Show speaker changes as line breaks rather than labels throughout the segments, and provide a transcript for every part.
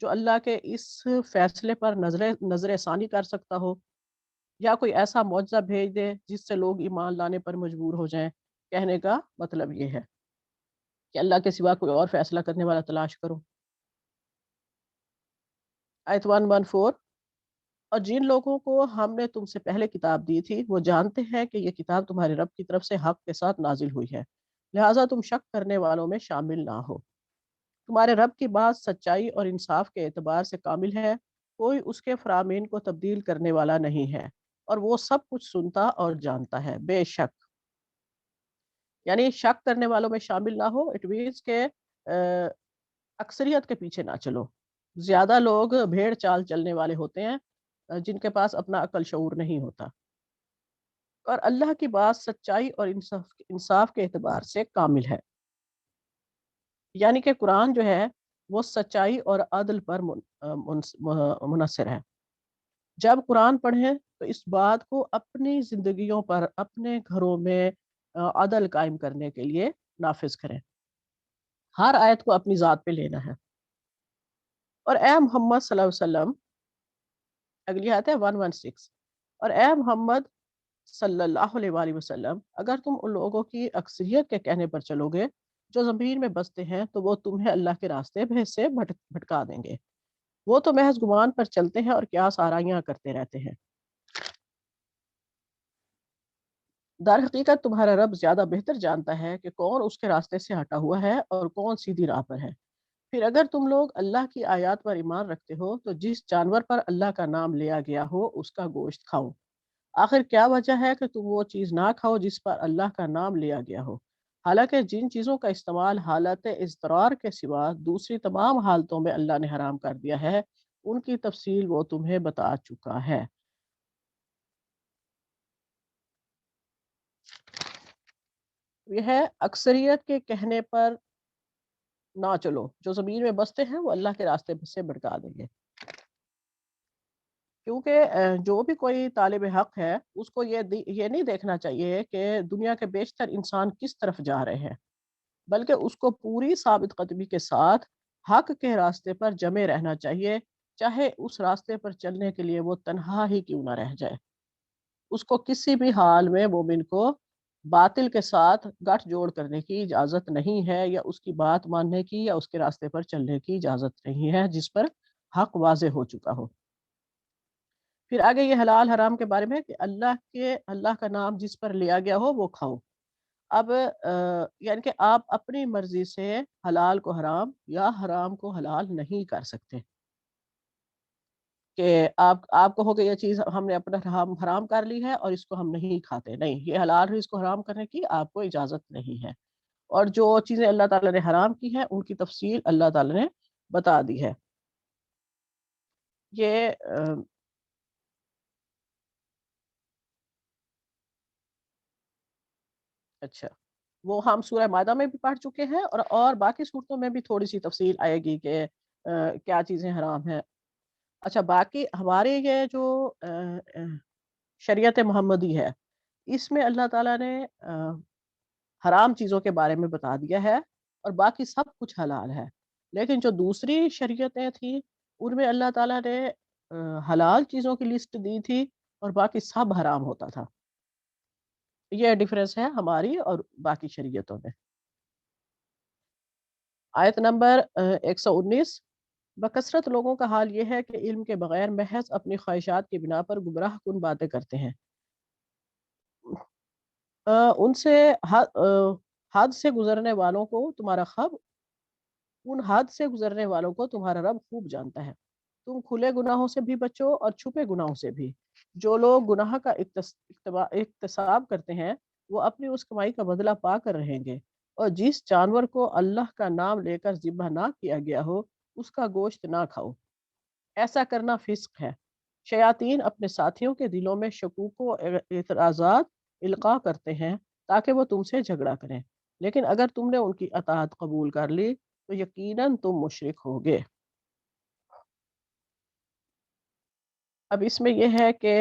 جو اللہ کے اس فیصلے پر نظر ثانی کر سکتا ہو، یا کوئی ایسا معجزہ بھیج دے جس سے لوگ ایمان لانے پر مجبور ہو جائیں۔ کہنے کا مطلب یہ ہے کہ اللہ کے سوا کوئی اور فیصلہ کرنے والا تلاش کرو۔ آیت 114، اور جن لوگوں کو ہم نے تم سے پہلے کتاب دی تھی وہ جانتے ہیں کہ یہ کتاب تمہارے رب کی طرف سے حق کے ساتھ نازل ہوئی ہے، لہٰذا تم شک کرنے والوں میں شامل نہ ہو۔ تمہارے رب کی بات سچائی اور انصاف کے اعتبار سے کامل ہے، کوئی اس کے فرامین کو تبدیل کرنے والا نہیں ہے، اور وہ سب کچھ سنتا اور جانتا ہے۔ بے شک، یعنی شک کرنے والوں میں شامل نہ ہو، اٹ مینس کہ اکثریت کے پیچھے نہ چلو۔ زیادہ لوگ بھیڑ چال چلنے والے ہوتے ہیں، جن کے پاس اپنا عقل شعور نہیں ہوتا، اور اللہ کی بات سچائی اور انصاف کے اعتبار سے کامل ہے، یعنی کہ قرآن جو ہے وہ سچائی اور عدل پر منحصر ہے۔ جب قرآن پڑھیں تو اس بات کو اپنی زندگیوں پر، اپنے گھروں میں عدل قائم کرنے کے لیے نافذ کریں۔ ہر آیت کو اپنی ذات پہ لینا ہے۔ اور اے محمد صلی اللہ علیہ وسلم، اگلی آیت ہے 116، اور اے محمد صلی اللہ علیہ وآلہ وسلم، اگر تم ان لوگوں کی اکثریت کے کہنے پر چلو گے جو زمین میں بستے ہیں تو وہ تمہیں اللہ کے راستے سے بھٹکا دیں گے، وہ تو محض گمان پر چلتے ہیں اور قیاس آرائیاں کرتے رہتے ہیں۔ در حقیقت تمہارا رب زیادہ بہتر جانتا ہے کہ کون اس کے راستے سے ہٹا ہوا ہے اور کون سیدھی راہ پر ہے۔ پھر اگر تم لوگ اللہ کی آیات پر ایمان رکھتے ہو تو جس جانور پر اللہ کا نام لیا گیا ہو اس کا گوشت کھاؤ۔ آخر کیا وجہ ہے کہ تم وہ چیز نہ کھاؤ جس پر اللہ کا نام لیا گیا ہو، حالانکہ جن چیزوں کا استعمال حالت اضطرار کے سوا دوسری تمام حالتوں میں اللہ نے حرام کر دیا ہے، ان کی تفصیل وہ تمہیں بتا چکا ہے۔ یہ ہے اکثریت کے کہنے پر نہ چلو، جو زمین میں بستے ہیں وہ اللہ کے راستے سے بھٹکا دیں گے، کیونکہ جو بھی کوئی طالب حق ہے اس کو یہ نہیں دیکھنا چاہیے کہ دنیا کے بیشتر انسان کس طرف جا رہے ہیں، بلکہ اس کو پوری ثابت قدمی کے ساتھ حق کے راستے پر جمے رہنا چاہیے، چاہے اس راستے پر چلنے کے لیے وہ تنہا ہی کیوں نہ رہ جائے۔ اس کو کسی بھی حال میں مومن کو باطل کے ساتھ گٹھ جوڑ کرنے کی اجازت نہیں ہے، یا اس کی بات ماننے کی یا اس کے راستے پر چلنے کی اجازت نہیں ہے جس پر حق واضح ہو چکا ہو۔ پھر آگے یہ حلال حرام کے بارے میں کہ اللہ کا نام جس پر لیا گیا ہو وہ کھاؤ۔ اب یعنی کہ آپ اپنی مرضی سے حلال کو حرام یا حرام کو حلال نہیں کر سکتے، کہ آپ کہو کہ یہ چیز ہم نے اپنا حرام کر لی ہے اور اس کو ہم نہیں کھاتے، نہیں، یہ حلال ہے، اس کو حرام کرنے کی آپ کو اجازت نہیں ہے۔ اور جو چیزیں اللہ تعالیٰ نے حرام کی ہیں ان کی تفصیل اللہ تعالیٰ نے بتا دی ہے۔ یہ اچھا، وہ ہم سورہ مائدہ میں بھی پڑھ چکے ہیں، اور باقی صورتوں میں بھی تھوڑی سی تفصیل آئے گی کہ کیا چیزیں حرام ہیں۔ اچھا، باقی ہمارے یہ جو شریعت محمدی ہے، اس میں اللہ تعالیٰ نے حرام چیزوں کے بارے میں بتا دیا ہے اور باقی سب کچھ حلال ہے، لیکن جو دوسری شریعتیں تھیں ان میں اللہ تعالیٰ نے حلال چیزوں کی لسٹ دی تھی اور باقی سب حرام ہوتا تھا۔ یہ ڈفرینس ہے ہماری اور باقی شریعتوں میں۔ آیت نمبر 119، بکثرت لوگوں کا حال یہ ہے کہ علم کے بغیر محض اپنی خواہشات کی بنا پر گمراہ کن باتیں کرتے ہیں۔ ان سے حد سے گزرنے والوں کو تمہارا خب ان حد سے گزرنے والوں کو تمہارا رب خوب جانتا ہے۔ تم کھلے گناہوں سے بھی بچو اور چھپے گناہوں سے بھی۔ جو لوگ گناہ کا اکتساب کرتے ہیں وہ اپنی اس کمائی کا بدلہ پا کر رہیں گے، اور جس جانور کو اللہ کا نام لے کر ذبح نہ کیا گیا ہو اس کا گوشت نہ کھاؤ، ایسا کرنا فسق ہے۔ شیاطین اپنے ساتھیوں کے دلوں میں شکوک و اعتراضات القاء کرتے ہیں تاکہ وہ تم سے جھگڑا کریں، لیکن اگر تم نے ان کی اطاعت قبول کر لی تو یقیناً تم مشرک ہوگے۔ اب اس میں یہ ہے کہ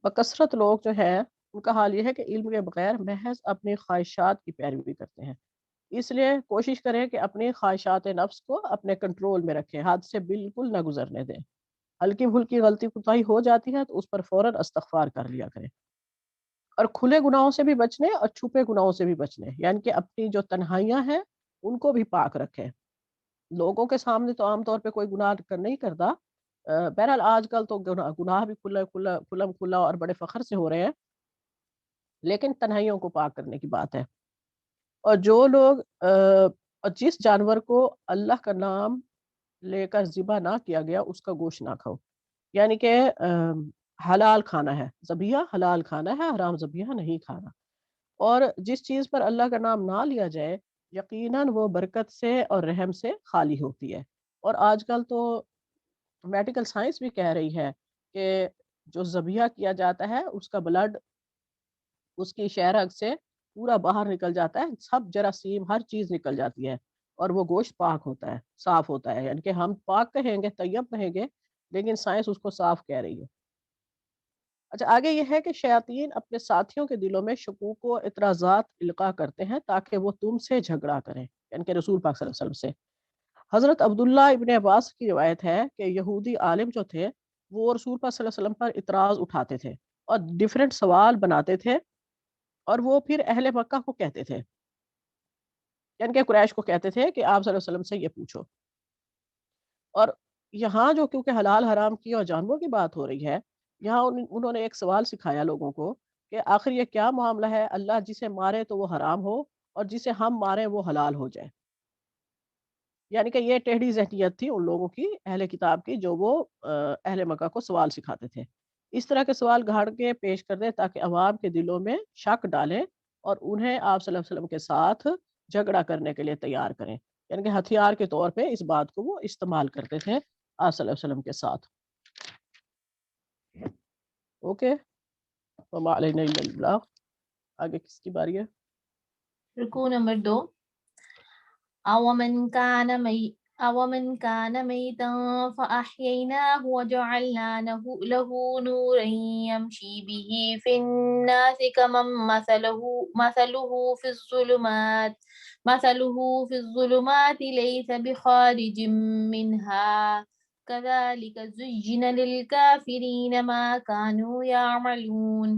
بکثرت لوگ جو ہیں ان کا حال یہ ہے کہ علم کے بغیر محض اپنی خواہشات کی پیروی کرتے ہیں۔ اس لیے کوشش کریں کہ اپنی خواہشات نفس کو اپنے کنٹرول میں رکھیں، حد سے بالکل نہ گزرنے دیں۔ ہلکی پھلکی غلطی کوتاہی ہو جاتی ہے تو اس پر فوراً استغفار کر لیا کریں، اور کھلے گناہوں سے بھی بچنے اور چھپے گناہوں سے بھی بچنے، یعنی کہ اپنی جو تنہائیاں ہیں ان کو بھی پاک رکھیں۔ لوگوں کے سامنے تو عام طور پہ کوئی گناہ نہیں کرتا، بہرحال آج کل تو گناہ بھی کھلم کھلا اور بڑے فخر سے ہو رہے ہیں، لیکن تنہائیوں کو پاک کرنے کی بات ہے۔ اور جو لوگ اور جس جانور کو اللہ کا نام لے کر ذبح نہ کیا گیا اس کا گوشت نہ کھاؤ، یعنی کہ حلال کھانا ہے، ذبیحہ حلال کھانا ہے، حرام ذبیحہ نہیں کھانا۔ اور جس چیز پر اللہ کا نام نہ لیا جائے یقیناً وہ برکت سے اور رحم سے خالی ہوتی ہے۔ اور آج کل تو میڈیکل سائنس بھی کہہ رہی ہے کہ جو ذبیحہ کیا جاتا ہے اس کا بلڈ اس کی شہرگ سے پورا باہر نکل جاتا ہے، سب جراثیم ہر چیز نکل جاتی ہے، اور وہ گوشت پاک ہوتا ہے، صاف ہوتا ہے، یعنی کہ ہم پاک کہیں گے، طیب کہیں گے، لیکن سائنس اس کو صاف کہہ رہی ہے۔ اچھا، آگے یہ ہے کہ شیاطین اپنے ساتھیوں کے دلوں میں شکوک و اعتراضات القا کرتے ہیں تاکہ وہ تم سے جھگڑا کریں، یعنی کہ رسول پاک صلی اللہ علیہ وسلم سے۔ حضرت عبداللہ ابن عباس کی روایت ہے کہ یہودی عالم جو تھے وہ رسول پاک صلی اللہ علیہ وسلم پر اعتراض اٹھاتے تھے اور ڈیفرنٹ سوال بناتے تھے، اور وہ پھر اہل مکہ کو کہتے تھے، یعنی کہ قریش کو کہتے تھے کہ آپ صلی اللہ علیہ وسلم سے یہ پوچھو۔ اور یہاں جو کیونکہ حلال حرام کی اور جانوروں کی بات ہو رہی ہے، یہاں انہوں نے ایک سوال سکھایا لوگوں کو کہ آخر یہ کیا معاملہ ہے، اللہ جسے مارے تو وہ حرام ہو اور جسے ہم مارے وہ حلال ہو جائے؟ یعنی کہ یہ ٹیڑھی ذہنیت تھی ان لوگوں کی، اہل کتاب کی، جو وہ اہل مکہ کو سوال سکھاتے تھے۔ اس طرح کے سوال گھاڑ کے پیش کر دیں تاکہ عوام کے دلوں میں شک ڈالیں اور انہیں آپ صلی اللہ علیہ وسلم کے ساتھ جھگڑا کرنے کے لیے تیار کریں، یعنی کہ ہتھیار کے طور پہ اس بات کو وہ استعمال کرتے تھے آپ صلی اللہ علیہ وسلم کے ساتھ۔ اوکے، وما علینا الا البلاغ۔ آگے کس کی باری ہے؟
رکوع نمبر 2۔ أَوَمَنْ كَانَ مَيْتًا فَأَحْيَيْنَاهُ وَجَعَلْنَا لَهُ نُورًا يَمْشِي بِهِ فِي النَّاسِ كَمَنْ مثله في الظلمات ليس بخارج منها كذلك زين للكافرين ما كانوا يعملون۔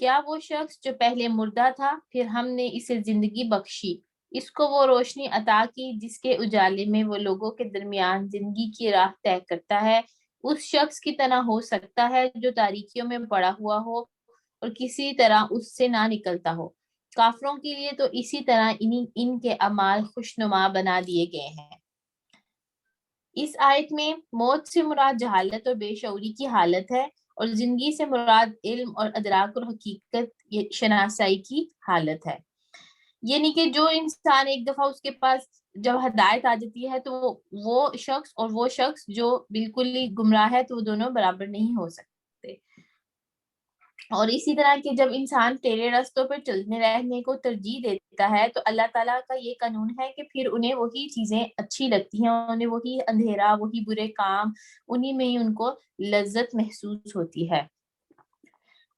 کیا وہ شخص جو پہلے مردہ تھا پھر ہم نے اسے زندگی بخشی، اس کو وہ روشنی عطا کی جس کے اجالے میں وہ لوگوں کے درمیان زندگی کی راہ طے کرتا ہے، اس شخص کی طرح ہو سکتا ہے جو تاریکیوں میں پڑا ہوا ہو اور کسی طرح اس سے نہ نکلتا ہو۔ کافروں کے لیے تو اسی طرح ان کے اعمال خوشنما بنا دیے گئے ہیں۔ اس آیت میں موت سے مراد جہالت اور بے شعوری کی حالت ہے، اور زندگی سے مراد علم اور ادراک اور حقیقت شناسائی کی حالت ہے۔ یعنی کہ جو انسان ایک دفعہ اس کے پاس جب ہدایت آ جاتی ہے تو وہ شخص اور وہ شخص جو بالکل ہی گمراہ ہے تو وہ دونوں برابر نہیں ہو سکتے۔ اور اسی طرح کہ جب انسان ٹیڑھے رستوں پر چلنے رہنے کو ترجیح دیتا ہے تو اللہ تعالیٰ کا یہ قانون ہے کہ پھر انہیں وہی چیزیں اچھی لگتی ہیں، انہیں وہی اندھیرا، وہی برے کام، انہی میں ہی ان کو لذت محسوس ہوتی ہے۔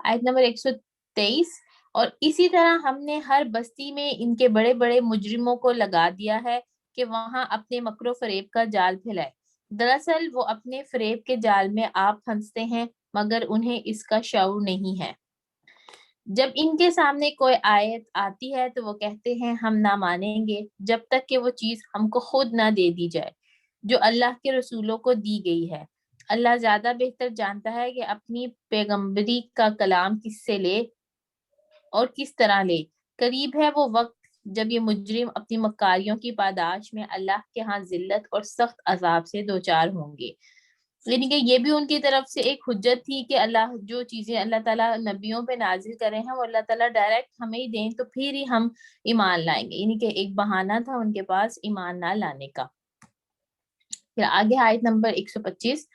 آیت نمبر 123۔ اور اسی طرح ہم نے ہر بستی میں ان کے بڑے بڑے مجرموں کو لگا دیا ہے کہ وہاں اپنے مکر و فریب کا جال پھیلائے، دراصل وہ اپنے فریب کے جال میں آپ پھنستے ہیں مگر انہیں اس کا شعور نہیں ہے۔ جب ان کے سامنے کوئی آیت آتی ہے تو وہ کہتے ہیں ہم نہ مانیں گے جب تک کہ وہ چیز ہم کو خود نہ دے دی جائے جو اللہ کے رسولوں کو دی گئی ہے۔ اللہ زیادہ بہتر جانتا ہے کہ اپنی پیغمبری کا کلام کس سے لے اور کس طرح لے۔ قریب ہے وہ وقت جب یہ مجرم اپنی مکاریوں کی پاداش میں اللہ کے ہاں ذلت اور سخت عذاب سے دوچار ہوں گے۔ یعنی کہ یہ بھی ان کی طرف سے ایک حجت تھی کہ اللہ جو چیزیں اللہ تعالیٰ نبیوں پہ نازل کرے ہیں وہ اللہ تعالیٰ ڈائریکٹ ہمیں ہی دیں تو پھر ہی ہم ایمان لائیں گے، یعنی کہ ایک بہانہ تھا ان کے پاس ایمان نہ لانے کا۔ پھر آگے آیت نمبر 125۔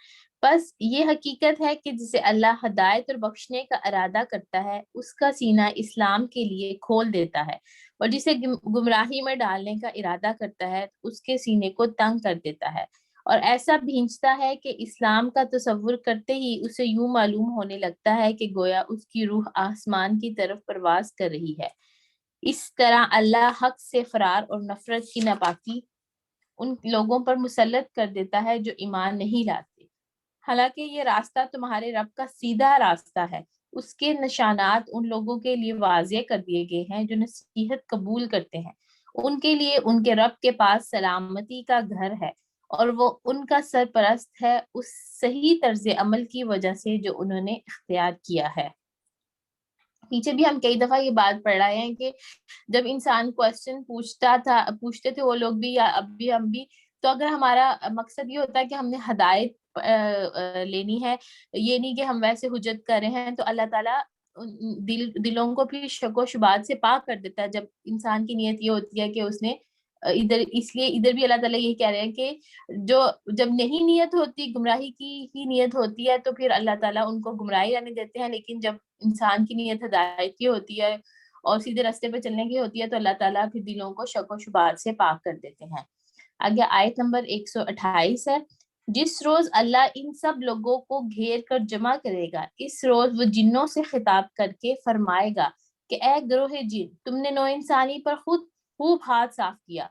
بس یہ حقیقت ہے کہ جسے اللہ ہدایت اور بخشنے کا ارادہ کرتا ہے اس کا سینہ اسلام کے لیے کھول دیتا ہے، اور جسے گمراہی میں ڈالنے کا ارادہ کرتا ہے اس کے سینے کو تنگ کر دیتا ہے، اور ایسا بھینچتا ہے کہ اسلام کا تصور کرتے ہی اسے یوں معلوم ہونے لگتا ہے کہ گویا اس کی روح آسمان کی طرف پرواز کر رہی ہے۔ اس طرح اللہ حق سے فرار اور نفرت کی ناپاکی ان لوگوں پر مسلط کر دیتا ہے جو ایمان نہیں لاتے، حالانکہ یہ راستہ تمہارے رب کا سیدھا راستہ ہے، اس کے نشانات ان لوگوں کے لیے واضح کر دیے گئے ہیں جو نصیحت قبول کرتے ہیں، ان کے لیے ان کے رب کے پاس سلامتی کا گھر ہے اور وہ ان کا سرپرست ہے اس صحیح طرز عمل کی وجہ سے جو انہوں نے اختیار کیا ہے۔ پیچھے بھی ہم کئی دفعہ یہ بات پڑھ رہے ہیں کہ جب انسان کوشچن پوچھتے تھے وہ لوگ بھی یا اب بھی ہم بھی، تو اگر ہمارا مقصد یہ ہوتا ہے کہ ہم نے ہدایت لینی ہے، یہ نہیں کہ ہم ویسے حجت کر رہے ہیں، تو اللہ تعالیٰ دلوں کو بھی شک و شبہات سے پاک کر دیتا ہے جب انسان کی نیت یہ ہوتی ہے کہ اس نے اس لیے ادھر بھی اللہ تعالیٰ یہی کہہ رہے ہیں کہ جب نہیں نیت ہوتی، گمراہی کی ہی نیت ہوتی ہے، تو پھر اللہ تعالیٰ ان کو گمراہی رہنے دیتے ہیں، لیکن جب انسان کی نیت ہدایت کی ہوتی ہے اور سیدھے راستے پہ چلنے کی ہوتی ہے تو اللہ تعالیٰ پھر دلوں کو شک و شبہات سے پاک کر دیتے ہیں۔ آگے آیت نمبر 128 ہے، جس روز اللہ ان سب لوگوں کو گھیر کر جمع کرے گا، اس روز وہ جنوں سے خطاب کر کے فرمائے گا کہ اے گروہ جن، تم نے نو انسانی پر خود خوب ہاتھ صاف کیا،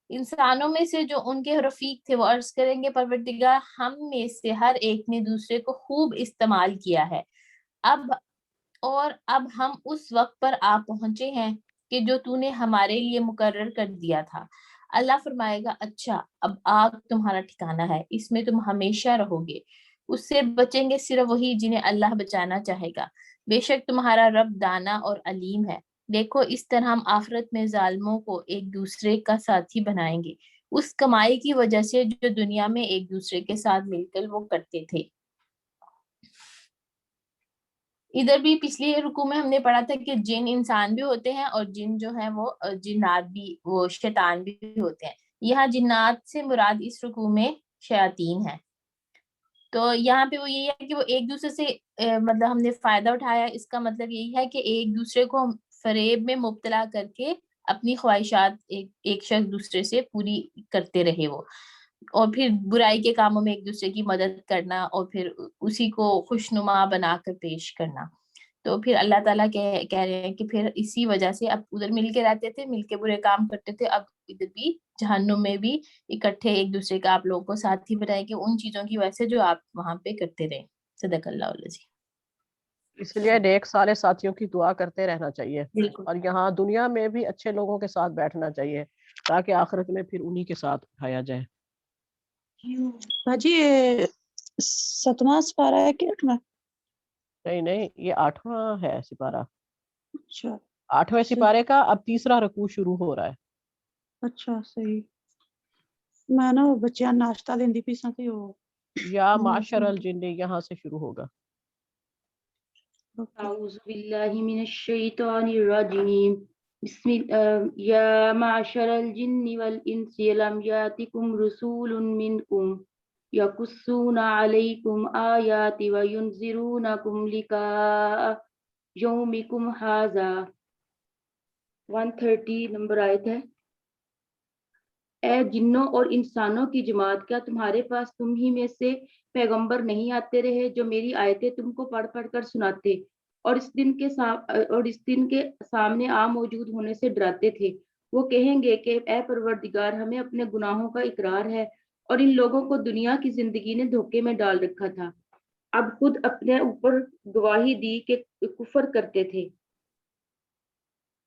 انسانوں میں سے جو ان کے رفیق تھے وہ عرض کریں گے پروردگار ہم میں سے ہر ایک نے دوسرے کو خوب استعمال کیا ہے، اب ہم اس وقت پر آ پہنچے ہیں کہ جو تو نے ہمارے لیے مقرر کر دیا تھا۔ اللہ فرمائے گا اچھا اب آگ تمہارا ٹھکانہ ہے، اس میں تم ہمیشہ رہو گے، اس سے بچیں گے صرف وہی جنہیں اللہ بچانا چاہے گا، بے شک تمہارا رب دانا اور علیم ہے۔ دیکھو اس طرح ہم آخرت میں ظالموں کو ایک دوسرے کا ساتھی بنائیں گے اس کمائی کی وجہ سے جو دنیا میں ایک دوسرے کے ساتھ مل کر وہ کرتے تھے۔ ادھر بھی پچھلی رکوع میں ہم نے پڑھا تھا کہ جن انسان بھی ہوتے ہیں اور جن جو ہیں وہ جنات بھی، وہ شیطان بھی ہوتے ہیں، یہاں جنات سے مراد اس رکوع میں شیاطین ہیں۔ تو یہاں پہ وہ یہی ہے کہ وہ ایک دوسرے سے مطلب ہم نے فائدہ اٹھایا، اس کا مطلب یہی ہے کہ ایک دوسرے کو فریب میں مبتلا کر کے اپنی خواہشات ایک شخص دوسرے سے پوری کرتے رہے وہ، اور پھر برائی کے کاموں میں ایک دوسرے کی مدد کرنا اور پھر اسی کو خوشنما بنا کر پیش کرنا۔ تو پھر اللہ تعالیٰ کہہ رہے ہیں کہ پھر اسی وجہ سے اب ادھر مل کے رہتے تھے، مل کے برے کام کرتے تھے، اب ادھر بھی جہنم میں بھی اکٹھے ایک دوسرے کا آپ لوگوں کو ساتھی بنائے کہ ان چیزوں کی وجہ سے جو آپ وہاں پہ کرتے رہے۔ صدق اللہ العظیم۔
اس لیے نیک سارے ساتھیوں کی دعا کرتے رہنا چاہیے،
بالکل
اور یہاں دنیا میں بھی اچھے لوگوں کے ساتھ بیٹھنا چاہیے تاکہ آخرت میں پھر انہی کے ساتھ اٹھایا جائے۔
باجی یہ 7واں سپارہ ہے کہ 8واں؟
نہیں یہ 8واں ہے سپارہ،
اچھا
8ویں سپارے کا اب تیسرا رکوع شروع ہو رہا ہے۔
اچھا صحیح، میں نا بچیاں ناشتہ لیندی پئی ساں تے او
یا معاشر الجن یہاں سے شروع ہوگا۔
أعوذ بالله من الشيطان الرجيم يا معشر الجن والإنس لم يأتكم رسول منكم يقصون عليكم آياتي وينذرونكم لقاء يومكم هذا 130 نمبر آیت ہے۔ اے جنوں اور انسانوں کی جماعت، کیا تمہارے پاس تم ہی میں سے پیغمبر نہیں آتے رہے جو میری آیتیں تم کو پڑھ پڑھ کر سناتے اور اس دن کے سامنے آ موجود ہونے سے ڈراتے تھے؟ وہ کہیں گے کہ اے پروردگار ہمیں اپنے گناہوں کا اقرار ہے اور ان لوگوں کو دنیا کی زندگی نے دھوکے میں ڈال رکھا تھا، اب خود اپنے اوپر گواہی دی کہ کفر کرتے تھے۔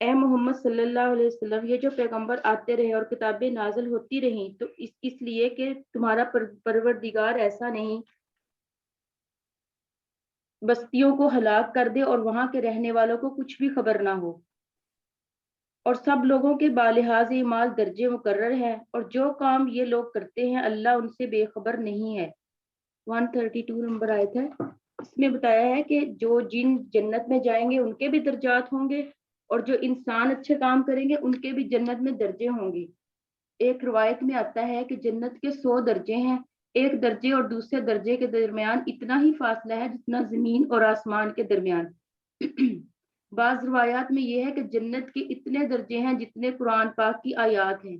اے محمد صلی اللہ علیہ وسلم، یہ جو پیغمبر آتے رہے اور کتابیں نازل ہوتی رہیں تو اس لیے کہ تمہارا پروردگار ایسا نہیں بستیوں کو ہلاک کر دے اور وہاں کے رہنے والوں کو کچھ بھی خبر نہ ہو، اور سب لوگوں کے بالحاظ اعمال درجے مقرر ہے، اور جو کام یہ لوگ کرتے ہیں اللہ ان سے بے خبر نہیں ہے۔ 132 نمبر آیت ہے۔ اس میں بتایا ہے کہ جو جن جنت میں جائیں گے ان کے بھی درجات ہوں گے، اور جو انسان اچھے کام کریں گے ان کے بھی جنت میں درجے ہوں گے۔ ایک روایت میں آتا ہے کہ جنت کے 100 درجے ہیں، ایک درجے اور دوسرے درجے کے درمیان اتنا ہی فاصلہ ہے جتنا زمین اور آسمان کے درمیان۔ بعض روایات میں یہ ہے کہ جنت کے اتنے درجے ہیں جتنے قرآن پاک کی آیات ہیں۔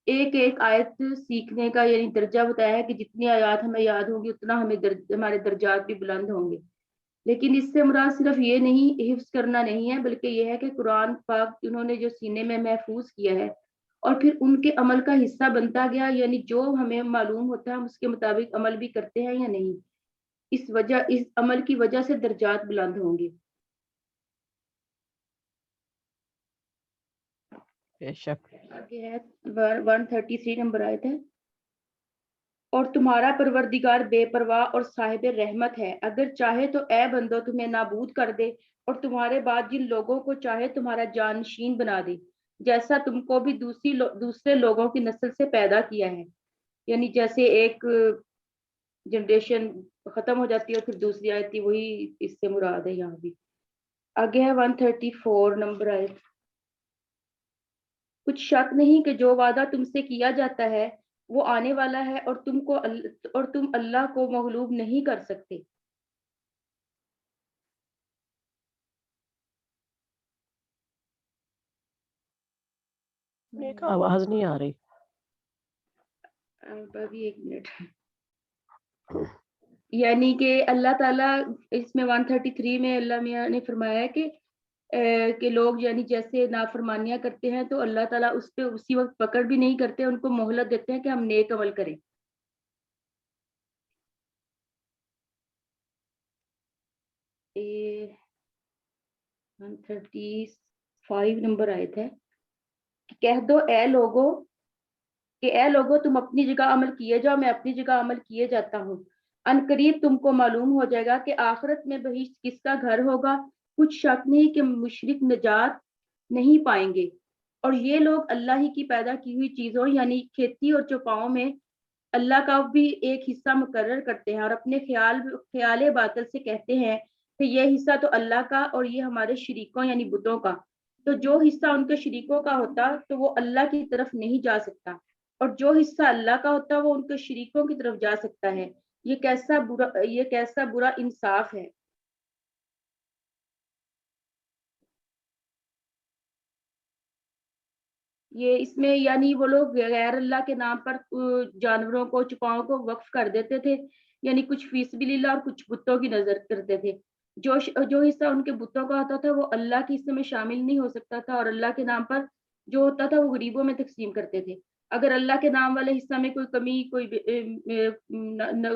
ایک آیت سیکھنے کا یعنی درجہ بتایا ہے کہ جتنی آیات ہمیں یاد ہوں گی اتنا ہمارے درجات بھی بلند ہوں گے۔ لیکن اس سے مراد صرف یہ نہیں حفظ کرنا نہیں ہے، بلکہ یہ ہے کہ قرآن پاک انہوں نے جو سینے میں محفوظ کیا ہے اور پھر ان کے عمل کا حصہ بنتا گیا، یعنی جو ہمیں معلوم ہوتا ہے ہم اس کے مطابق عمل بھی کرتے ہیں یا نہیں، اس عمل کی وجہ سے درجات بلند ہوں گے۔
بے شک۔
آگے ہے 133 نمبر آیت ہے، اور تمہارا پروردگار بے پرواہ اور صاحب رحمت ہے، اگر چاہے تو اے بندو تمہیں نابود کر دے اور تمہارے بعد جن لوگوں کو چاہے تمہارا جانشین بنا دے، جیسا تم کو بھی دوسرے لوگوں کی نسل سے پیدا کیا ہے، یعنی جیسے ایک جنریشن ختم ہو جاتی ہے اور پھر دوسری آتی، وہی اس سے مراد ہے یہاں بھی۔ آگے ہے 134 نمبر آیت، کچھ شک نہیں کہ جو وعدہ تم سے کیا جاتا ہے وہ آنے والا ہے، اور تم اللہ کو مغلوب نہیں کر سکتے۔
ایک آواز نہیں آ رہی۔
ابھی ایک منٹ، یعنی کہ اللہ تعالیٰ اس میں 133 میں اللہ میاں نے فرمایا ہے کہ لوگ یعنی جیسے نافرمانیاں کرتے ہیں تو اللہ تعالیٰ اس پہ اسی وقت پکڑ بھی نہیں کرتے، ان کو مہلت دیتے ہیں کہ ہم نیک عمل کریں۔ یہ 135 نمبر آیت ہے، کہہ دو اے لوگو تم اپنی جگہ عمل کیے جاؤ، میں اپنی جگہ عمل کیے جاتا ہوں، ان قریب تم کو معلوم ہو جائے گا کہ آخرت میں بہشت کس کا گھر ہوگا، کچھ شک نہیں کہ مشرک نجات نہیں پائیں گے، اور یہ لوگ اللہ ہی کی پیدا کی ہوئی چیزوں یعنی کھیتی اور چوپاؤں میں اللہ کا بھی ایک حصہ مقرر کرتے ہیں، اور اپنے خیال باطل سے کہتے ہیں کہ یہ حصہ تو اللہ کا اور یہ ہمارے شریکوں یعنی بتوں کا، تو جو حصہ ان کے شریکوں کا ہوتا تو وہ اللہ کی طرف نہیں جا سکتا، اور جو حصہ اللہ کا ہوتا وہ ان کے شریکوں کی طرف جا سکتا ہے، یہ کیسا برا انصاف ہے۔ یہ اس میں یعنی وہ لوگ غیر اللہ کے نام پر جانوروں کو چوپاؤں کو وقف کر دیتے تھے، یعنی کچھ فی سبیل اللہ اور کچھ بتوں کی نظر کرتے تھے، جو حصہ ان کے بتوں کا ہوتا تھا وہ اللہ کے حصے میں شامل نہیں ہو سکتا تھا، اور اللہ کے نام پر جو ہوتا تھا وہ غریبوں میں تقسیم کرتے تھے، اگر اللہ کے نام والے حصہ میں کوئی کمی کوئی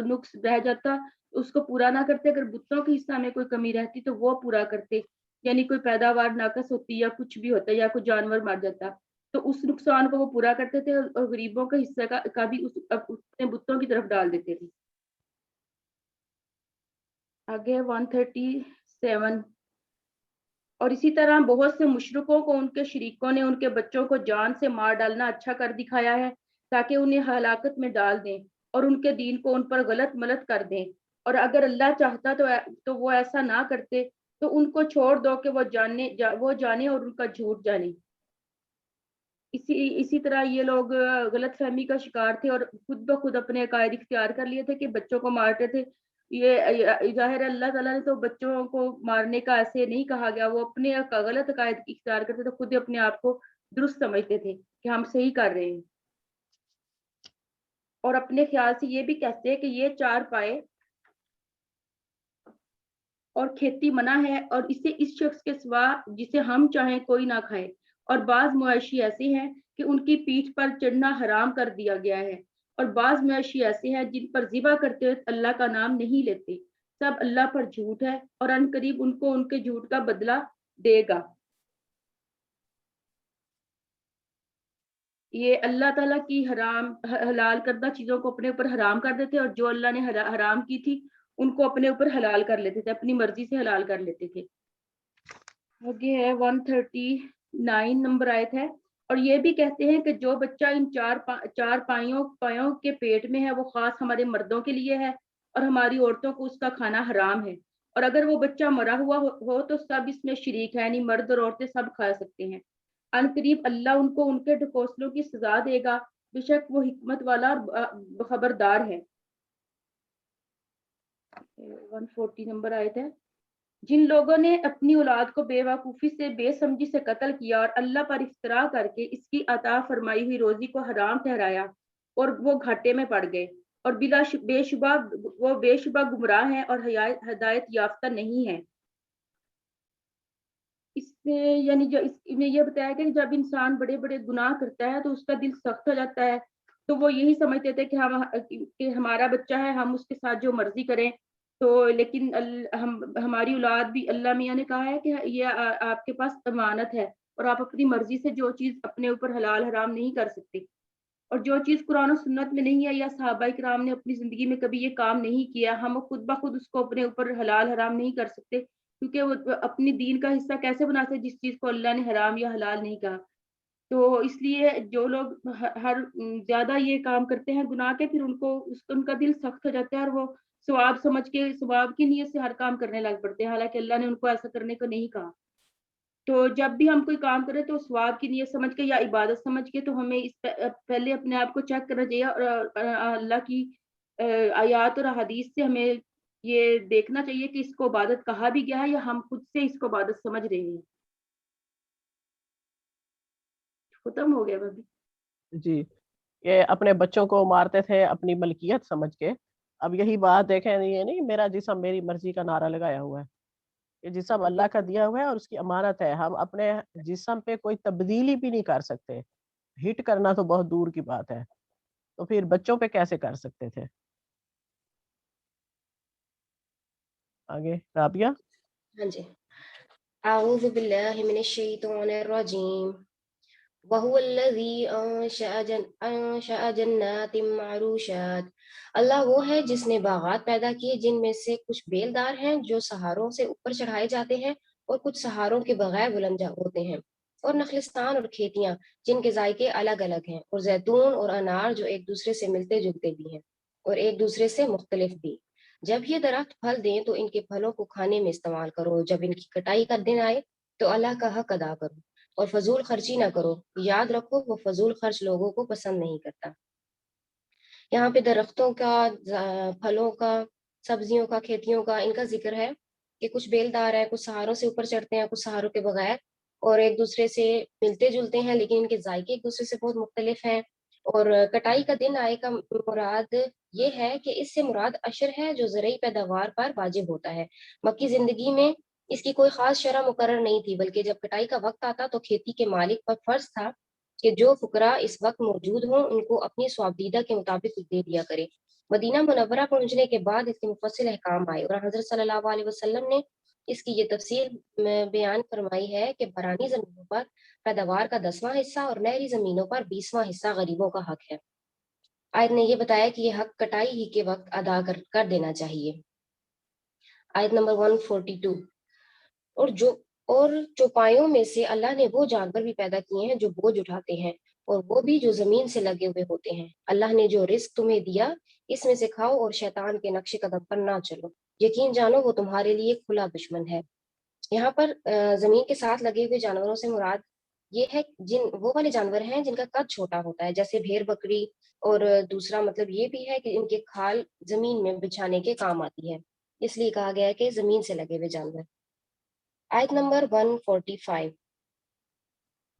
نقص رہ جاتا اس کو پورا نہ کرتے، اگر بتوں کے حصہ میں کوئی کمی رہتی تو وہ پورا کرتے، یعنی کوئی پیداوار ناقص ہوتی یا کچھ بھی ہوتا یا کوئی جانور مر جاتا تو اس نقصان کو وہ پورا کرتے تھے اور غریبوں کا حصہ کا بھی اپنے بتوں کی طرف ڈال دیتے تھے۔ آگے 137، اور اسی طرح بہت سے مشرکوں کو ان کے شریکوں نے ان کے بچوں کو جان سے مار ڈالنا اچھا کر دکھایا ہے تاکہ انہیں ہلاکت میں ڈال دیں اور ان کے دین کو ان پر غلط ملت کر دیں، اور اگر اللہ چاہتا تو وہ ایسا نہ کرتے، تو ان کو چھوڑ دو کہ وہ جانے اور ان کا جھوٹ جانے۔ اسی طرح یہ لوگ غلط فہمی کا شکار تھے اور خود بخود اپنے عقائد اختیار کر لیے تھے کہ بچوں کو مارتے تھے، یہ ظاہر اللہ تعالیٰ نے تو بچوں کو مارنے کا ایسے نہیں کہا گیا، وہ اپنے غلط عقائد اختیار کرتے تھے، خود اپنے آپ کو درست سمجھتے تھے کہ ہم صحیح کر رہے ہیں، اور اپنے خیال سے یہ بھی کہتے ہیں کہ یہ چار پائے اور کھیتی منع ہے اور اسے اس شخص کے سوا جسے ہم چاہیں کوئی نہ کھائے، اور بعض مویشی ایسے ہیں کہ ان کی پیٹھ پر چڑھنا حرام کر دیا گیا ہے، اور بعض مویشی ایسے ہیں جن پر ذبح کرتے ہوئے اللہ کا نام نہیں لیتے، سب اللہ پر جھوٹ ہے اور ان قریب ان کو ان کے جھوٹ کا بدلہ دے گا۔ یہ اللہ تعالیٰ کی حلال کردہ چیزوں کو اپنے اوپر حرام کر دیتے اور جو اللہ نے حرام کی تھی ان کو اپنے اوپر حلال کر لیتے تھے، اپنی مرضی سے حلال کر لیتے تھے۔ آگے ہے 139 نمبر آیت ہے، اور یہ بھی کہتے ہیں کہ جو بچہ ان چار پایوں کے پیٹ میں ہے وہ خاص ہمارے مردوں کے لیے ہے اور ہماری عورتوں کو اس کا کھانا حرام ہے، اور اگر وہ بچہ مرا ہوا ہو تو سب اس میں شریک ہے، یعنی مرد اور عورتیں سب کھا سکتے ہیں، ان قریب اللہ ان کو ان کے ڈھکوسلوں کی سزا دے گا، بے شک وہ حکمت والا خبردار ہے۔ 140 نمبر آیت ہے، جن لوگوں نے اپنی اولاد کو بے وقوفی سے بے سمجھی سے قتل کیا اور اللہ پر افترا کر کے اس کی عطا فرمائی ہوئی روزی کو حرام ٹھہرایا اور وہ گھاٹے میں پڑ گئے، اور بے شبہ گمراہ ہیں اور ہدایت یافتہ نہیں ہیں۔ اس میں یعنی جو اس میں یہ بتایا کہ جب انسان بڑے بڑے گناہ کرتا ہے تو اس کا دل سخت ہو جاتا ہے، تو وہ یہی سمجھتے تھے کہ ہمارا بچہ ہے، ہم اس کے ساتھ جو مرضی کریں، تو لیکن ہماری اولاد بھی اللہ میاں نے کہا ہے کہ یہ آپ کے پاس امانت ہے اور آپ اپنی مرضی سے جو چیز اپنے اوپر حلال حرام نہیں کر سکتے، اور جو چیز قرآن و سنت میں نہیں ہے یا صحابہ کرام نے اپنی زندگی میں کبھی یہ کام نہیں کیا، ہم خود بخود اس کو اپنے اوپر حلال حرام نہیں کر سکتے، کیونکہ وہ اپنی دین کا حصہ کیسے بنا سکتے جس چیز کو اللہ نے حرام یا حلال نہیں کہا۔ تو اس لیے جو لوگ زیادہ یہ کام کرتے ہیں گناہ کے، پھر ان کا دل سخت ہو جاتا ہے اور وہ ثواب سمجھ کے ثواب کی نیت سے ہر کام کرنے لگ پڑتے ہیں، حالانکہ اللہ نے ان کو ایسا کرنے کو نہیں کہا۔ تو جب بھی ہم کوئی کام کریں تو ثواب کی نیت سمجھ کے یا عبادت سمجھ کے، تو ہمیں پہلے اپنے آپ کو چیک کرنا چاہیے، اور اللہ کی آیات اور حدیث سے ہمیں یہ دیکھنا چاہیے کہ اس کو عبادت کہا بھی گیا ہے یا ہم خود سے اس کو عبادت سمجھ رہے ہیں۔ ختم ہو گیا بھابی؟
جی، یہ اپنے بچوں کو مارتے تھے اپنی ملکیت سمجھ کے، اب یہی بات دیکھیں، یہ نہیں میرا جسم میری مرضی کا نعرہ لگایا ہوا ہے، یہ جسم اللہ کا دیا ہوا ہے اور اس کی امانت ہے، ہم اپنے جسم پہ کوئی تبدیلی بھی نہیں کر سکتے، ہٹ کرنا تو بہت دور کی بات ہے، تو پھر بچوں پہ کیسے کر سکتے تھے؟ آگے رابعہ۔
ہاں جی، اعوذ باللہ من الشیطان الرجیم وَهُوَ الَّذِي أَنشَأَ جَنَّاتٍ مَعْرُوشَاتٍ، اللہ وہ ہے جس نے باغات پیدا کیے جن میں سے کچھ بیلدار ہیں جو سہاروں سے اوپر چڑھائے جاتے ہیں اور کچھ سہاروں کے بغیر بلند ہوتے ہیں، اور نخلستان اور کھیتیاں جن کے ذائقے الگ الگ ہیں، اور زیتون اور انار جو ایک دوسرے سے ملتے جلتے بھی ہیں اور ایک دوسرے سے مختلف بھی۔ جب یہ درخت پھل دیں تو ان کے پھلوں کو کھانے میں استعمال کرو، جب ان کی کٹائی کا دن آئے تو اللہ کا حق ادا کرو اور فضول خرچی نہ کرو، یاد رکھو وہ فضول خرچ لوگوں کو پسند نہیں کرتا۔ یہاں پہ درختوں کا، پھلوں کا، سبزیوں کا، کھیتیوں کا، ان کا ذکر ہے کہ کچھ بیلدار ہیں، کچھ سہاروں سے اوپر چڑھتے ہیں، کچھ سہاروں کے بغیر، اور ایک دوسرے سے ملتے جلتے ہیں لیکن ان کے ذائقے ایک دوسرے سے بہت مختلف ہیں۔ اور کٹائی کا دن آئے کا مراد یہ ہے کہ اس سے مراد عشر ہے جو زرعی پیداوار پر واجب ہوتا ہے۔ مکی زندگی میں اس کی کوئی خاص شرح مقرر نہیں تھی، بلکہ جب کٹائی کا وقت آتا تو کھیتی کے مالک پر فرض تھا کہ جو فقراء اس وقت موجود ہوں ان کو اپنی صوابدیدہ کے مطابق دے دیا کرے۔ مدینہ منورہ پہنچنے کے بعد اس کے مفصل احکام آئے اور حضرت صلی اللہ علیہ وسلم نے اس کی یہ تفصیل میں بیان فرمائی ہے کہ برانی زمینوں پر پیداوار کا 10واں حصہ اور نہری زمینوں پر 20واں حصہ غریبوں کا حق ہے۔ آیت نے یہ بتایا کہ یہ حق کٹائی ہی کے وقت ادا کر دینا چاہیے۔ آیت نمبر 142، اور چوپایوں میں سے اللہ نے وہ جانور بھی پیدا کیے ہیں جو بوجھ اٹھاتے ہیں اور وہ بھی جو زمین سے لگے ہوئے ہوتے ہیں۔ اللہ نے جو رزق تمہیں دیا اس میں سے کھاؤ اور شیطان کے نقش قدم پر نہ چلو، یقین جانو وہ تمہارے لیے کھلا دشمن ہے۔ یہاں پر زمین کے ساتھ لگے ہوئے جانوروں سے مراد یہ ہے وہ والے جانور ہیں جن کا قد چھوٹا ہوتا ہے، جیسے بھیڑ بکری، اور دوسرا مطلب یہ بھی ہے کہ ان کے کھال زمین میں بچھانے کے کام آتی ہے، اس لیے کہا گیا ہے کہ زمین سے لگے ہوئے جانور۔ آیت نمبر 145،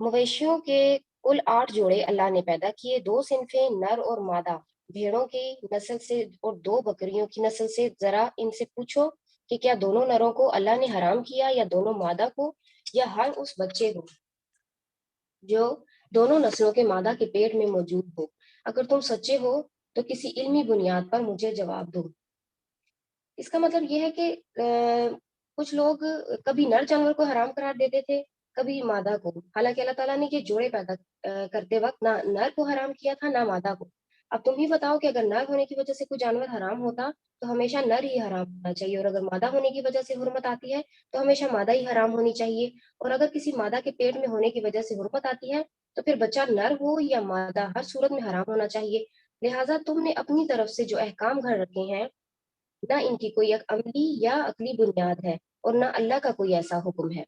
مویشیوں کے کل 8 جوڑے اللہ نے پیدا کیے، 2 صنفیں نر اور مادہ، بھیڑوں کی نسل سے اور 2 بکریوں کی نسل سے۔ ذرا ان سے پوچھو کہ کیا دونوں نروں کو اللہ نے حرام کیا یا دونوں مادہ کو، یا ہر اس بچے کو جو دونوں نسلوں کے مادہ کے پیٹ میں موجود ہو؟ اگر تم سچے ہو تو کسی علمی بنیاد پر مجھے جواب دو۔ اس کا مطلب یہ ہے کہ کچھ لوگ کبھی نر جانور کو حرام قرار دیتے تھے، کبھی مادہ کو، حالانکہ اللہ تعالیٰ نے یہ جوڑے پیدا کرتے وقت نہ نر کو حرام کیا تھا نہ مادہ کو۔ اب تم ہی بتاؤ کہ اگر نر ہونے کی وجہ سے کوئی جانور حرام ہوتا تو ہمیشہ نر ہی حرام ہونا چاہیے، اور اگر مادہ ہونے کی وجہ سے حرمت آتی ہے تو ہمیشہ مادہ ہی حرام ہونی چاہیے، اور اگر کسی مادہ کے پیٹ میں ہونے کی وجہ سے حرمت آتی ہے تو پھر بچہ نر ہو یا مادہ ہر صورت میں حرام ہونا چاہیے۔ لہٰذا تم نے اپنی طرف سے جو احکام گھڑ رکھے ہیں نہ ان کی کوئی عملی یا عقلی بنیاد ہے اور نہ اللہ کا کوئی ایسا حکم ہے۔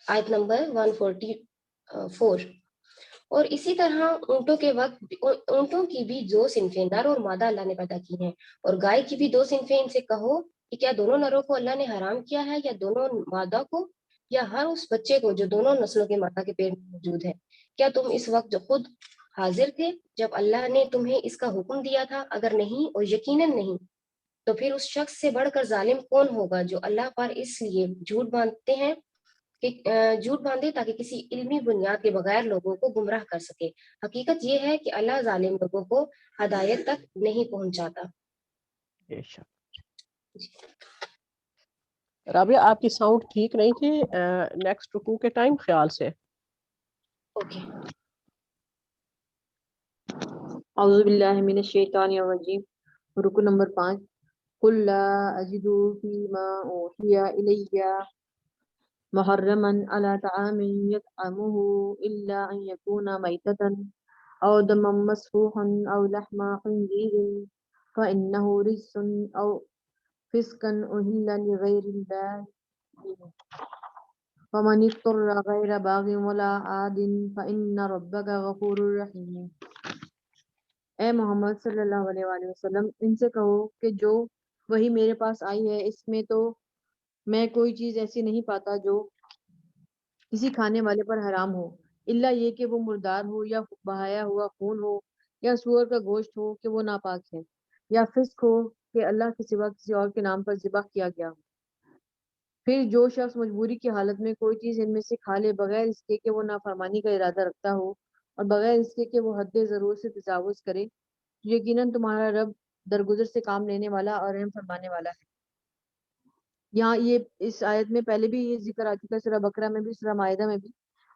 آیت نمبر 144، اور اسی طرح اونٹوں کی بھی 2 صنفیں نر اور مادہ اللہ نے پیدا کی ہیں، اور گائے کی بھی 2 صنفیں۔ ان سے کہو کہ کیا دونوں نروں کو اللہ نے حرام کیا ہے یا دونوں مادہ کو، یا ہر اس بچے کو جو دونوں نسلوں کے مادہ کے پیٹ میں موجود ہے؟ کیا تم اس وقت جو خود حاضر تھے جب اللہ نے تمہیں اس کا حکم دیا تھا؟ اگر نہیں اور یقیناً نہیں تو پھر اس شخص سے بڑھ کر ظالم کون ہوگا جو اللہ پر اس لیے جھوٹ باندھتے ہیں کہ جھوٹ باندھے تاکہ کسی علمی بنیاد کے بغیر لوگوں کو گمراہ کر سکے۔ حقیقت یہ ہے کہ اللہ ظالم لوگوں کو ہدایت تک نہیں پہنچاتا۔
بے شک۔ رابعہ آپ کی ساؤنڈ ٹھیک نہیں تھی نیکسٹ رکوع کے ٹائم، خیال سے۔
اوکے۔
اعوذ باللہ من الشیطان الرجیم، رکو نمبر 5۔ قل لا اجد فیما اوحی الی محرما علی طعام یطعمه الا ان یکون میتۃ او دما مسفوحا او لحم خنزیر فانه رجس او فسقا اہل لغیر اللہ فمن اضطر غیر باغ ولا عاد فان ربک غفور رحیم۔ اے محمد صلی اللہ علیہ وآلہ وسلم، ان سے کہو کہ جو وہی میرے پاس آئی ہے اس میں تو میں کوئی چیز ایسی نہیں پاتا جو کسی کھانے والے پر حرام ہو، الا یہ کہ وہ مردار ہو یا بہایا ہوا خون ہو یا سور کا گوشت ہو کہ وہ ناپاک ہے، یا فسق ہو کہ اللہ کے سوا کسی اور کے نام پر ذبح کیا گیا ہو۔ پھر جو شخص مجبوری کی حالت میں کوئی چیز ان میں سے کھا لے بغیر اس کے کہ وہ نافرمانی کا ارادہ رکھتا ہو اور بغیر اس کے کہ وہ حد ضرور سے تجاوز کرے، تو یقیناً تمہارا رب درگزر سے کام لینے والا اور رحم فرمانے والا ہے۔ یہاں یہ اس آیت میں پہلے بھی یہ ذکر آ چکا ہے، سورہ بقرہ میں بھی، سورہ مائدہ میں بھی،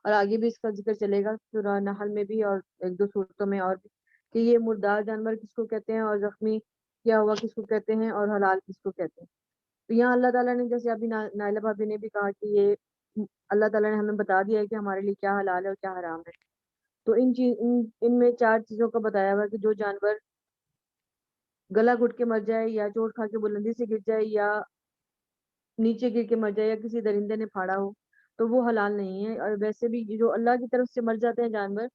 اور آگے بھی اس کا ذکر چلے گا سورہ نحل میں بھی اور ایک دو صورتوں میں اور بھی، کہ یہ مردار جانور کس کو کہتے ہیں اور زخمی کیا ہوا کس کو کہتے ہیں اور حلال کس کو کہتے ہیں۔ تو یہاں اللہ تعالیٰ نے جیسے ابھی نائلہ بھابی نے بھی کہا کہ یہ اللہ تعالیٰ نے ہمیں بتا دیا ہے کہ ہمارے لیے کیا حلال ہے اور کیا حرام ہے۔ تو ان میں 4 چیزوں کا بتایا ہوا ہے کہ جو جانور گلا گھٹ کے مر جائے یا چوٹ کھا کے بلندی سے گر جائے یا نیچے گر کے مر جائے یا کسی درندے نے پھاڑا ہو تو وہ حلال نہیں ہے، اور ویسے بھی جو اللہ کی طرف سے مر جاتے ہیں جانور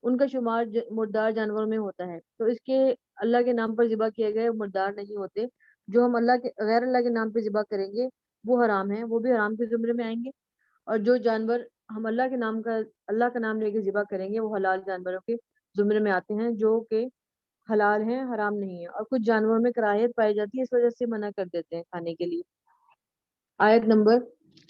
ان کا شمار مردار جانوروں میں ہوتا ہے، تو اس کے اللہ کے نام پر ذبح کیے گئے مردار نہیں ہوتے۔ جو ہم اللہ کے غیر اللہ کے نام پہ ذبح کریں گے وہ حرام ہیں، وہ بھی حرام کے زمرے میں آئیں گے، اور جو جانور ہم اللہ کے نام لے کے ذبح کریں گے وہ حلال جانوروں کے زمرے میں آتے ہیں جو کہ حلال ہیں، حرام نہیں ہے۔ اور کچھ جانوروں میں کراہیت پائی جاتی ہے، اس وجہ سے منع کر دیتے ہیں کھانے کے لیے۔ آیت نمبر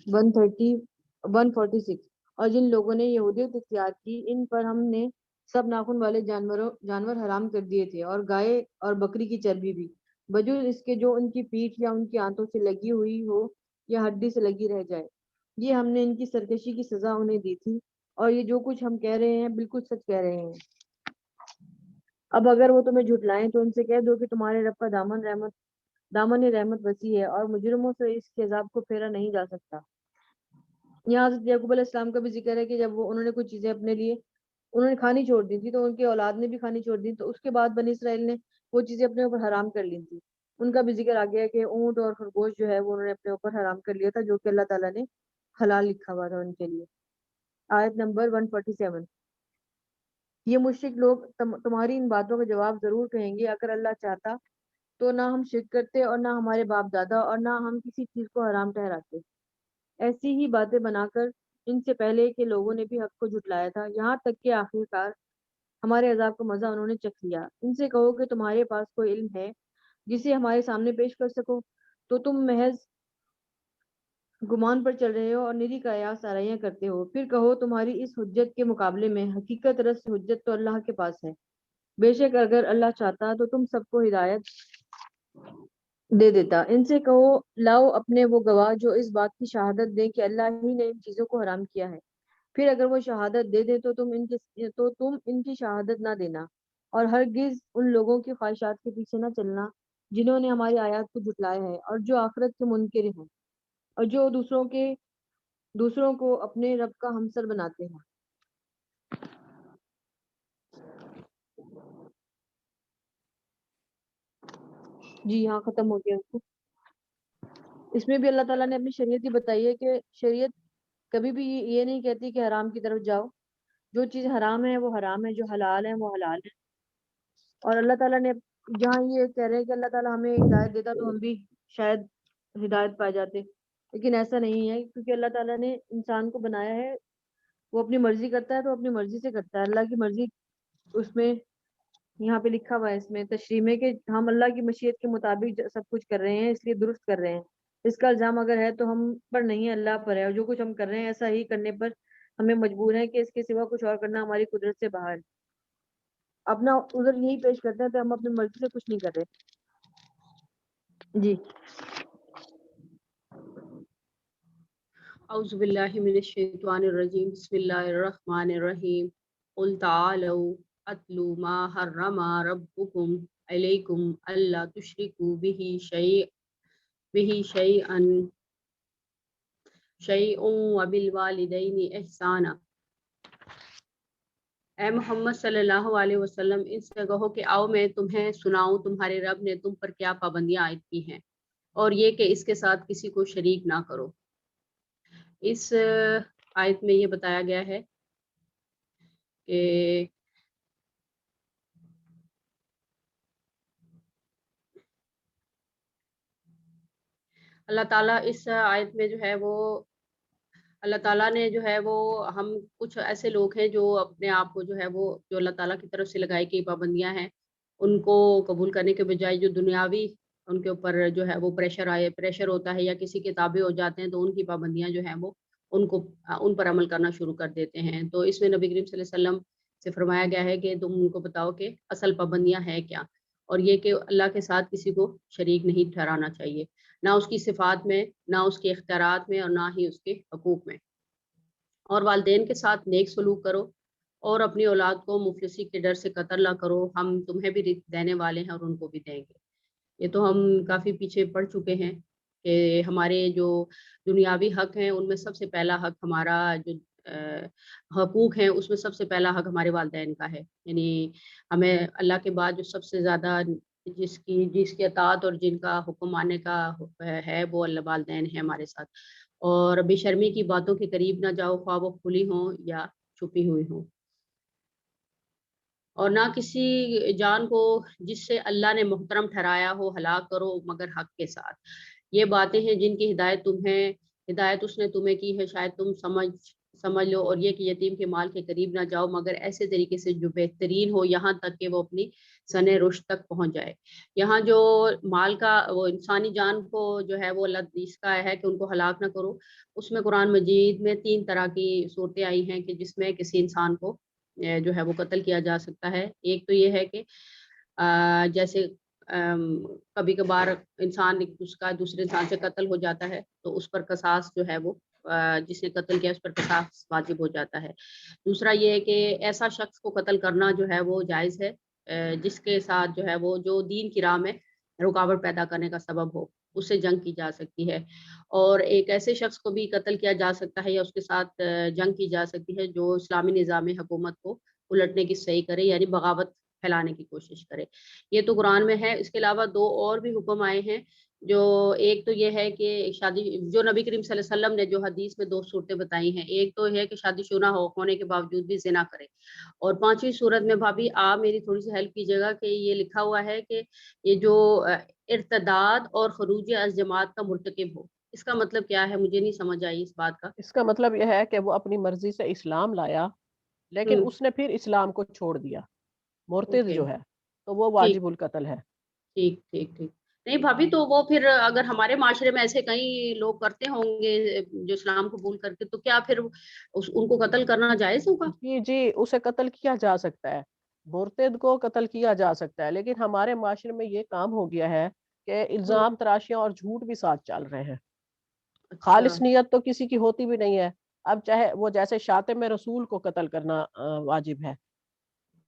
146۔ اور جن لوگوں نے یہودیت اختیار کی ان پر ہم نے سب ناخن والے جانور حرام کر دیے تھے، اور گائے اور بکری کی چربی بھی، بجز اس کے جو ان کی پیٹھ یا ان کی آنتوں سے لگی ہوئی ہو یا ہڈی سے لگی رہ جائے۔ یہ ہم نے ان کی سرکشی کی سزا انہیں دی تھی، اور یہ جو کچھ ہم کہہ رہے ہیں بالکل سچ کہہ رہے ہیں۔ اب اگر وہ تمہیں جھٹلائیں تو ان سے کہہ دو کہ تمہارے رب کا دامن رحمت وسیع ہے، اور مجرموں سے اس کے عذاب کو پھیرا نہیں جا سکتا۔ یہاں حضرت یعقوب علیہ السلام کا بھی ذکر ہے کہ جب انہوں نے کچھ چیزیں اپنے لیے انہوں نے کھانی چھوڑ دی تھی تو ان کے اولاد نے بھی کھانی چھوڑ دی، تو اس کے بعد بنی اسرائیل نے وہ چیزیں اپنے اوپر حرام کر لی تھی۔ ان کا بھی ذکر آ گیا ہے کہ اونٹ اور خرگوش جو ہے وہ انہوں نے اپنے اوپر حرام کر لیا تھا، جو کہ اللہ تعالیٰ نے حلال لکھا ہوا تھا ان کے لیے۔ آیت نمبر 147۔ یہ مشرک لوگ تمہاری ان باتوں کا جواب ضرور کہیں گے، اگر اللہ چاہتا تو نہ ہم شرک کرتے اور نہ ہمارے باپ دادا اور نہ ہم کسی چیز کو حرام ٹھہراتے۔ ایسی ہی باتیں بنا کر ان سے پہلے کے لوگوں نے بھی حق کو جھٹلایا تھا، یہاں تک کہ آخرکار ہمارے عذاب کا مزہ انہوں نے چکھ لیا۔ ان سے کہو کہ تمہارے پاس کوئی علم ہے جسے ہمارے سامنے پیش کر سکو، تو تم محض گمان پر چل رہے ہو اور نری قیاس آرائیاں کرتے ہو۔ پھر کہو تمہاری اس حجت کے مقابلے میں حقیقت رس حجت تو اللہ کے پاس ہے، بے شک اگر اللہ چاہتا تو تم سب کو ہدایت دے دیتا۔ ان سے کہو لاؤ اپنے وہ گواہ جو اس بات کی شہادت دیں کہ اللہ ہی نے ان چیزوں کو حرام کیا ہے، پھر اگر وہ شہادت دے دیں تو تم ان کی شہادت نہ دینا، اور ہرگز ان لوگوں کی خواہشات کے پیچھے نہ چلنا جنہوں نے ہماری آیات کو جھٹلایا ہے اور جو آخرت کے منکر ہیں، اور جو دوسروں کو اپنے رب کا ہمسر بناتے ہیں۔ جی یہاں ختم ہو گیا۔ اس میں بھی اللہ تعالیٰ نے اپنی شریعت ہی بتائی ہے کہ شریعت کبھی بھی یہ نہیں کہتی کہ حرام کی طرف جاؤ، جو چیز حرام ہے وہ حرام ہے، جو حلال ہے وہ حلال ہے۔ اور اللہ تعالیٰ نے جہاں یہ کہہ رہے ہیں کہ اللہ تعالیٰ ہمیں ہدایت دیتا تو ہم بھی شاید ہدایت پا جاتے، لیکن ایسا نہیں ہے، کیونکہ اللہ تعالیٰ نے انسان کو بنایا ہے، وہ اپنی مرضی کرتا ہے تو اپنی مرضی سے کرتا ہے۔ اللہ کی مرضی اس میں یہاں پہ لکھا ہوا ہے اس میں تشریح میں کہ ہم اللہ کی مشیت کے مطابق سب کچھ کر رہے ہیں، اس لیے درست کر رہے ہیں۔ اس کا الزام اگر ہے تو ہم پر نہیں ہے، اللہ پر ہے، اور جو کچھ ہم کر رہے ہیں ایسا ہی کرنے پر ہمیں مجبور ہے کہ اس کے سوا کچھ اور کرنا ہماری قدرت سے باہر ہے۔ اپنا عذر یہی پیش کرتے ہیں تو ہم اپنی مرضی سے کچھ نہیں کر رہے۔ جی
اعوذ باللہ من الشیطان الرجیم، بسم اللہ الرحمن الرحیم، قل تعالوا اتلو ما حرم ربکم علیکم الا تشرکوا به شیئا وبالوالدین احسانا۔ اے محمد صلی اللہ علیہ وسلم، ان سے کہو کہ آؤ میں تمہیں سناؤں تمہارے رب نے تم پر کیا پابندیاں عائد کی ہیں، اور یہ کہ اس کے ساتھ کسی کو شریک نہ کرو۔ اس آیت میں یہ بتایا گیا ہے کہ اللہ تعالیٰ اس آیت میں جو ہے وہ اللہ تعالیٰ نے جو ہے وہ ہم کچھ ایسے لوگ ہیں جو اپنے آپ کو جو ہے وہ جو اللہ تعالیٰ کی طرف سے لگائی گئی پابندیاں ہیں ان کو قبول کرنے کے بجائے جو دنیاوی ان کے اوپر جو ہے وہ پریشر ہوتا ہے یا کسی کے تابع ہو جاتے ہیں تو ان کی پابندیاں جو ہیں وہ ان پر عمل کرنا شروع کر دیتے ہیں۔ تو اس میں نبی کریم صلی اللہ علیہ وسلم سے فرمایا گیا ہے کہ تم ان کو بتاؤ کہ اصل پابندیاں ہیں کیا، اور یہ کہ اللہ کے ساتھ کسی کو شریک نہیں ٹھہرانا چاہیے، نہ اس کی صفات میں، نہ اس کے اختیارات میں، اور نہ ہی اس کے حقوق میں۔ اور والدین کے ساتھ نیک سلوک کرو، اور اپنی اولاد کو مفلسی کے ڈر سے قتل نہ کرو، ہم تمہیں بھی رزق دینے والے ہیں اور ان کو بھی دیں گے۔ یہ تو ہم کافی پیچھے پڑ چکے ہیں کہ ہمارے جو دنیاوی حق ہیں ان میں سب سے پہلا حق ہمارا جو حقوق ہیں اس میں سب سے پہلا حق ہمارے والدین کا ہے، یعنی ہمیں اللہ کے بعد جو سب سے زیادہ جس کی اطاعت اور جن کا حکم ماننے کا ہے وہ اللہ والدین ہیں ہمارے ساتھ۔ اور بے شرمی کی باتوں کے قریب نہ جاؤ، خواہ وہ کھلی ہوں یا چھپی ہوئی ہوں، اور نہ کسی جان کو جس سے اللہ نے محترم ٹھہرایا ہو ہلاک کرو مگر حق کے ساتھ۔ یہ باتیں ہیں جن کی ہدایت اس نے تمہیں کی ہے، شاید تم سمجھ لو، اور یہ کہ یتیم کے مال کے قریب نہ جاؤ مگر ایسے طریقے سے جو بہترین ہو، یہاں تک کہ وہ اپنی سن رشد تک پہنچ جائے۔ یہاں جو مال کا وہ انسانی جان کو جو ہے وہ اللہ اس کا ہے کہ ان کو ہلاک نہ کرو، اس میں قرآن مجید میں 3 طرح کی صورتیں آئی ہیں کہ جس میں کسی انسان کو جو ہے وہ قتل کیا جا سکتا ہے۔ ایک تو یہ ہے کہ جیسے کبھی کبھار انسان اس کا دوسرے انسان سے قتل ہو جاتا ہے تو اس پر قصاص جو ہے وہ جس نے قتل کیا اس پر قصاص واجب ہو جاتا ہے۔ دوسرا یہ ہے کہ ایسا شخص کو قتل کرنا جو ہے وہ جائز ہے جس کے ساتھ جو ہے وہ جو دین کی راہ میں رکاوٹ پیدا کرنے کا سبب ہو، اس سے جنگ کی جا سکتی ہے۔ اور ایک ایسے شخص کو بھی قتل کیا جا سکتا ہے یا اس کے ساتھ جنگ کی جا سکتی ہے جو اسلامی نظام حکومت کو الٹنے کی صحیح کرے، یعنی بغاوت پھیلانے کی کوشش کرے۔ یہ تو قرآن میں ہے۔ اس کے علاوہ 2 اور بھی حکم آئے ہیں، جو ایک تو یہ ہے کہ شادی جو نبی کریم صلی اللہ علیہ وسلم نے جو حدیث میں 2 صورتیں بتائی ہیں، ایک تو ہے کہ شادی شدہ ہونے کے باوجود بھی زنا کرے، اور 5ویں صورت میں بھابھی آپ میری تھوڑی سی ہیلپ کیجیے گا کہ یہ لکھا ہوا ہے کہ یہ جو ارتداد اور خروج از جماعت کا مرتکب ہو، اس کا مطلب کیا ہے؟ مجھے نہیں سمجھ آئی اس بات کا۔
اس کا مطلب یہ ہے کہ وہ اپنی مرضی سے اسلام لایا لیکن اس نے پھر اسلام کو چھوڑ دیا، مرتد
اوکے،
جو ہے تو وہ
ٹھیک
واجب القتل ہے۔
ٹھیک ٹھیک ٹھیک۔ نہیں بھابھی، تو وہ پھر اگر ہمارے معاشرے میں ایسے کئی لوگ کرتے ہوں گے جو اسلام قبول کر کے، تو کیا پھر ان کو قتل کرنا جائز ہوگا؟
جی جی، اسے قتل کیا جا سکتا ہے، مرتد کو قتل کیا جا سکتا ہے، لیکن ہمارے معاشرے میں یہ کام ہو گیا ہے کہ الزام تراشیاں اور جھوٹ بھی ساتھ چل رہے ہیں،
اچھا۔
خالص نیت تو کسی کی ہوتی بھی نہیں ہے۔ اب چاہے وہ جیسے شاتم رسول کو قتل کرنا واجب ہے،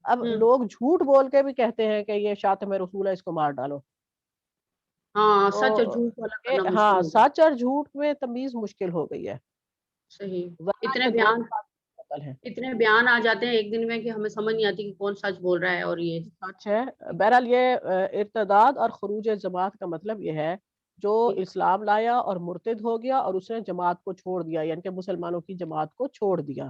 اب
ہوں،
لوگ جھوٹ بول کے بھی کہتے ہیں کہ یہ شاتم رسول ہے، اس کو مار ڈالو۔
ہاں،
تو
سچ اور جھوٹ کو الگ کرنا مشکل
ہاں،
ہوگا۔
سچ اور جھوٹ میں تمیز مشکل ہو گئی ہے،
صحیح۔
ورنہ
اتنے
یہ
بیان
دونوں باتیں قتل ہے۔
اتنے بیان آ جاتے ہیں ایک دن میں کہ ہمیں سمجھ نہیں آتی کہ کون سچ بول رہا ہے اور یہ۔
سچ ہے۔ بہرحال یہ ارتداد اور خروج جماعت کا مطلب یہ ہے جو اسلام لایا اور مرتد ہو گیا اور اس نے جماعت کو چھوڑ دیا، یعنی کہ مسلمانوں کی جماعت کو چھوڑ دیا۔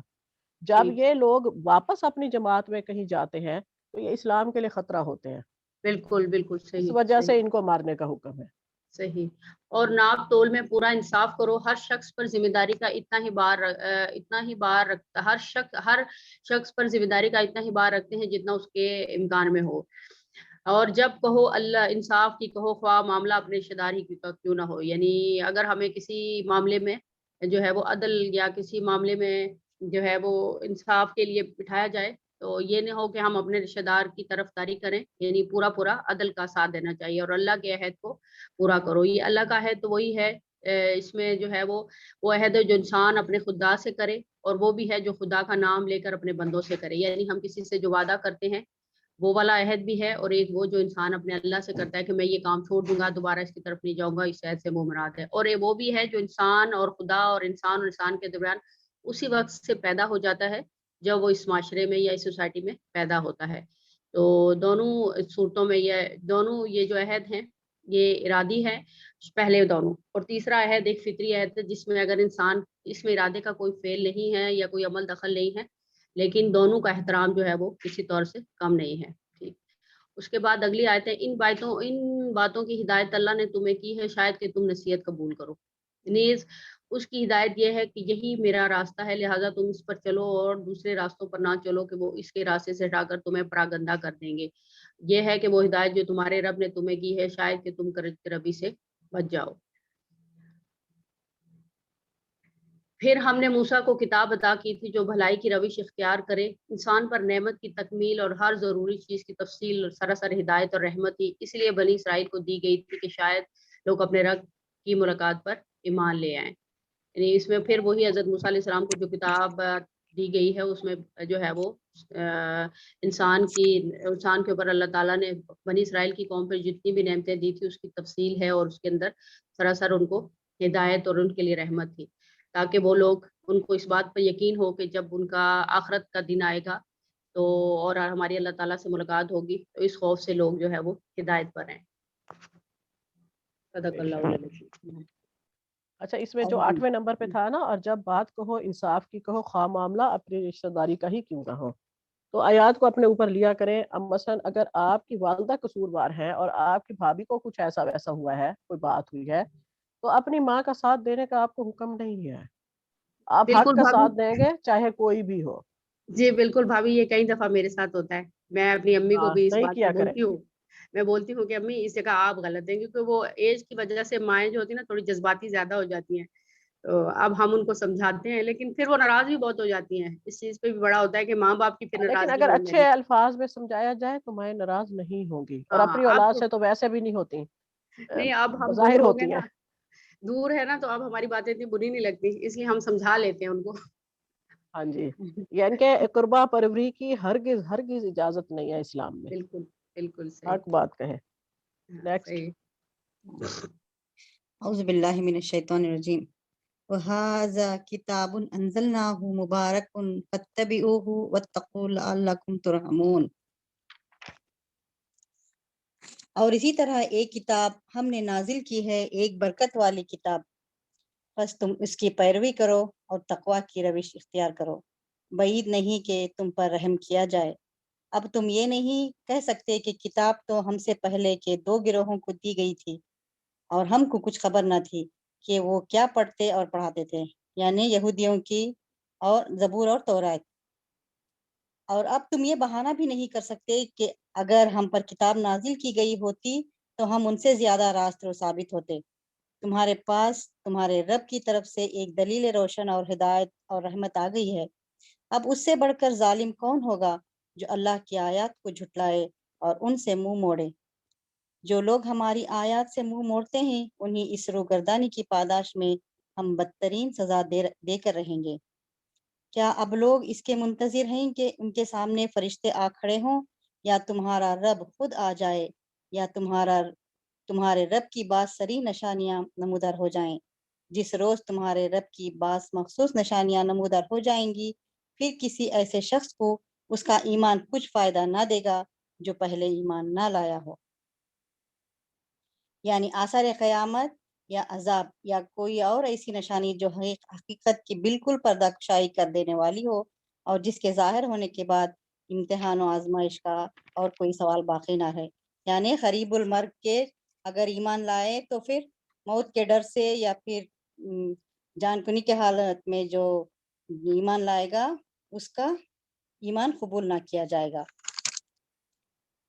جب
ٹھیک،
یہ لوگ واپس اپنی جماعت میں کہیں جاتے ہیں تو یہ اسلام کے لیے خطرہ ہوتے ہیں،
بالکل بالکل،
اس
صحیح
وجہ
صحیح۔
سے ان کو مارنے کا حکم ہے۔
صحیح. اور ناپ تول میں پورا انصاف کرو. ہر شخص پر ذمہ داری کا ہر شخص پر ذمہ داری کا اتنا ہی بار رکھتے ہیں جتنا اس کے امکان میں ہو. اور جب کہو اللہ انصاف کی کہو، خواہ معاملہ اپنے رشتہ دار ہی کیوں نہ ہو. یعنی اگر ہمیں کسی معاملے میں جو ہے وہ عدل یا کسی معاملے میں جو ہے وہ انصاف کے لیے بٹھایا جائے تو یہ نہ ہو کہ ہم اپنے رشتہ دار کی طرفداری کریں. یعنی پورا عدل کا ساتھ دینا چاہیے اور اللہ کے عہد کو پورا کرو. یہ اللہ کا عہد تو وہی ہے، اس میں جو ہے وہ عہد ہے جو انسان اپنے خدا سے کرے، اور وہ بھی ہے جو خدا کا نام لے کر اپنے بندوں سے کرے. یعنی ہم کسی سے جو وعدہ کرتے ہیں وہ والا عہد بھی ہے، اور ایک وہ جو انسان اپنے اللہ سے کرتا ہے کہ میں یہ کام چھوڑ دوں گا، دوبارہ اس کی طرف نہیں جاؤں گا، اس عہد سے مراد ہے. اور وہ بھی ہے جو انسان اور خدا اور انسان کے درمیان اسی وقت سے پیدا ہو جاتا ہے جب وہ اس معاشرے میں یا اس سوسائٹی میں پیدا ہوتا ہے. تو دونوں صورتوں میں یہ جو عہد ہیں یہ ارادی ہے پہلے دونوں، اور تیسرا عہد ایک فطری عہد ہے جس میں اگر انسان اس میں ارادے کا کوئی فعل نہیں ہے یا کوئی عمل دخل نہیں ہے، لیکن دونوں کا احترام جو ہے وہ کسی طور سے کم نہیں ہے. ٹھیک. اس کے بعد اگلی آیت ہے ان باتوں کی ہدایت اللہ نے تمہیں کی ہے شاید کہ تم نصیحت قبول کرو. نیز اس کی ہدایت یہ ہے کہ یہی میرا راستہ ہے، لہٰذا تم اس پر چلو اور دوسرے راستوں پر نہ چلو کہ وہ اس کے راستے سے ہٹا کر تمہیں پراگندہ کر دیں گے. یہ ہے کہ وہ ہدایت جو تمہارے رب نے تمہیں کی ہے شاید کہ تم ربی سے بچ جاؤ. پھر ہم نے موسیٰ کو کتاب عطا کی تھی جو بھلائی کی روش اختیار کرے. انسان پر نعمت کی تکمیل اور ہر ضروری چیز کی تفصیل سراسر ہدایت اور رحمت تھی، اس لیے بنی اسرائیل کو دی گئی تھی کہ شاید لوگ اپنے رب کی ملاقات پر ایمان لے آئیں. یعنی اس میں پھر وہی حضرت موسیٰ علیہ السلام کو جو کتاب دی گئی ہے اس میں جو ہے وہ انسان کے اوپر اللہ تعالیٰ نے بنی اسرائیل کی قوم پر جتنی بھی نعمتیں دی تھی اس کی تفصیل ہے، اور اس کے اندر سراسر ان کو ہدایت اور ان کے لیے رحمت تھی، تاکہ وہ لوگ ان کو اس بات پر یقین ہو کہ جب ان کا آخرت کا دن آئے گا تو اور ہماری اللہ تعالیٰ سے ملاقات ہوگی تو اس خوف سے لوگ جو ہے وہ ہدایت پر ہیں. صدق اللہ العظیم.
اچھا، اس میں جو 8ویں نمبر پہ تھا نا، اور جب بات کہو انصاف کی کہو خواہ معاملہ اپنی رشتہ داری کا ہی کیوں نہ ہو، تو آیات کو اپنے اوپر لیا کریں. اب مثلا اگر آپ کی والدہ قصوروار ہے اور آپ کی بھابھی کو کچھ ایسا ویسا ہوا ہے، کوئی بات ہوئی ہے، تو اپنی ماں کا ساتھ دینے کا آپ کو حکم نہیں ہے. آپ حق
بالکل
کا
بھابھی،
ساتھ دیں گے چاہے کوئی بھی ہو.
جی بالکل بھابھی، یہ کئی دفعہ میرے ساتھ ہوتا ہے. میں اپنی امی کو بھی اس
نہیں
بات پہ
کیا کریں.
بولتی ہوں. میں بولتی ہوں کہ امی اس جگہ آپ غلط ہیں، کیونکہ وہ ایج کی وجہ سے مائیں جو ہوتی ہیں نا تھوڑی جذباتی زیادہ ہو جاتی ہیں. تو اب ہم ان کو سمجھاتے ہیں لیکن پھر وہ ناراض بھی بہت ہو جاتی ہیں. اس چیز پہ بھی بڑا ہوتا ہے کہ ماں باپ کی پھر
لیکن
ناراضگی
اگر
نہیں
اچھے
ہوگی.
الفاظ میں سمجھایا جائے تو مائیں ناراض نہیں ہوں گی، اور
ہاں
اپنی
اب
اولاد سے تو ویسے بھی نہیں ہوتی،
نہیں، اب ہم
بظاہر
دور ہو گئے
ہوتی
نا،
ہیں.
دور ہے نا، تو اب ہماری باتیں اتنی بری نہیں لگتی، اس لیے ہم سمجھا لیتے ہیں ان کو.
ہاں جی، یعنی کہ قربا پروری کی ہرگز اجازت نہیں ہے اسلام میں.
بالکل بالکل صحیح.
حق بات کہیں.
ہاں،
نیکسٹ.
صحیح.
اعوذ باللہ من الشیطان الرجیم وَهَذَا کتاب انزلناہ مبارک فاتبعوہ واتقوا لعلکم ترحمون. اور اسی طرح ایک کتاب ہم نے نازل کی ہے، ایک برکت والی کتاب، بس تم اس کی پیروی کرو اور تقوی کی روش اختیار کرو. بعید نہیں کہ تم پر رحم کیا جائے. اب تم یہ نہیں کہہ سکتے کہ کتاب تو ہم سے پہلے کے 2 گروہوں کو دی گئی تھی اور ہم کو کچھ خبر نہ تھی کہ وہ کیا پڑھتے اور پڑھاتے تھے، یعنی یہودیوں کی اور زبور اور تورات. اور اب تم یہ بہانہ بھی نہیں کر سکتے کہ اگر ہم پر کتاب نازل کی گئی ہوتی تو ہم ان سے زیادہ راست رو ثابت ہوتے. تمہارے پاس تمہارے رب کی طرف سے ایک دلیل روشن اور ہدایت اور رحمت آ گئی ہے. اب اس سے بڑھ کر ظالم کون ہوگا جو اللہ کی آیات کو جھٹلائے اور ان سے منہ موڑے. جو لوگ ہماری آیات سے منہ موڑتے ہیں انہیں اس روگردانی کی پاداش میں ہم بدترین سزا دے کر رہیں گے. کیا اب لوگ اس کے منتظر ہیں کہ ان کے سامنے فرشتے آ کھڑے ہوں، یا تمہارا رب خود آ جائے، یا تمہارے رب کی بعض سری نشانیاں نمودار ہو جائیں؟ جس روز تمہارے رب کی بعض مخصوص نشانیاں نمودار ہو جائیں گی، پھر کسی ایسے شخص کو اس کا ایمان کچھ فائدہ نہ دے گا جو پہلے ایمان نہ لایا ہو. یعنی آثار قیامت یا عذاب یا کوئی اور ایسی نشانی جو حقیقت کی بالکل پردہ کشائی کر دینے والی ہو، اور جس کے ظاہر ہونے کے بعد امتحان و آزمائش کا اور کوئی سوال باقی نہ رہے. یعنی قریب المرگ کے اگر ایمان لائے تو پھر موت کے ڈر سے یا پھر جان کنی کے حالت میں جو ایمان لائے گا اس کا ایمان قبول نہ کیا جائے گا،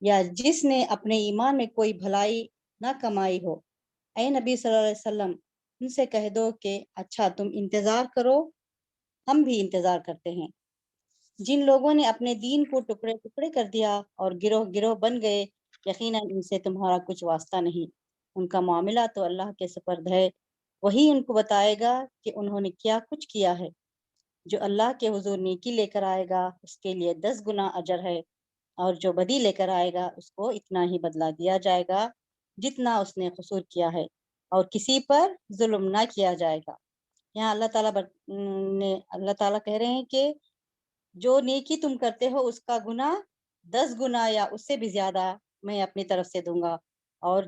یا جس نے اپنے ایمان میں کوئی بھلائی نہ کمائی ہو، اے نبی صلی اللہ علیہ وسلم ان سے کہہ دو کہ اچھا تم انتظار کرو، ہم بھی انتظار کرتے ہیں۔ جن لوگوں نے اپنے دین کو ٹکڑے ٹکڑے کر دیا اور گروہ گروہ بن گئے، یقیناً ان سے تمہارا کچھ واسطہ نہیں، ان کا معاملہ تو اللہ کے سپرد ہے، وہی ان کو بتائے گا کہ انہوں نے کیا کچھ کیا ہے۔ جو اللہ کے حضور نیکی لے کر آئے گا اس کے لیے 10 گنا اجر ہے، اور جو بدی لے کر آئے گا اس کو اتنا ہی بدلہ دیا جائے گا جتنا اس نے قصور کیا ہے، اور کسی پر ظلم نہ کیا جائے گا۔ یہاں اللہ تعالیٰ کہہ رہے ہیں کہ جو نیکی تم کرتے ہو اس کا گناہ 10 گنا یا اس سے بھی زیادہ میں اپنی طرف سے دوں گا، اور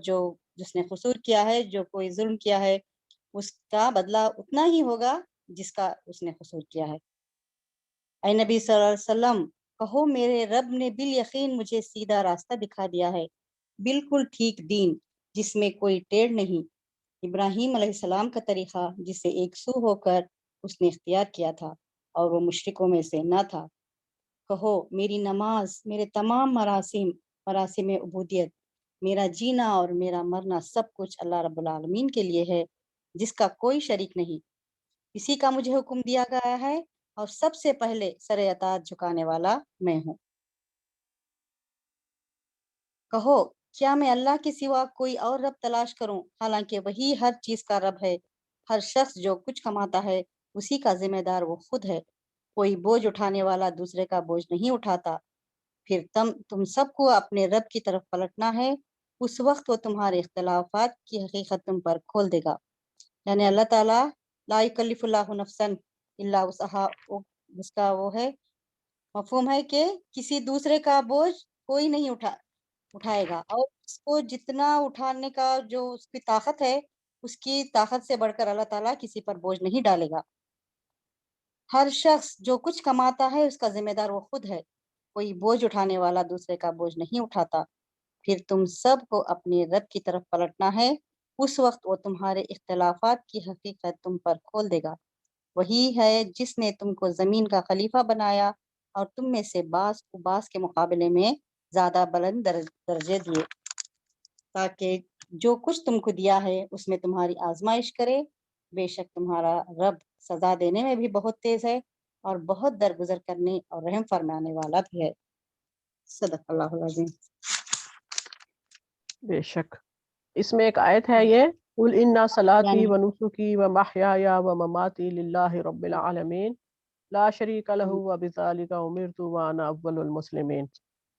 جس نے قصور کیا ہے، جو کوئی ظلم کیا ہے، اس کا بدلہ اتنا ہی ہوگا جس کا اس نے قصور کیا ہے۔ اے نبی صلی اللہ علیہ وسلم کہو میرے رب نے بالیقین مجھے سیدھا راستہ دکھا دیا ہے، بالکل ٹھیک دین جس میں کوئی ٹیڑھ نہیں، ابراہیم علیہ السلام کا طریقہ جسے ایک سو ہو کر اس نے اختیار کیا تھا اور وہ مشرکوں میں سے نہ تھا۔ کہو میری نماز، میرے تمام مراسم عبودیت، میرا جینا اور میرا مرنا سب کچھ اللہ رب العالمین کے لیے ہے، جس کا کوئی شریک نہیں، اسی کا مجھے حکم دیا گیا ہے اور سب سے پہلے سر اطاعت جھکانے والا میں ہوں۔ کہو کیا میں اللہ کے سوا کوئی اور رب تلاش کروں، حالانکہ وہی ہر چیز کا رب ہے، ہر شخص جو کچھ کماتا ہے اسی کا ذمہ دار وہ خود ہے، کوئی بوجھ اٹھانے والا دوسرے کا بوجھ نہیں اٹھاتا، پھر تم سب کو اپنے رب کی طرف پلٹنا ہے، اس وقت وہ تمہارے اختلافات کی حقیقت تم پر کھول دے گا۔ یعنی اللہ تعالیٰ لا یکلف اللہ نفسا الا وسعها، جس کا وہ ہے مفہوم ہے کہ کسی دوسرے کا بوجھ کوئی نہیں اٹھائے گا، اور اس کو جتنا اٹھانے کا جو اس کی طاقت ہے اس کی طاقت سے بڑھ کر اللہ تعالیٰ کسی پر بوجھ نہیں ڈالے گا۔ ہر شخص جو کچھ کماتا ہے اس کا ذمہ دار وہ خود ہے، کوئی بوجھ اٹھانے والا دوسرے کا بوجھ نہیں اٹھاتا، پھر تم سب کو اپنے رب کی طرف پلٹنا ہے، اس وقت وہ تمہارے اختلافات کی حقیقت تم پر کھول دے گا۔ وہی ہے جس نے تم کو زمین کا خلیفہ بنایا اور تم میں سے بعض کو بعض کے مقابلے میں زیادہ بلند درجے دیے، تاکہ جو کچھ تم کو دیا ہے اس میں تمہاری آزمائش کرے، بے شک تمہارا رب سزا دینے میں بھی بہت تیز ہے اور بہت درگزر کرنے اور رحم فرمانے والا بھی ہے۔ صدق اللہ العظیم۔
بے شک اس میں ایک آیت ہے یہ قل ان صلاتی و نسکی و محیای و مماتی للہ رب العالمین لا شریک لہ و بذالک امرت وانا اول المسلمین۔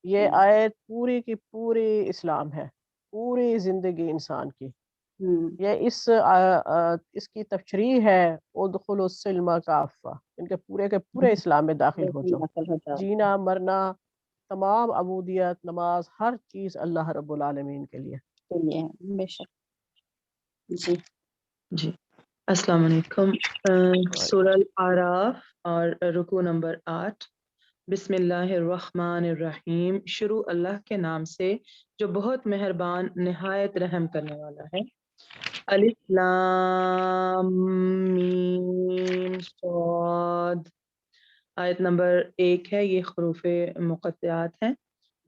یہ آیت پوری کی پوری اسلام ہے، پوری زندگی انسان کی، یہ اس کی تشریح ہے ادخلوا السلم کافہ، ان کے پورے اسلام میں داخل ہو جاؤ، جینا مرنا تمام عبودیت نماز ہر چیز اللہ رب العالمین کے لیے۔
بے شک جی
جی السلام علیکم۔ سورہ الاعراف اور رکوع نمبر 8۔ بسم اللہ الرحمن الرحیم، شروع اللہ کے نام سے جو بہت مہربان نہایت رحم کرنے والا ہے۔ الف لام میم صاد، آیت نمبر 1 ہے، یہ حروف مقطعات ہیں۔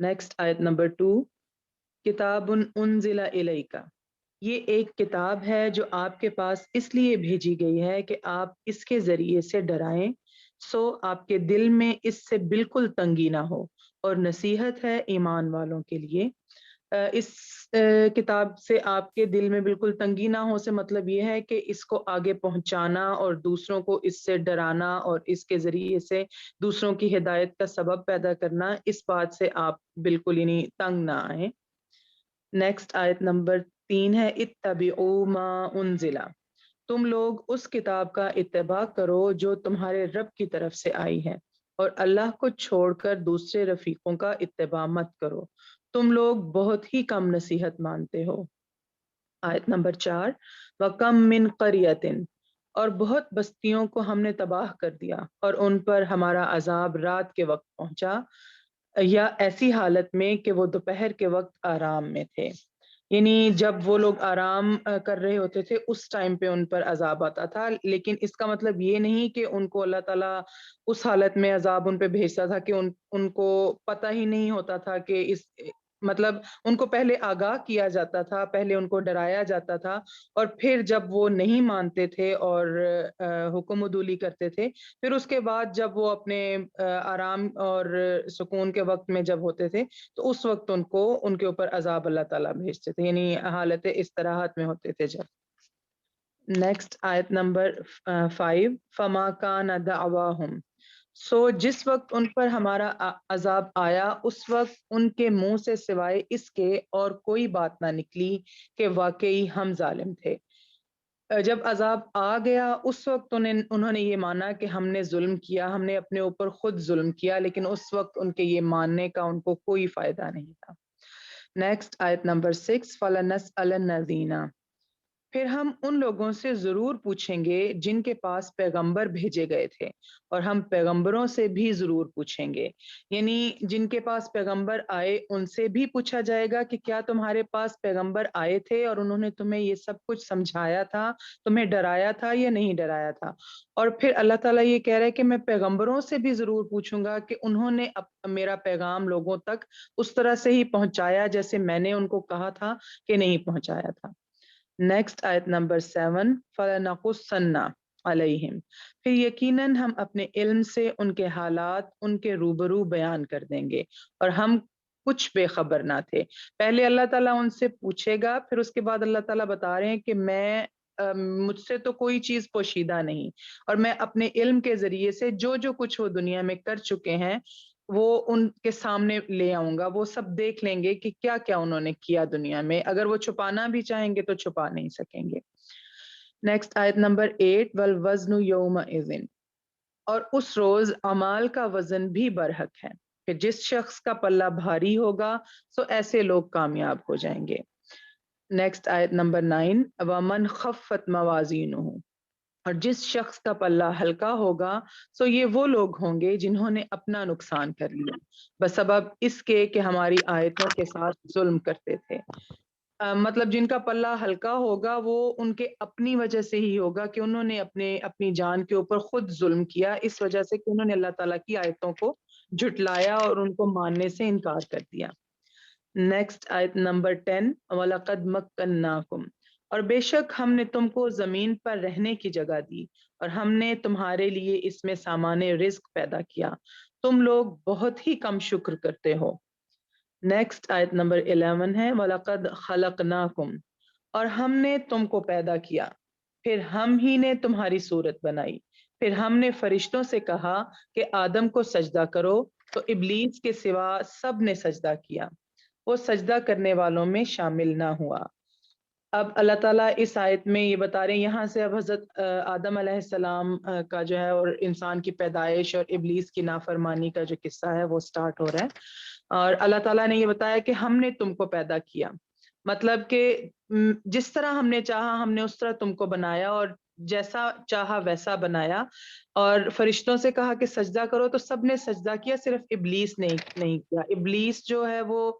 نیکسٹ آیت نمبر 2، کتاب انزل الیک، یہ ایک کتاب ہے جو آپ کے پاس اس لیے بھیجی گئی ہے کہ آپ اس کے ذریعے سے ڈرائیں، سو آپ کے دل میں اس سے بالکل تنگی نہ ہو، اور نصیحت ہے ایمان والوں کے لیے۔ اس کتاب سے آپ کے دل میں بالکل تنگی نہ ہو سے مطلب یہ ہے کہ اس کو آگے پہنچانا اور دوسروں کو اس سے ڈرانا اور اس کے ذریعے سے دوسروں کی ہدایت کا سبب پیدا کرنا، اس بات سے آپ بالکل یعنی تنگ نہ آئیں۔ نیکسٹ آیت نمبر 3 ہے، اتبعوا ما انزل، تم لوگ اس کتاب کا اتباع کرو جو تمہارے رب کی طرف سے آئی ہے، اور اللہ کو چھوڑ کر دوسرے رفیقوں کا اتباع مت کرو، تم لوگ بہت ہی کم نصیحت مانتے ہو۔ آیت نمبر 4، وَكَم مِّن قَرْيَةٍ، اور بہت بستیوں کو ہم نے تباہ کر دیا اور ان پر ہمارا عذاب رات کے وقت پہنچا یا ایسی حالت میں کہ وہ دوپہر کے وقت آرام میں تھے۔ یعنی جب وہ لوگ آرام کر رہے ہوتے تھے اس ٹائم پہ ان پر عذاب آتا تھا، لیکن اس کا مطلب یہ نہیں کہ ان کو اللہ تعالیٰ اس حالت میں عذاب ان پہ بھیجتا تھا کہ ان کو پتہ ہی نہیں ہوتا تھا کہ مطلب ان کو پہلے آگاہ کیا جاتا تھا، پہلے ان کو ڈرایا جاتا تھا، اور پھر جب وہ نہیں مانتے تھے اور حکم عدولی کرتے تھے، پھر اس کے بعد جب وہ اپنے آرام اور سکون کے وقت میں جب ہوتے تھے تو اس وقت ان کے اوپر عذاب اللہ تعالیٰ بھیجتے تھے، یعنی حالت استراحت میں ہوتے تھے جب۔ نیکسٹ آیت نمبر 5، فما کان دعواہم، جس وقت ان پر ہمارا عذاب آیا اس وقت ان کے منہ سے سوائے اس کے اور کوئی بات نہ نکلی کہ واقعی ہم ظالم تھے۔ جب عذاب آ گیا اس وقت انہوں نے یہ مانا کہ ہم نے ظلم کیا، ہم نے اپنے اوپر خود ظلم کیا، لیکن اس وقت ان کے یہ ماننے کا ان کو کوئی فائدہ نہیں تھا۔ نیکسٹ آیت نمبر 6، فَلَنَسْأَلَنَّ الَّذِينَ، پھر ہم ان لوگوں سے ضرور پوچھیں گے جن کے پاس پیغمبر بھیجے گئے تھے، اور ہم پیغمبروں سے بھی ضرور پوچھیں گے، یعنی جن کے پاس پیغمبر آئے ان سے بھی پوچھا جائے گا کہ کیا تمہارے پاس پیغمبر آئے تھے اور انہوں نے تمہیں یہ سب کچھ سمجھایا تھا، تمہیں ڈرایا تھا یا نہیں ڈرایا تھا۔ اور پھر اللہ تعالیٰ یہ کہہ رہا ہے کہ میں پیغمبروں سے بھی ضرور پوچھوں گا کہ انہوں نے میرا پیغام لوگوں تک اس طرح سے ہی پہنچایا جیسے میں نے ان کو کہا تھا کہ نہیں پہنچایا تھا۔ نیکسٹ آیت نمبر 7، فَلَنَقُصَّنَّ عَلَيْهِمْ، پھر یقیناً ہم اپنے علم سے ان کے حالات ان کے روبرو بیان کر دیں گے، اور ہم کچھ بے خبر نہ تھے۔ پہلے اللہ تعالیٰ ان سے پوچھے گا، پھر اس کے بعد اللہ تعالیٰ بتا رہے ہیں کہ مجھ سے تو کوئی چیز پوشیدہ نہیں، اور میں اپنے علم کے ذریعے سے جو کچھ وہ دنیا میں کر چکے ہیں وہ ان کے سامنے لے آؤں گا، وہ سب دیکھ لیں گے کہ کیا کیا انہوں نے کیا دنیا میں، اگر وہ چھپانا بھی چاہیں گے تو چھپا نہیں سکیں گے۔ نیکسٹ آیت نمبر 8، والوزن یومئذ، اور اس روز اعمال کا وزن بھی برحق ہے، کہ جس شخص کا پلہ بھاری ہوگا سو ایسے لوگ کامیاب ہو جائیں گے۔ نیکسٹ آیت نمبر 9، ومن خفت موازینہ، اور جس شخص کا پلہ ہلکا ہوگا سو یہ وہ لوگ ہوں گے جنہوں نے اپنا نقصان کر لیا بسبب اس کے کہ ہماری آیتوں کے ساتھ ظلم کرتے تھے۔ مطلب جن کا پلہ ہلکا ہوگا وہ ان کے اپنی وجہ سے ہی ہوگا کہ انہوں نے اپنی جان کے اوپر خود ظلم کیا، اس وجہ سے کہ انہوں نے اللہ تعالیٰ کی آیتوں کو جھٹلایا اور ان کو ماننے سے انکار کر دیا۔ نیکسٹ آیت نمبر 10، وَلَقَدْ مَكَّنَّاكُمْ، اور بے شک ہم نے تم کو زمین پر رہنے کی جگہ دی، اور ہم نے تمہارے لیے اس میں سامان رزق پیدا کیا، تم لوگ بہت ہی کم شکر کرتے ہو۔ نیکسٹ آیت نمبر 11 ہے، وَلَقَدْ خَلَقْنَاكُمْ، اور ہم نے تم کو پیدا کیا، پھر ہم ہی نے تمہاری صورت بنائی، پھر ہم نے فرشتوں سے کہا کہ آدم کو سجدہ کرو تو ابلیس کے سوا سب نے سجدہ کیا، وہ سجدہ کرنے والوں میں شامل نہ ہوا۔ اب اللہ تعالیٰ اس آیت میں یہ بتا رہے ہیں، یہاں سے اب حضرت آدم علیہ السلام کا جو ہے اور انسان کی پیدائش اور ابلیس کی نافرمانی کا جو قصہ ہے وہ سٹارٹ ہو رہا ہے، اور اللہ تعالیٰ نے یہ بتایا کہ ہم نے تم کو پیدا کیا، مطلب کہ جس طرح ہم نے چاہا ہم نے اس طرح تم کو بنایا، اور جیسا چاہا ویسا بنایا، اور فرشتوں سے کہا کہ سجدہ کرو تو سب نے سجدہ کیا، صرف ابلیس نے نہیں کیا۔ ابلیس جو ہے وہ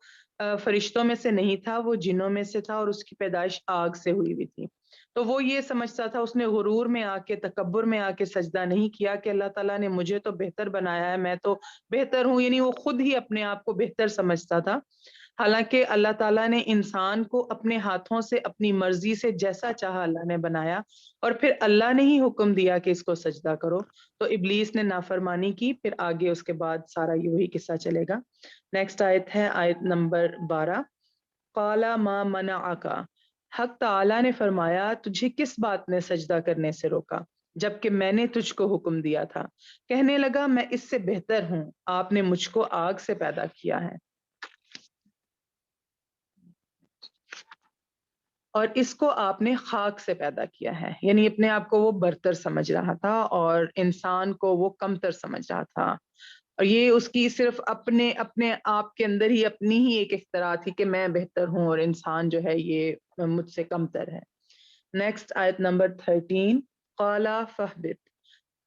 فرشتوں میں سے نہیں تھا، وہ جنوں میں سے تھا، اور اس کی پیدائش آگ سے ہوئی ہوئی تھی، تو وہ یہ سمجھتا تھا، اس نے غرور میں آ کے تکبر میں آ کے سجدہ نہیں کیا کہ اللہ تعالیٰ نے مجھے تو بہتر بنایا ہے، میں تو بہتر ہوں، یعنی وہ خود ہی اپنے آپ کو بہتر سمجھتا تھا، حالانکہ اللہ تعالیٰ نے انسان کو اپنے ہاتھوں سے اپنی مرضی سے جیسا چاہا اللہ نے بنایا، اور پھر اللہ نے ہی حکم دیا کہ اس کو سجدہ کرو، تو ابلیس نے نافرمانی کی، پھر آگے اس کے بعد سارا یہی قصہ چلے گا۔ نیکسٹ آیت ہے آیت نمبر 12، قَالَ مَا مَنَعَكَ، حق تعالیٰ نے فرمایا تجھے کس بات نے سجدہ کرنے سے روکا جبکہ میں نے تجھ کو حکم دیا تھا؟ کہنے لگا میں اس سے بہتر ہوں، آپ نے مجھ کو آگ سے پیدا کیا ہے اور اس کو آپ نے خاک سے پیدا کیا ہے، یعنی اپنے آپ کو وہ برتر سمجھ رہا تھا اور انسان کو وہ کمتر سمجھ رہا تھا، اور یہ اس کی صرف اپنے آپ کے اندر ہی اپنی ہی ایک اختراع تھی کہ میں بہتر ہوں اور انسان جو ہے یہ مجھ سے کمتر ہے۔ نیکسٹ آیت نمبر 13، قَالَ فَاهْبِطْ،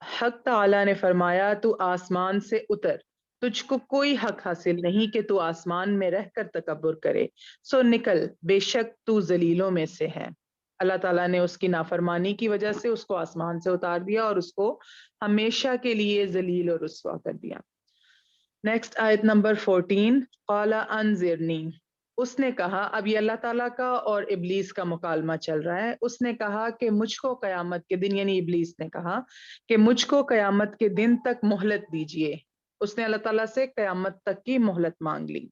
حق تعالیٰ نے فرمایا تو آسمان سے اتر، تجھ کو کوئی حق حاصل نہیں کہ تو آسمان میں رہ کر تکبر کرے، سو نکل، بے شک تو ذلیلوں میں سے ہے۔ اللہ تعالیٰ نے اس کی نافرمانی کی وجہ سے اس کو آسمان سے اتار دیا اور اس کو ہمیشہ کے لیے ذلیل اور رسوا کر دیا۔ نیکسٹ آیت نمبر 14، قال انذرنی، اس نے کہا، اب یہ اللہ تعالیٰ کا اور ابلیس کا مکالمہ چل رہا ہے، اس نے کہا کہ مجھ کو قیامت کے دن، یعنی ابلیس نے کہا کہ مجھ کو قیامت کے دن تک مہلت دیجئے، اس نے اللہ تعالیٰ سے قیامت تک کی مہلت مانگ لی۔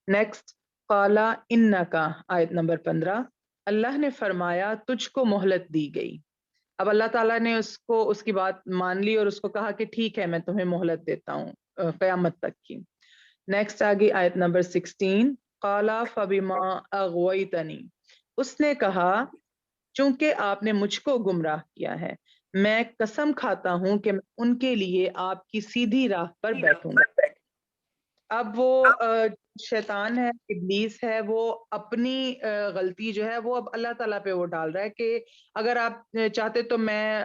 نیکسٹ، قال انکا، آیت نمبر 15، اللہ نے فرمایا تجھ کو مہلت دی گئی۔ اب اللہ تعالیٰ نے اس کی بات مان لی اور اس کو کہا کہ ٹھیک ہے میں تمہیں مہلت دیتا ہوں قیامت تک کی۔ نیکسٹ آگے آیت نمبر 16، قال فبما اغویتنی، اس نے کہا چونکہ آپ نے مجھ کو گمراہ کیا ہے، میں قسم کھاتا ہوں کہ میں ان کے لیے آپ کی سیدھی راہ پر بیٹھوں گا۔ اب وہ شیطان ہے، ابلیس ہے، وہ اپنی غلطی جو ہے وہ اب اللہ تعالیٰ پہ وہ ڈال رہا ہے کہ اگر آپ چاہتے تو میں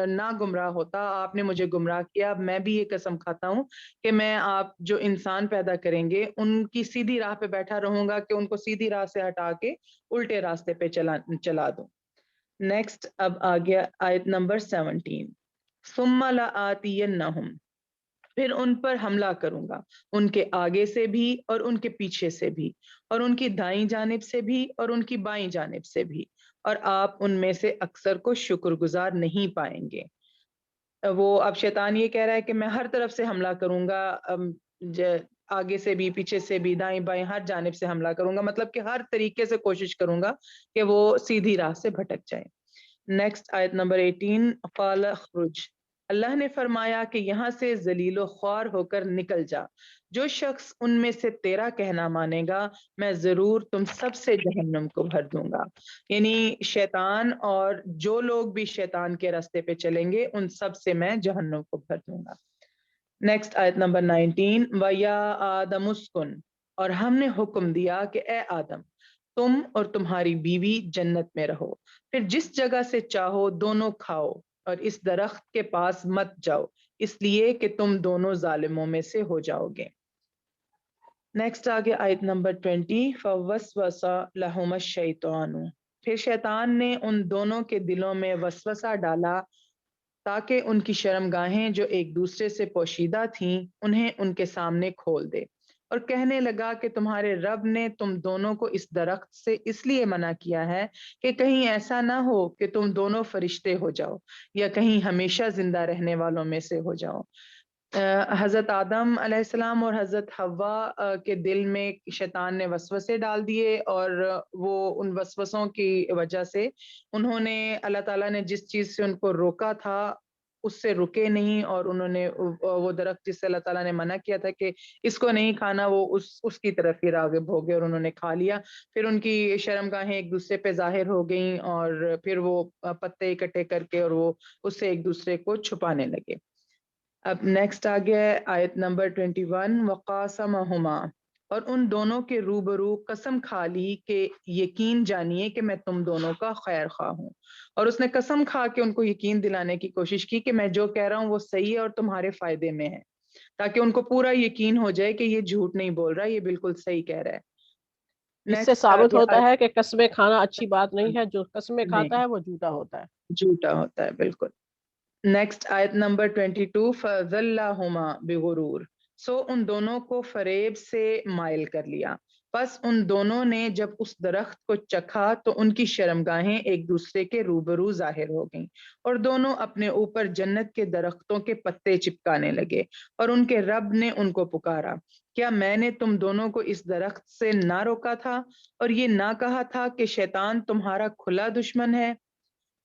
نہ گمراہ ہوتا، آپ نے مجھے گمراہ کیا، اب میں بھی یہ قسم کھاتا ہوں کہ میں آپ جو انسان پیدا کریں گے ان کی سیدھی راہ پہ بیٹھا رہوں گا کہ ان کو سیدھی راہ سے ہٹا کے الٹے راستے پہ چلا دوں۔ نیکسٹ اب آ گیا آیت نمبر 17، ثم لآتینہم، پھر ان پر حملہ کروں گا، ان کے آگے سے بھی اور ان کے پیچھے سے بھی، اور ان کی دائیں جانب سے بھی اور ان کی بائیں جانب سے بھی، اور آپ ان میں سے اکثر کو شکر گزار نہیں پائیں گے۔ وہ اب شیطان یہ کہہ رہا ہے کہ میں ہر طرف سے حملہ کروں گا، آگے سے بھی، پیچھے سے بھی، دائیں بائیں ہر جانب سے حملہ کروں گا، مطلب کہ ہر طریقے سے کوشش کروں گا کہ وہ سیدھی راہ سے بھٹک جائیں۔ نیکسٹ آیت نمبر 18، قال اخرج، اللہ نے فرمایا کہ یہاں سے ذلیل و خوار ہو کر نکل جا، جو شخص ان میں سے تیرا کہنا مانے گا میں ضرور تم سب سے جہنم کو بھر دوں گا، یعنی شیطان اور جو لوگ بھی شیطان کے راستے پہ چلیں گے ان سب سے میں جہنم کو بھر دوں گا۔ نیکسٹ آیت نمبر 19، وَيَا آدَمُ اسْكُنْ، اور ہم نے حکم دیا کہ اے آدم تم اور تمہاری بیوی جنت میں رہو، پھر جس جگہ سے چاہو دونوں کھاؤ، اور اس درخت کے پاس مت جاؤ اس لیے کہ تم دونوں ظالموں میں سے ہو جاؤ گے۔ نیکسٹ آگے آیت نمبر 20، فَوَسْوَسَ لَهُمَا الشَّيْطَانُ، پھر شیطان نے ان دونوں کے دلوں میں وسوسہ ڈالا تاکہ ان کی شرمگاہیں جو ایک دوسرے سے پوشیدہ تھیں انہیں ان کے سامنے کھول دے، اور کہنے لگا کہ تمہارے رب نے تم دونوں کو اس درخت سے اس لیے منع کیا ہے کہ کہیں ایسا نہ ہو کہ تم دونوں فرشتے ہو جاؤ یا کہیں ہمیشہ زندہ رہنے والوں میں سے ہو جاؤ۔ حضرت آدم علیہ السلام اور حضرت حوا کے دل میں شیطان نے وسوسے ڈال دیے، اور وہ ان وسوسوں کی وجہ سے انہوں نے اللہ تعالیٰ نے جس چیز سے ان کو روکا تھا اس سے رکے نہیں، اور انہوں نے وہ درخت جس سے اللہ تعالیٰ نے منع کیا تھا کہ اس کو نہیں کھانا، وہ اس کی طرف ہی راغب ہو گئے اور انہوں نے کھا لیا۔ پھر ان کی شرمگاہیں ایک دوسرے پہ ظاہر ہو گئیں، اور پھر وہ پتے اکٹھے کر کے اور وہ اس سے ایک دوسرے کو چھپانے لگے۔ اب نیکسٹ آ گیا ہے آیت نمبر 21، وقاسمہما، اور ان دونوں کے روبرو قسم کھا لی کہ یقین جانیے کہ میں تم دونوں کا خیر خواہ ہوں، اور اس نے قسم کھا کے ان کو یقین دلانے کی کوشش کی کہ میں جو کہہ رہا ہوں وہ صحیح ہے اور تمہارے فائدے میں ہے، تاکہ ان کو پورا یقین ہو جائے کہ یہ جھوٹ نہیں بول رہا، یہ بالکل صحیح کہہ رہا ہے۔
اس سے
نیکسٹ
ثابت
آگے
ہوتا ہے کہ قسمیں کھانا اچھی بات نہیں ہے، جو قسمیں
نہیں،
کھاتا ہے وہ جھوٹا ہوتا ہے۔
جھوٹا ہوتا ہے، بالکل۔ نیکسٹ آیت نمبر 22، فَذَلَّهُمَا بِغُرُورٍ، سو ان دونوں کو فریب سے مائل کر لیا، پس ان دونوں نے جب اس درخت کو چکھا تو ان کی شرمگاہیں ایک دوسرے کے روبرو ظاہر ہو گئیں، اور دونوں اپنے اوپر جنت کے درختوں کے پتے چپکانے لگے، اور ان کے رب نے ان کو پکارا، کیا میں نے تم دونوں کو اس درخت سے نہ روکا تھا اور یہ نہ کہا تھا کہ شیطان تمہارا کھلا دشمن ہے؟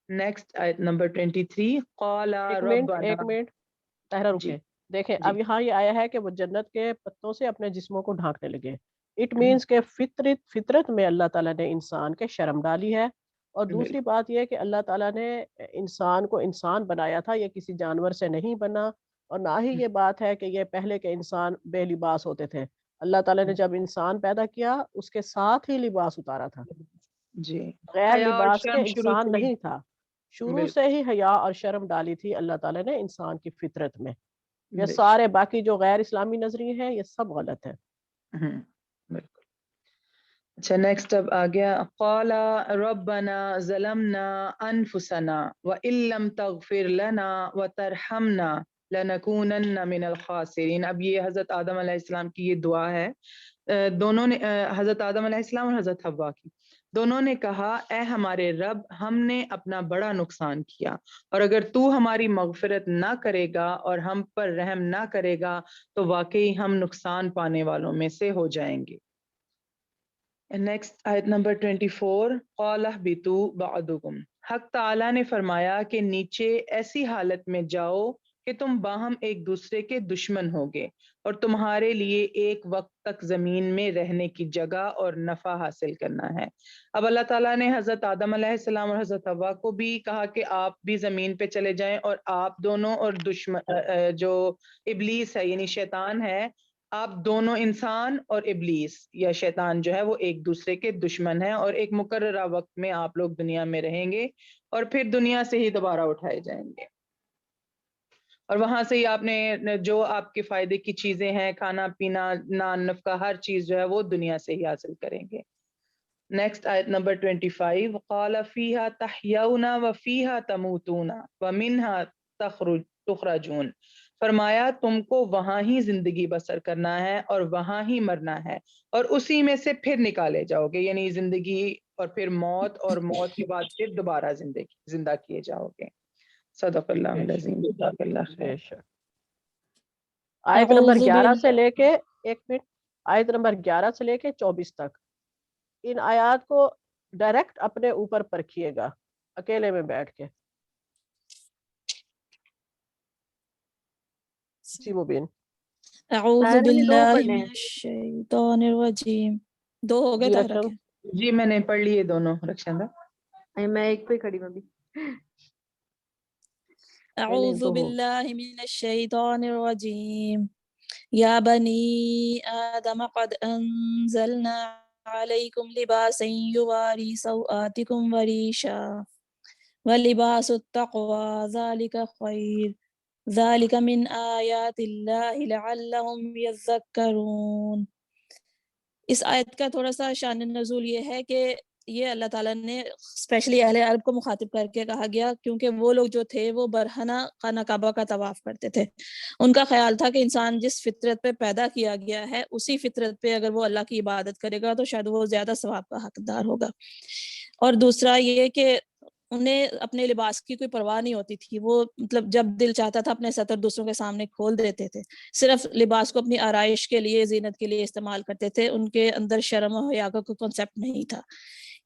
نیکسٹ آیت نمبر 23، قال
ایک
ربنا،
منٹ طاہرہ
جی
رکے، دیکھیں
جی
اب یہاں یہ آیا ہے کہ وہ جنت کے پتوں سے اپنے جسموں کو ڈھانکنے لگے۔ اٹ
ہم،
مینس کہ فطرت میں اللہ تعالیٰ نے انسان کے شرم ڈالی ہے، اور دوسری
بالکل
بات یہ کہ اللہ تعالیٰ نے انسان کو انسان بنایا تھا، یہ کسی جانور سے نہیں بنا، اور نہ ہی یہ بات ہے کہ یہ پہلے کے انسان بے لباس ہوتے تھے۔ اللہ تعالیٰ نے جب انسان پیدا کیا اس کے ساتھ ہی لباس اتارا تھا،
جی،
غیر
حیا اور
لباس کے
شرم شروع
انسان
سے ہی،
نہیں تھا۔ شروع سے
بالکل
ہی حیا اور شرم ڈالی تھی اللہ تعالیٰ نے انسان کی فطرت میں۔ یہ سارے باقی جو غیر اسلامی نظریے ہیں یہ سب غلط ہیں.
بالکل. اچھا نیکسٹ اب آ گیا قال ربنا ظلمنا انفسنا وان لم تغفر لنا وترحمنا لنکونن من الخاسرین. اب یہ حضرت آدم علیہ السلام کی یہ دعا ہے. دونوں نے حضرت آدم علیہ السلام اور حضرت حوا کی دونوں نے کہا اے ہمارے رب ہم نے اپنا بڑا نقصان کیا اور اگر تو ہماری مغفرت نہ کرے گا اور ہم پر رحم نہ کرے گا تو واقعی ہم نقصان پانے والوں میں سے ہو جائیں گے. نیکسٹ آیت نمبر 24 قال اهبطوا بعضكم. حق تعالیٰ نے فرمایا کہ نیچے ایسی حالت میں جاؤ کہ تم باہم ایک دوسرے کے دشمن ہوگے اور تمہارے لیے ایک وقت تک زمین میں رہنے کی جگہ اور نفع حاصل کرنا ہے. اب اللہ تعالیٰ نے حضرت آدم علیہ السلام اور حضرت حوا کو بھی کہا کہ آپ بھی زمین پہ چلے جائیں اور آپ دونوں اور دشمن جو ابلیس ہے یعنی شیطان ہے آپ دونوں انسان اور ابلیس یا شیطان جو ہے وہ ایک دوسرے کے دشمن ہیں اور ایک مقررہ وقت میں آپ لوگ دنیا میں رہیں گے اور پھر دنیا سے ہی دوبارہ اٹھائے جائیں گے اور وہاں سے ہی آپ نے جو آپ کے فائدے کی چیزیں ہیں کھانا پینا نان نفقہ ہر چیز جو ہے وہ دنیا سے ہی حاصل کریں گے. نیکسٹ آیت نمبر 25 قال فیہا تحیون وفیہا تموتون ومنہا تخرجون. فرمایا تم کو وہاں ہی زندگی بسر کرنا ہے اور وہاں ہی مرنا ہے اور اسی میں سے پھر نکالے جاؤ گے یعنی زندگی اور پھر موت اور موت کے بعد پھر دوبارہ زندہ کیے جاؤ گے. صدق اللہ العظیم. جزاک اللہ خیر.
آیت نمبر 11 سے لے کے ایک منٹ آیت نمبر 11 سے لے کے 24 تک ان آیات کو ڈائریکٹ اپنے اوپر پرکھیے گا اکیلے میں بیٹھ کے. جی مبین.
اعوذ باللہ من الشیطان الرجیم. دو ہو گئے طاہرہ کے.
جی میں نے پڑھ لیے دونوں رخشندہ.
میں ایک پہ کھڑی ہوں ابھی.
اعوذ باللہ من الشیطان الرجیم. یا بنی آدم قد انزلنا علیکم لباسا یواری سوآتکم وریشا ولباس التقوی ذالک خیر ذالک من آیات اللہ لعلہم یذکرون. اس آیت کا تھوڑا سا شان نزول یہ ہے کہ یہ اللہ تعالیٰ نے اسپیشلی اہل عرب کو مخاطب کر کے کہا گیا کیونکہ وہ لوگ جو تھے وہ برہنہ خانہ کعبہ کا طواف کرتے تھے. ان کا خیال تھا کہ انسان جس فطرت پہ پیدا کیا گیا ہے اسی فطرت پہ اگر وہ اللہ کی عبادت کرے گا تو شاید وہ زیادہ ثواب کا حقدار ہوگا. اور دوسرا یہ کہ انہیں اپنے لباس کی کوئی پرواہ نہیں ہوتی تھی. وہ مطلب جب دل چاہتا تھا اپنے سطر دوسروں کے سامنے کھول دیتے تھے. صرف لباس کو اپنی آرائش کے لیے زینت کے لیے استعمال کرتے تھے. ان کے اندر شرم و حیا کا کوئی کنسیپٹ نہیں تھا.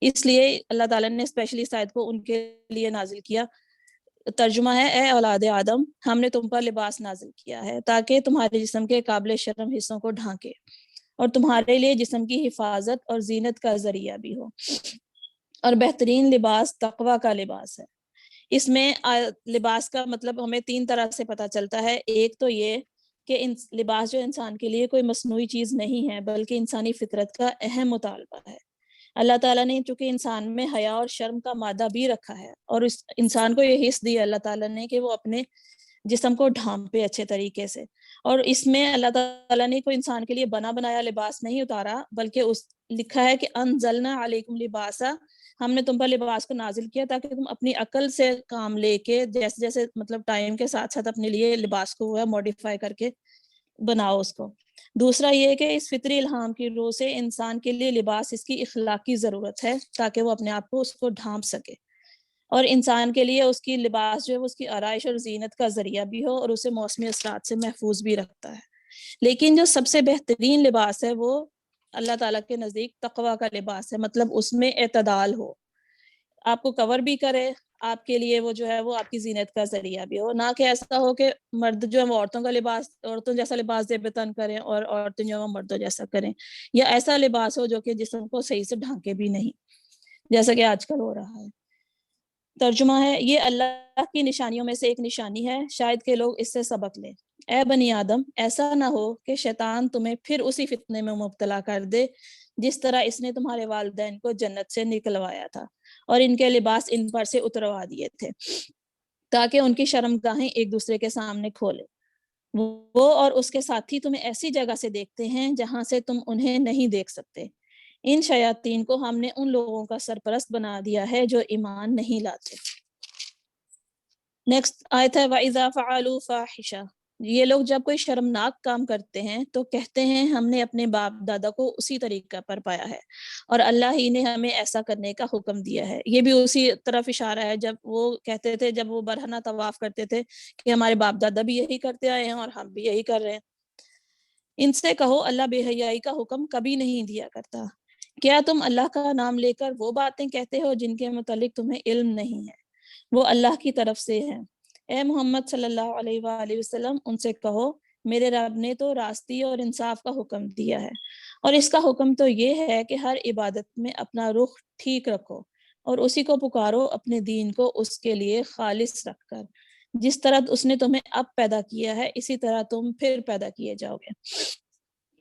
اس لیے اللہ تعالیٰ نے اسپیشلی اس آیت کو ان کے لیے نازل کیا. ترجمہ ہے اے اولاد آدم ہم نے تم پر لباس نازل کیا ہے تاکہ تمہارے جسم کے قابل شرم حصوں کو ڈھانکے اور تمہارے لیے جسم کی حفاظت اور زینت کا ذریعہ بھی ہو. اور بہترین لباس تقوی کا لباس ہے. اس میں لباس کا مطلب ہمیں 3 طرح سے پتہ چلتا ہے. ایک تو یہ کہ لباس جو انسان کے لیے کوئی مصنوعی چیز نہیں ہے بلکہ انسانی فطرت کا اہم مطالبہ ہے. اللہ تعالیٰ نے چونکہ انسان میں حیا اور شرم کا مادہ بھی رکھا ہے اور اس انسان کو یہ حص دیا اللہ تعالیٰ نے کہ وہ اپنے جسم کو ڈھانپے اچھے طریقے سے. اور اس میں اللہ تعالیٰ نے کوئی انسان کے لیے بنا بنایا لباس نہیں اتارا بلکہ لکھا ہے کہ انزلنا علیکم لباسا ہم نے تم پر لباس کو نازل کیا تاکہ تم اپنی عقل سے کام لے کے جیسے جیسے مطلب ٹائم کے ساتھ ساتھ اپنے لیے لباس کو موڈیفائی کر کے بناؤ اس کو. دوسرا یہ کہ اس فطری الہام کی روح سے انسان کے لیے لباس اس کی اخلاقی ضرورت ہے تاکہ وہ اپنے آپ کو اس کو ڈھانپ سکے اور انسان کے لیے اس کی لباس جو ہے وہ اس کی آرائش اور زینت کا ذریعہ بھی ہو اور اسے موسمی اثرات سے محفوظ بھی رکھتا ہے. لیکن جو سب سے بہترین لباس ہے وہ اللہ تعالیٰ کے نزدیک تقوی کا لباس ہے. مطلب اس میں اعتدال ہو, آپ کو کور بھی کرے, آپ کے لیے وہ جو ہے وہ آپ کی زینت کا ذریعہ بھی ہو. نہ کہ ایسا ہو کہ مرد جو ہے وہ عورتوں کا لباس عورتوں جیسا لباس زیب تن کریں اور عورتیں جو ہے وہ مردوں جیسا کریں, یا ایسا لباس ہو جو کہ جسم کو صحیح سے ڈھانکے بھی نہیں جیسا کہ آج کل ہو رہا ہے. ترجمہ ہے یہ اللہ کی نشانیوں میں سے ایک نشانی ہے, شاید کہ لوگ اس سے سبق لیں. اے بنی آدم ایسا نہ ہو کہ شیطان تمہیں پھر اسی فتنے میں مبتلا کر دے جس طرح اس نے تمہارے والدین کو جنت سے نکلوایا تھا اور ان کے لباس ان پر سے اتروا دیے تھے تاکہ ان کی شرمگاہیں ایک دوسرے کے سامنے کھولے. وہ اور اس کے ساتھی تمہیں ایسی جگہ سے دیکھتے ہیں جہاں سے تم انہیں نہیں دیکھ سکتے۔ ان شیاطین کو ہم نے ان لوگوں کا سرپرست بنا دیا ہے جو ایمان نہیں لاتے۔ نیکسٹ آیت ہے وَإِذَا فَعَلُوا فَاحِشَةً، یہ لوگ جب کوئی شرمناک کام کرتے ہیں تو کہتے ہیں ہم نے اپنے باپ دادا کو اسی طریقہ پر پایا ہے اور اللہ ہی نے ہمیں ایسا کرنے کا حکم دیا ہے۔ یہ بھی اسی طرف اشارہ ہے جب وہ کہتے تھے، جب وہ برہنہ طواف کرتے تھے کہ ہمارے باپ دادا بھی یہی کرتے آئے ہیں اور ہم بھی یہی کر رہے ہیں۔ ان سے کہو اللہ بے حیائی کا حکم کبھی نہیں دیا کرتا۔ کیا تم اللہ کا نام لے کر وہ باتیں کہتے ہو جن کے متعلق تمہیں علم نہیں ہے؟ وہ اللہ کی طرف سے ہے۔ اے محمد صلی اللہ علیہ وآلہ وسلم ان سے کہو میرے رب نے تو راستی اور انصاف کا حکم دیا ہے، اور اس کا حکم تو یہ ہے کہ ہر عبادت میں اپنا رخ ٹھیک رکھو اور اسی کو پکارو اپنے دین کو اس کے لیے خالص رکھ کر، جس طرح اس نے تمہیں اب پیدا کیا ہے اسی طرح تم پھر پیدا کیے جاؤ گے۔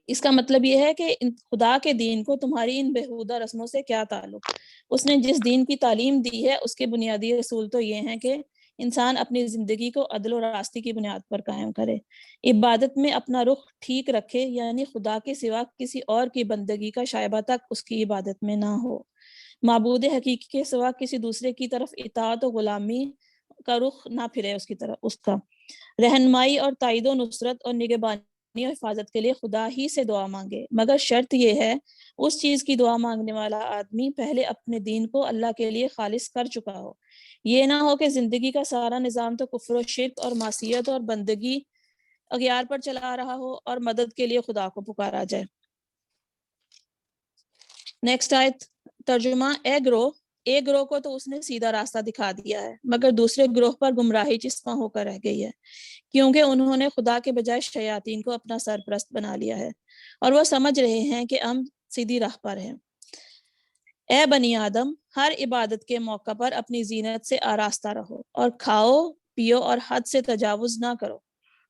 اس کا مطلب یہ ہے کہ خدا کے دین کو تمہاری ان بےہودہ رسموں سے کیا تعلق؟ اس نے جس دین کی تعلیم دی ہے اس کے بنیادی اصول تو یہ ہیں کہ انسان اپنی زندگی کو عدل و راستی کی بنیاد پر قائم کرے، عبادت میں اپنا رخ ٹھیک رکھے، یعنی خدا کے سوا کسی اور کی بندگی کا شائبہ تک اس کی عبادت میں نہ ہو، معبود حقیقی کے سوا کسی دوسرے کی طرف اطاعت و غلامی کا رخ نہ پھرے، اس کی طرف اس کا رہنمائی اور تائید و نصرت اور نگہبانی اور حفاظت کے لیے خدا ہی سے دعا مانگے، مگر شرط یہ ہے اس چیز کی دعا مانگنے والا آدمی پہلے اپنے دین کو اللہ کے لیے خالص کر چکا ہو۔ یہ نہ ہو کہ زندگی کا سارا نظام تو کفر و شرک اور معصیت اور بندگی اغیار پر چلا رہا ہو اور مدد کے لیے خدا کو پکارا جائے۔ نیکسٹ آیت ترجمہ ایک گروہ کو تو اس نے سیدھا راستہ دکھا دیا ہے، مگر دوسرے گروہ پر گمراہی چسپاں ہو کر رہ گئی ہے، کیونکہ انہوں نے خدا کے بجائے شیاطین کو اپنا سرپرست بنا لیا ہے اور وہ سمجھ رہے ہیں کہ ہم سیدھی راہ پر ہیں۔ اے بنی آدم، ہر عبادت کے موقع پر اپنی زینت سے آراستہ رہو اور کھاؤ پیو اور حد سے تجاوز نہ کرو،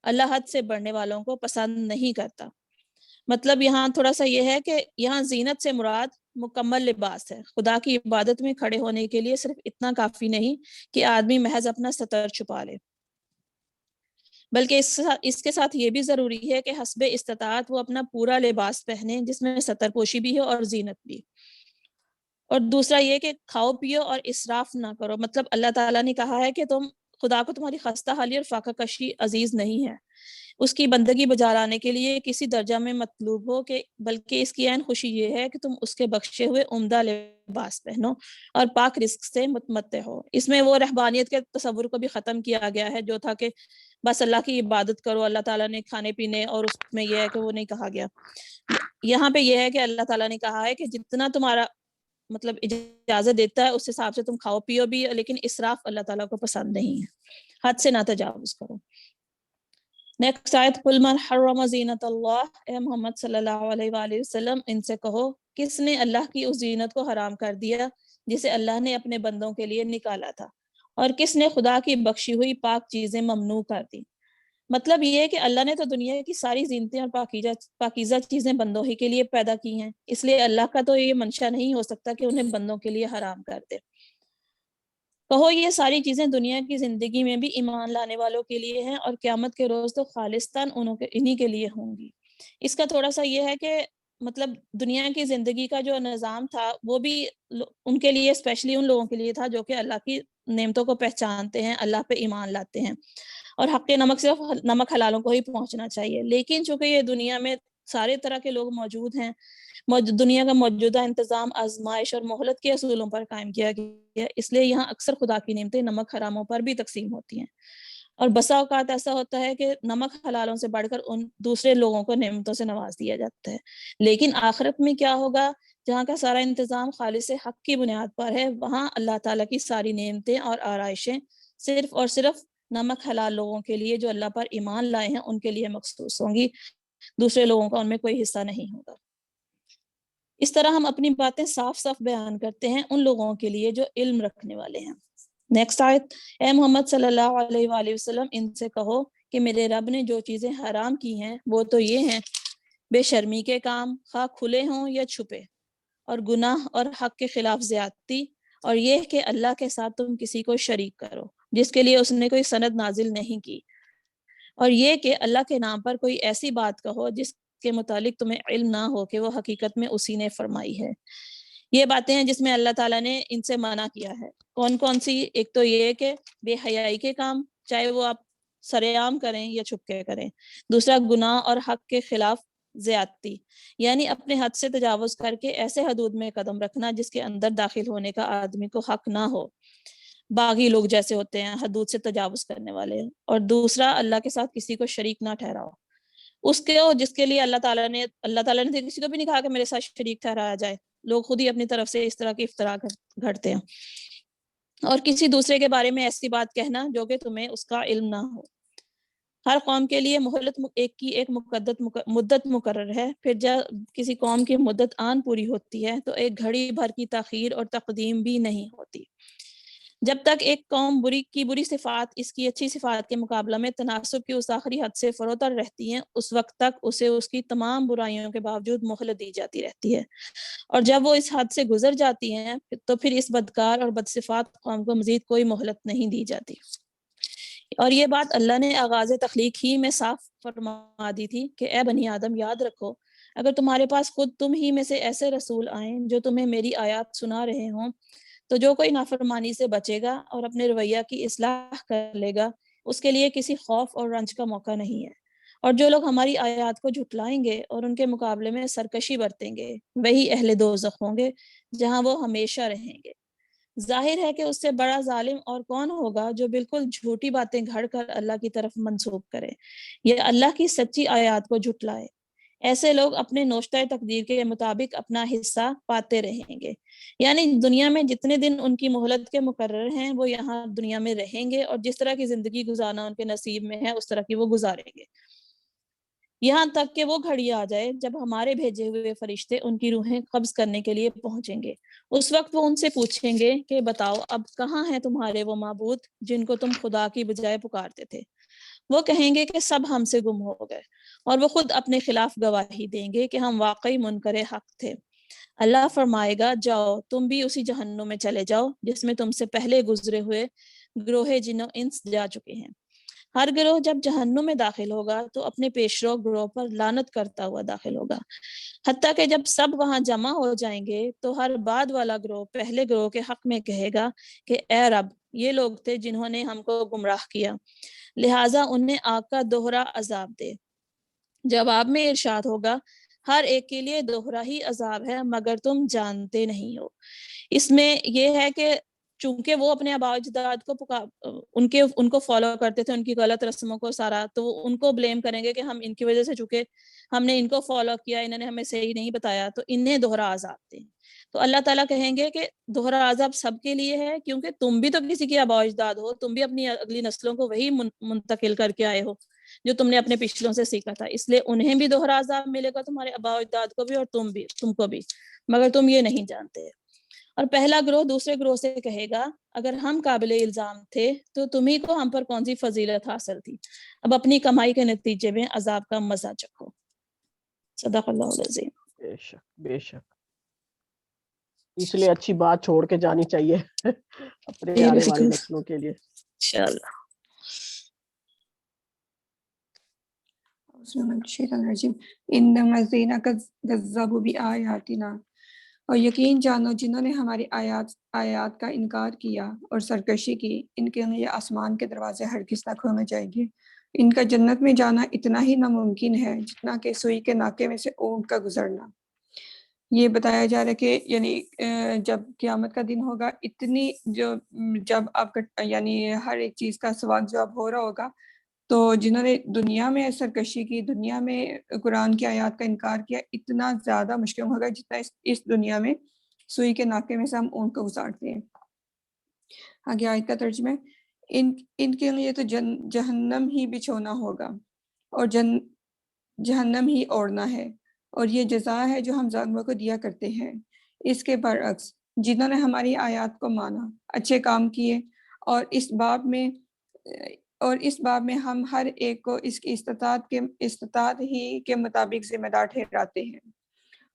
اللہ حد سے بڑھنے والوں کو پسند نہیں کرتا۔ مطلب یہاں تھوڑا سا یہ ہے کہ یہاں زینت سے مراد مکمل لباس ہے۔ خدا کی عبادت میں کھڑے ہونے کے لیے صرف اتنا کافی نہیں کہ آدمی محض اپنا ستر چھپا لے، بلکہ اس کے ساتھ یہ بھی ضروری ہے کہ حسب استطاعت وہ اپنا پورا لباس پہنے جس میں ستر پوشی بھی ہو اور زینت بھی۔ اور دوسرا یہ کہ کھاؤ پیو اور اسراف نہ کرو، مطلب اللہ تعالیٰ نے کہا ہے کہ خدا کو تمہاری خستہ حالی اور فاقہ کشی عزیز نہیں ہے، اس کی بندگی بجا لانے کے لیے کسی درجہ میں مطلوب ہو کہ بلکہ اس کی عین خوشی یہ ہے کہ تم اس کے بخشے ہوئے عمدہ لباس پہنو اور پاک رزق سے متمتع ہو۔ اس میں وہ رہبانیت کے تصور کو بھی ختم کیا گیا ہے جو تھا کہ بس اللہ کی عبادت کرو، اللہ تعالیٰ نے کھانے پینے اور اس میں یہ ہے کہ وہ نہیں کہا گیا۔ یہاں پہ یہ ہے کہ اللہ تعالیٰ نے کہا ہے کہ جتنا تمہارا مطلب اجازت دیتا ہے اس حساب سے تم کھاؤ پیو بھی، لیکن اسراف اللہ تعالیٰ کو پسند نہیں ہے، حد سے نہ تجاوز کرو۔ نیکسٹ آیت قل من حرم زینت اللہ، اے محمد صلی اللہ علیہ وآلہ وسلم ان سے کہو کس نے اللہ کی اس زینت کو حرام کر دیا جسے اللہ نے اپنے بندوں کے لیے نکالا تھا، اور کس نے خدا کی بخشی ہوئی پاک چیزیں ممنوع کر دی۔ مطلب یہ ہے کہ اللہ نے تو دنیا کی ساری زینتیں اور پاکیزہ چیزیں بندوں ہی کے لیے پیدا کی ہیں، اس لیے اللہ کا تو یہ منشا نہیں ہو سکتا کہ انہیں بندوں کے لیے حرام کر دے۔ کہو یہ ساری چیزیں دنیا کی زندگی میں بھی ایمان لانے والوں کے لیے ہیں اور قیامت کے روز تو خالصتاً انہی کے لیے ہوں گی۔ اس کا تھوڑا سا یہ ہے کہ مطلب دنیا کی زندگی کا جو نظام تھا وہ بھی ان کے لیے اسپیشلی ان لوگوں کے لیے تھا جو کہ اللہ کی نعمتوں کو پہچانتے ہیں، اللہ پہ ایمان لاتے ہیں، اور حق نمک صرف نمک حلالوں کو ہی پہنچنا چاہیے۔ لیکن چونکہ یہ دنیا میں سارے طرح کے لوگ موجود ہیں، دنیا کا موجودہ انتظام آزمائش اور مہلت کے اصولوں پر قائم کیا گیا، اس لیے یہاں اکثر خدا کی نعمتیں نمک حراموں پر بھی تقسیم ہوتی ہیں، اور بسا اوقات ایسا ہوتا ہے کہ نمک حلالوں سے بڑھ کر ان دوسرے لوگوں کو نعمتوں سے نواز دیا جاتا ہے۔ لیکن آخرت میں کیا ہوگا؟ جہاں کا سارا انتظام خالص حق کی بنیاد پر ہے، وہاں اللہ تعالیٰ کی ساری نعمتیں اور آرائشیں صرف اور صرف نمک حلال لوگوں کے لیے جو اللہ پر ایمان لائے ہیں ان کے لیے مخصوص ہوں گی، دوسرے لوگوں کا ان میں کوئی حصہ نہیں ہوگا۔ اس طرح ہم اپنی باتیں صاف صاف بیان کرتے ہیں ان لوگوں کے لیے جو علم رکھنے والے ہیں۔ نیکسٹ آیت، اے محمد صلی اللہ علیہ وآلہ وسلم ان سے کہو کہ میرے رب نے جو چیزیں حرام کی ہیں وہ تو یہ ہیں بے شرمی کے کام، خواہ کھلے ہوں یا چھپے، اور گناہ اور حق کے خلاف زیادتی، اور یہ کہ اللہ کے ساتھ تم کسی کو شریک کرو جس کے لیے اس نے کوئی سند نازل نہیں کی، اور یہ کہ اللہ کے نام پر کوئی ایسی بات کہو جس کے متعلق تمہیں علم نہ ہو کہ وہ حقیقت میں اسی نے فرمائی ہے۔ یہ باتیں ہیں جس میں اللہ تعالیٰ نے ان سے منع کیا ہے۔ کون کون سی؟ ایک تو یہ کہ بے حیائی کے کام، چاہے وہ آپ سرے عام کریں یا چھپ کے کریں۔ دوسرا گناہ اور حق کے خلاف زیادتی، یعنی اپنے حد سے تجاوز کر کے ایسے حدود میں قدم رکھنا جس کے اندر داخل ہونے کا آدمی کو حق نہ ہو۔ باغی لوگ جیسے ہوتے ہیں حدود سے تجاوز کرنے والے۔ اور دوسرا اللہ کے ساتھ کسی کو شریک نہ ٹھہراؤ، اس کے جس کے لیے اللہ تعالیٰ نے تو کسی کو بھی نہیں کہا کہ میرے ساتھ شریک ٹھہرایا جائے، لوگ خود ہی اپنی طرف سے اس طرح کی افترا گھڑتے ہیں۔ اور کسی دوسرے کے بارے میں ایسی بات کہنا جو کہ تمہیں اس کا علم نہ ہو۔ ہر قوم کے لیے مہلت ایک مدت مقرر ہے، پھر جب کسی قوم کی مدت آن پوری ہوتی ہے تو ایک گھڑی بھر کی تاخیر اور تقدیم بھی نہیں ہوتی۔ جب تک ایک قوم بری صفات اس کی اچھی صفات کے مقابلہ میں تناسب کی اس آخری حد سے فروتر رہتی ہیں، اس وقت تک اسے اس کی تمام برائیوں کے باوجود مہلت دی جاتی رہتی ہے، اور جب وہ اس حد سے گزر جاتی ہیں تو پھر اس بدکار اور بدصفات قوم کو مزید کوئی مہلت نہیں دی جاتی۔ اور یہ بات اللہ نے آغاز تخلیق ہی میں صاف فرما دی تھی کہ اے بنی آدم، یاد رکھو اگر تمہارے پاس خود تم ہی میں سے ایسے رسول آئیں جو تمہیں میری آیات سنا رہے ہوں، تو جو کوئی نافرمانی سے بچے گا اور اپنے رویہ کی اصلاح کر لے گا، اس کے لیے کسی خوف اور رنج کا موقع نہیں ہے۔ اور جو لوگ ہماری آیات کو جھٹلائیں گے اور ان کے مقابلے میں سرکشی برتیں گے، وہی اہل دوزخ ہوں گے جہاں وہ ہمیشہ رہیں گے۔ ظاہر ہے کہ اس سے بڑا ظالم اور کون ہوگا جو بالکل جھوٹی باتیں گھڑ کر اللہ کی طرف منسوب کرے یا اللہ کی سچی آیات کو جھٹلائے۔ ایسے لوگ اپنے نوشتہ تقدیر کے مطابق اپنا حصہ پاتے رہیں گے، یعنی دنیا میں جتنے دن ان کی مہلت کے مقرر ہیں وہ یہاں دنیا میں رہیں گے، اور جس طرح کی زندگی گزارنا ان کے نصیب میں ہے اس طرح کی وہ گزاریں گے، یہاں تک کہ وہ گھڑی آ جائے جب ہمارے بھیجے ہوئے فرشتے ان کی روحیں قبض کرنے کے لیے پہنچیں گے۔ اس وقت وہ ان سے پوچھیں گے کہ بتاؤ اب کہاں ہیں تمہارے وہ معبود جن کو تم خدا کی بجائے پکارتے تھے؟ وہ کہیں گے کہ سب ہم سے گم ہو گئے، اور وہ خود اپنے خلاف گواہی دیں گے کہ ہم واقعی منکر حق تھے۔ اللہ فرمائے گا جاؤ تم بھی اسی جہنم میں چلے جاؤ جس میں تم سے پہلے گزرے ہوئے گروہ جن و انس جا چکے ہیں۔ ہر گروہ جب جہنم میں داخل ہوگا تو اپنے پیشرو گروہ پر لعنت کرتا ہوا داخل ہوگا، حتیٰ کہ جب سب وہاں جمع ہو جائیں گے تو ہر بعد والا گروہ پہلے گروہ کے حق میں کہے گا کہ اے رب، یہ لوگ تھے جنہوں نے ہم کو گمراہ کیا، لہٰذا انہیں آگ کا دوہرا عذاب دے۔ جواب میں ارشاد ہوگا ہر ایک کے لیے دوہرا ہی عذاب ہے مگر تم جانتے نہیں ہو۔ اس میں یہ ہے کہ چونکہ وہ اپنے آباء و اجداد کو ان کو فالو کرتے تھے، ان کی غلط رسموں کو سارا، تو وہ ان کو بلیم کریں گے کہ ہم ان کی وجہ سے، چونکہ ہم نے ان کو فالو کیا، انہوں نے ہمیں صحیح نہیں بتایا، تو انہیں دوہرا عذاب دیں۔ تو اللہ تعالیٰ کہیں گے کہ دوہرا عذاب سب کے لیے ہے، کیونکہ تم بھی تو کسی کی آباء و اجداد ہو، تم بھی اپنی اگلی نسلوں کو وہی منتقل کر کے آئے ہو جو تم نے اپنے پچھلوں سے سیکھا تھا، اس لیے انہیں بھی دوہرا عذاب ملے گا، تمہارے آباء و اجداد کو بھی اور تم کو بھی، مگر تم یہ نہیں جانتے۔ اور پہلا گروہ دوسرے گروہ سے کہے گا اگر ہم قابل الزام تھے تو تمہیں کو ہم پر کون سی فضیلت حاصل تھی، اب اپنی کمائی کے نتیجے میں عذاب کا مزہ چکھو۔ صدق اللہ العظیم۔
بے شک بے شک، اس لیے اچھی بات چھوڑ کے جانی چاہیے اپنے آنے والی نسلوں کے لیے۔
انشاءاللہ۔
انما الذین کذبوا بآیاتنا، اور یقین جانو جنہوں نے ہماری آیات کا انکار کیا اور سرکشی کی، ان کے لیے آسمان کے دروازے ہرگز نہ کھولے جائیں گے۔ ان کا جنت میں جانا اتنا ہی ناممکن ہے جتنا کہ سوئی کے ناکے میں سے اونٹ کا گزرنا۔ یہ بتایا جا رہا ہے کہ یعنی جب قیامت کا دن ہوگا، اتنی جب آپ کا یعنی ہر ایک چیز کا سوال جواب ہو رہا ہوگا، تو جنہوں نے دنیا میں سرکشی کی، دنیا میں قرآن کی آیات کا انکار کیا، اتنا زیادہ مشکل ہوگا جتنا اس دنیا میں سوئی کے ناکے میں سے ہم اونٹ کو گزارتے ہیں۔ آگے آیت کا ترجمہ، ان کے لیے تو جہنم ہی بچھونا ہوگا اور جہنم ہی اوڑھنا ہے، اور یہ جزا ہے جو ہم ظالموں کو دیا کرتے ہیں۔ اس کے برعکس جنہوں نے ہماری آیات کو مانا، اچھے کام کیے، اور اس باب میں ہم ہر ایک کو اس کی استطاعت ہی کے مطابق ذمہ دار ٹھہراتے ہیں،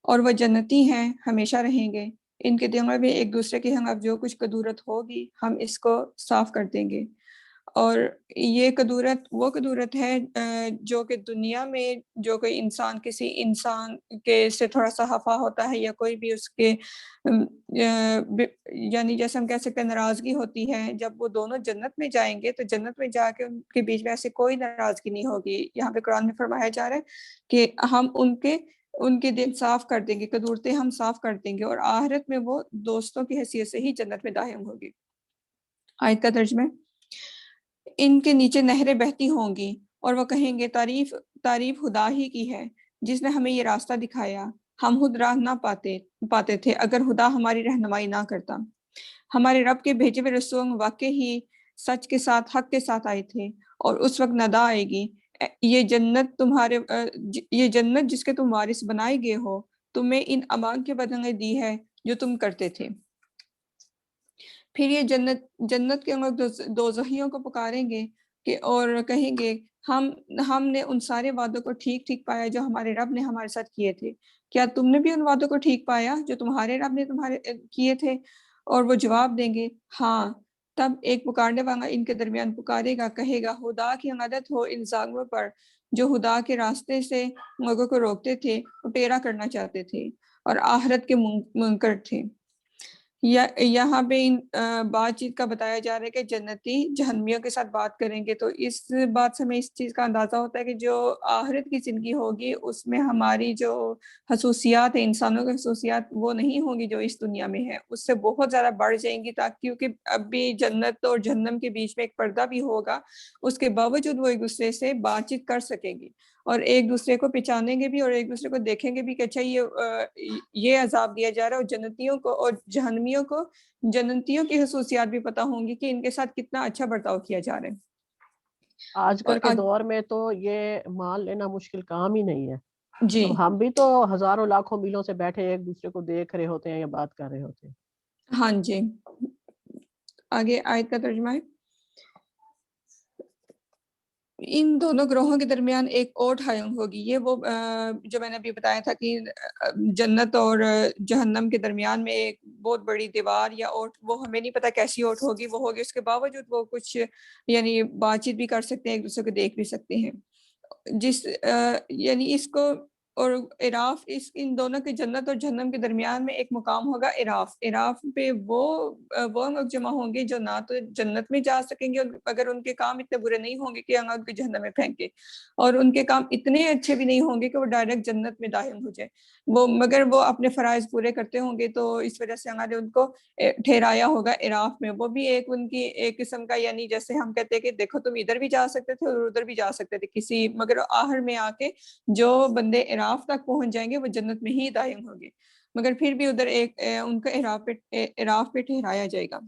اور وہ جنتی ہیں، ہمیشہ رہیں گے۔ ان کے دلوں میں ایک دوسرے کے خلاف جو کچھ کدورت ہوگی ہم اس کو صاف کر دیں گے، اور یہ قدورت وہ قدورت ہے جو کہ دنیا میں جو کوئی انسان کسی انسان کے سے تھوڑا سا خفا ہوتا ہے یا کوئی بھی اس کے یعنی جیسے ہم کہہ سکتے ہیں ناراضگی ہوتی ہے، جب وہ دونوں جنت میں جائیں گے تو جنت میں جا کے ان کے بیچ میں ایسے کوئی ناراضگی نہیں ہوگی۔ یہاں پہ قرآن میں فرمایا جا رہا ہے کہ ہم ان کے دل صاف کر دیں گے، قدورتیں ہم صاف کر دیں گے، اور آخرت میں وہ دوستوں کی حیثیت سے ہی جنت میں داخل ہوگی۔ آیت کا ترجمہ، ان کے نیچے نہریں بہتی ہوں گی اور وہ کہیں گے تعریف خدا ہی کی ہے جس نے ہمیں یہ راستہ دکھایا، ہم خود راہ نہ پاتے تھے اگر خدا ہماری رہنمائی نہ کرتا۔ ہمارے رب کے بھیجے ہوئے رسول واقع ہی سچ کے ساتھ حق کے ساتھ آئے تھے، اور اس وقت ندا آئے گی یہ جنت جس کے تم وارث بنائے گئے ہو تمہیں ان اعمال کے بدلے دی ہے جو تم کرتے تھے۔ پھر یہ جنت کے لوگ دوزخیوں کو پکاریں گے کہ اور کہیں گے ہم نے ان سارے وعدوں کو ٹھیک پایا جو ہمارے رب نے ہمارے ساتھ کیے تھے، کیا تم نے بھی ان وعدوں کو ٹھیک پایا جو تمہارے رب نے تمہارے کیے تھے؟ اور وہ جواب دیں گے ہاں۔ تب ایک پکارنے والا ان کے درمیان پکارے گا، کہے گا خدا کی عادت ہو ان ظالموں پر جو خدا کے راستے سے لوگوں کو روکتے تھے اور ٹیڑھا کرنا چاہتے تھے اور آخرت کے منکر تھے۔ یہاں پہ بات چیت کا بتایا جا رہا ہے کہ جنتی جہنمیوں کے ساتھ بات کریں گے، تو اس بات سے ہمیں اس چیز کا اندازہ ہوتا ہے کہ جو آخرت کی زندگی ہوگی اس میں ہماری جو خصوصیات ہیں، انسانوں کی خصوصیات، وہ نہیں ہوں گی جو اس دنیا میں ہے، اس سے بہت زیادہ بڑھ جائیں گی، کیونکہ اب بھی جنت اور جہنم کے بیچ میں ایک پردہ بھی ہوگا، اس کے باوجود وہ ایک دوسرے سے بات چیت کر سکیں گی اور ایک دوسرے کو پہچانیں گے بھی اور ایک دوسرے کو دیکھیں گے بھی کہ اچھا یہ عذاب دیا جا رہا ہے، اور جنتیوں کو اور جہنمیوں کو جنتیوں کی خصوصیات بھی پتہ ہوں گی کہ ان کے ساتھ کتنا اچھا برتاؤ کیا جا رہا ہے۔
آج
اور
کل کے دور میں تو یہ مان لینا مشکل کام ہی نہیں ہے۔
جی
اب ہم بھی تو ہزاروں لاکھوں میلوں سے بیٹھے ایک دوسرے کو دیکھ رہے ہوتے ہیں یا بات کر رہے ہوتے ہیں۔
ہاں جی، آگے آیت کا ترجمہ ہے، ان دونوں گروہوں کے درمیان ایک اوٹ قائم ہوگی۔ یہ وہ جو میں نے ابھی بتایا تھا کہ جنت اور جہنم کے درمیان میں ایک بہت بڑی دیوار یا اوٹ، وہ ہمیں نہیں پتا کیسی اوٹ ہوگی، وہ ہوگی، اس کے باوجود وہ کچھ یعنی بات چیت بھی کر سکتے ہیں، ایک دوسرے کو دیکھ بھی سکتے ہیں۔ یعنی اس کو اور عراف، ان دونوں کے جنت اور جہنم کے درمیان میں ایک مقام ہوگا عراف پہ وہ لوگ جمع ہوں گے جو نہ تو جنت میں جا سکیں گے اگر ان کے کام اتنے برے نہیں ہوں گے کہ ان کے جہنم میں پھینکے، اور ان کے کام اتنے اچھے بھی نہیں ہوں گے کہ وہ ڈائریکٹ جنت میں داخل ہو جائے، مگر وہ اپنے فرائض پورے کرتے ہوں گے، تو اس وجہ سے ہمارے ان کو ٹھہرایا ہوگا عراف میں۔ وہ بھی ایک ان کی ایک قسم کا، یعنی جیسے ہم کہتے ہیں کہ دیکھو تم ادھر بھی جا سکتے تھے اور ادھر بھی جا سکتے تھے مگر آخر میں آ کے جو بندے عراف تک پہنچ جائیں گے وہ جنت میں ہی داخل ہوں گے، مگر پھر بھی ادھر ان کا عراف پہ ٹھہرایا جائے گا۔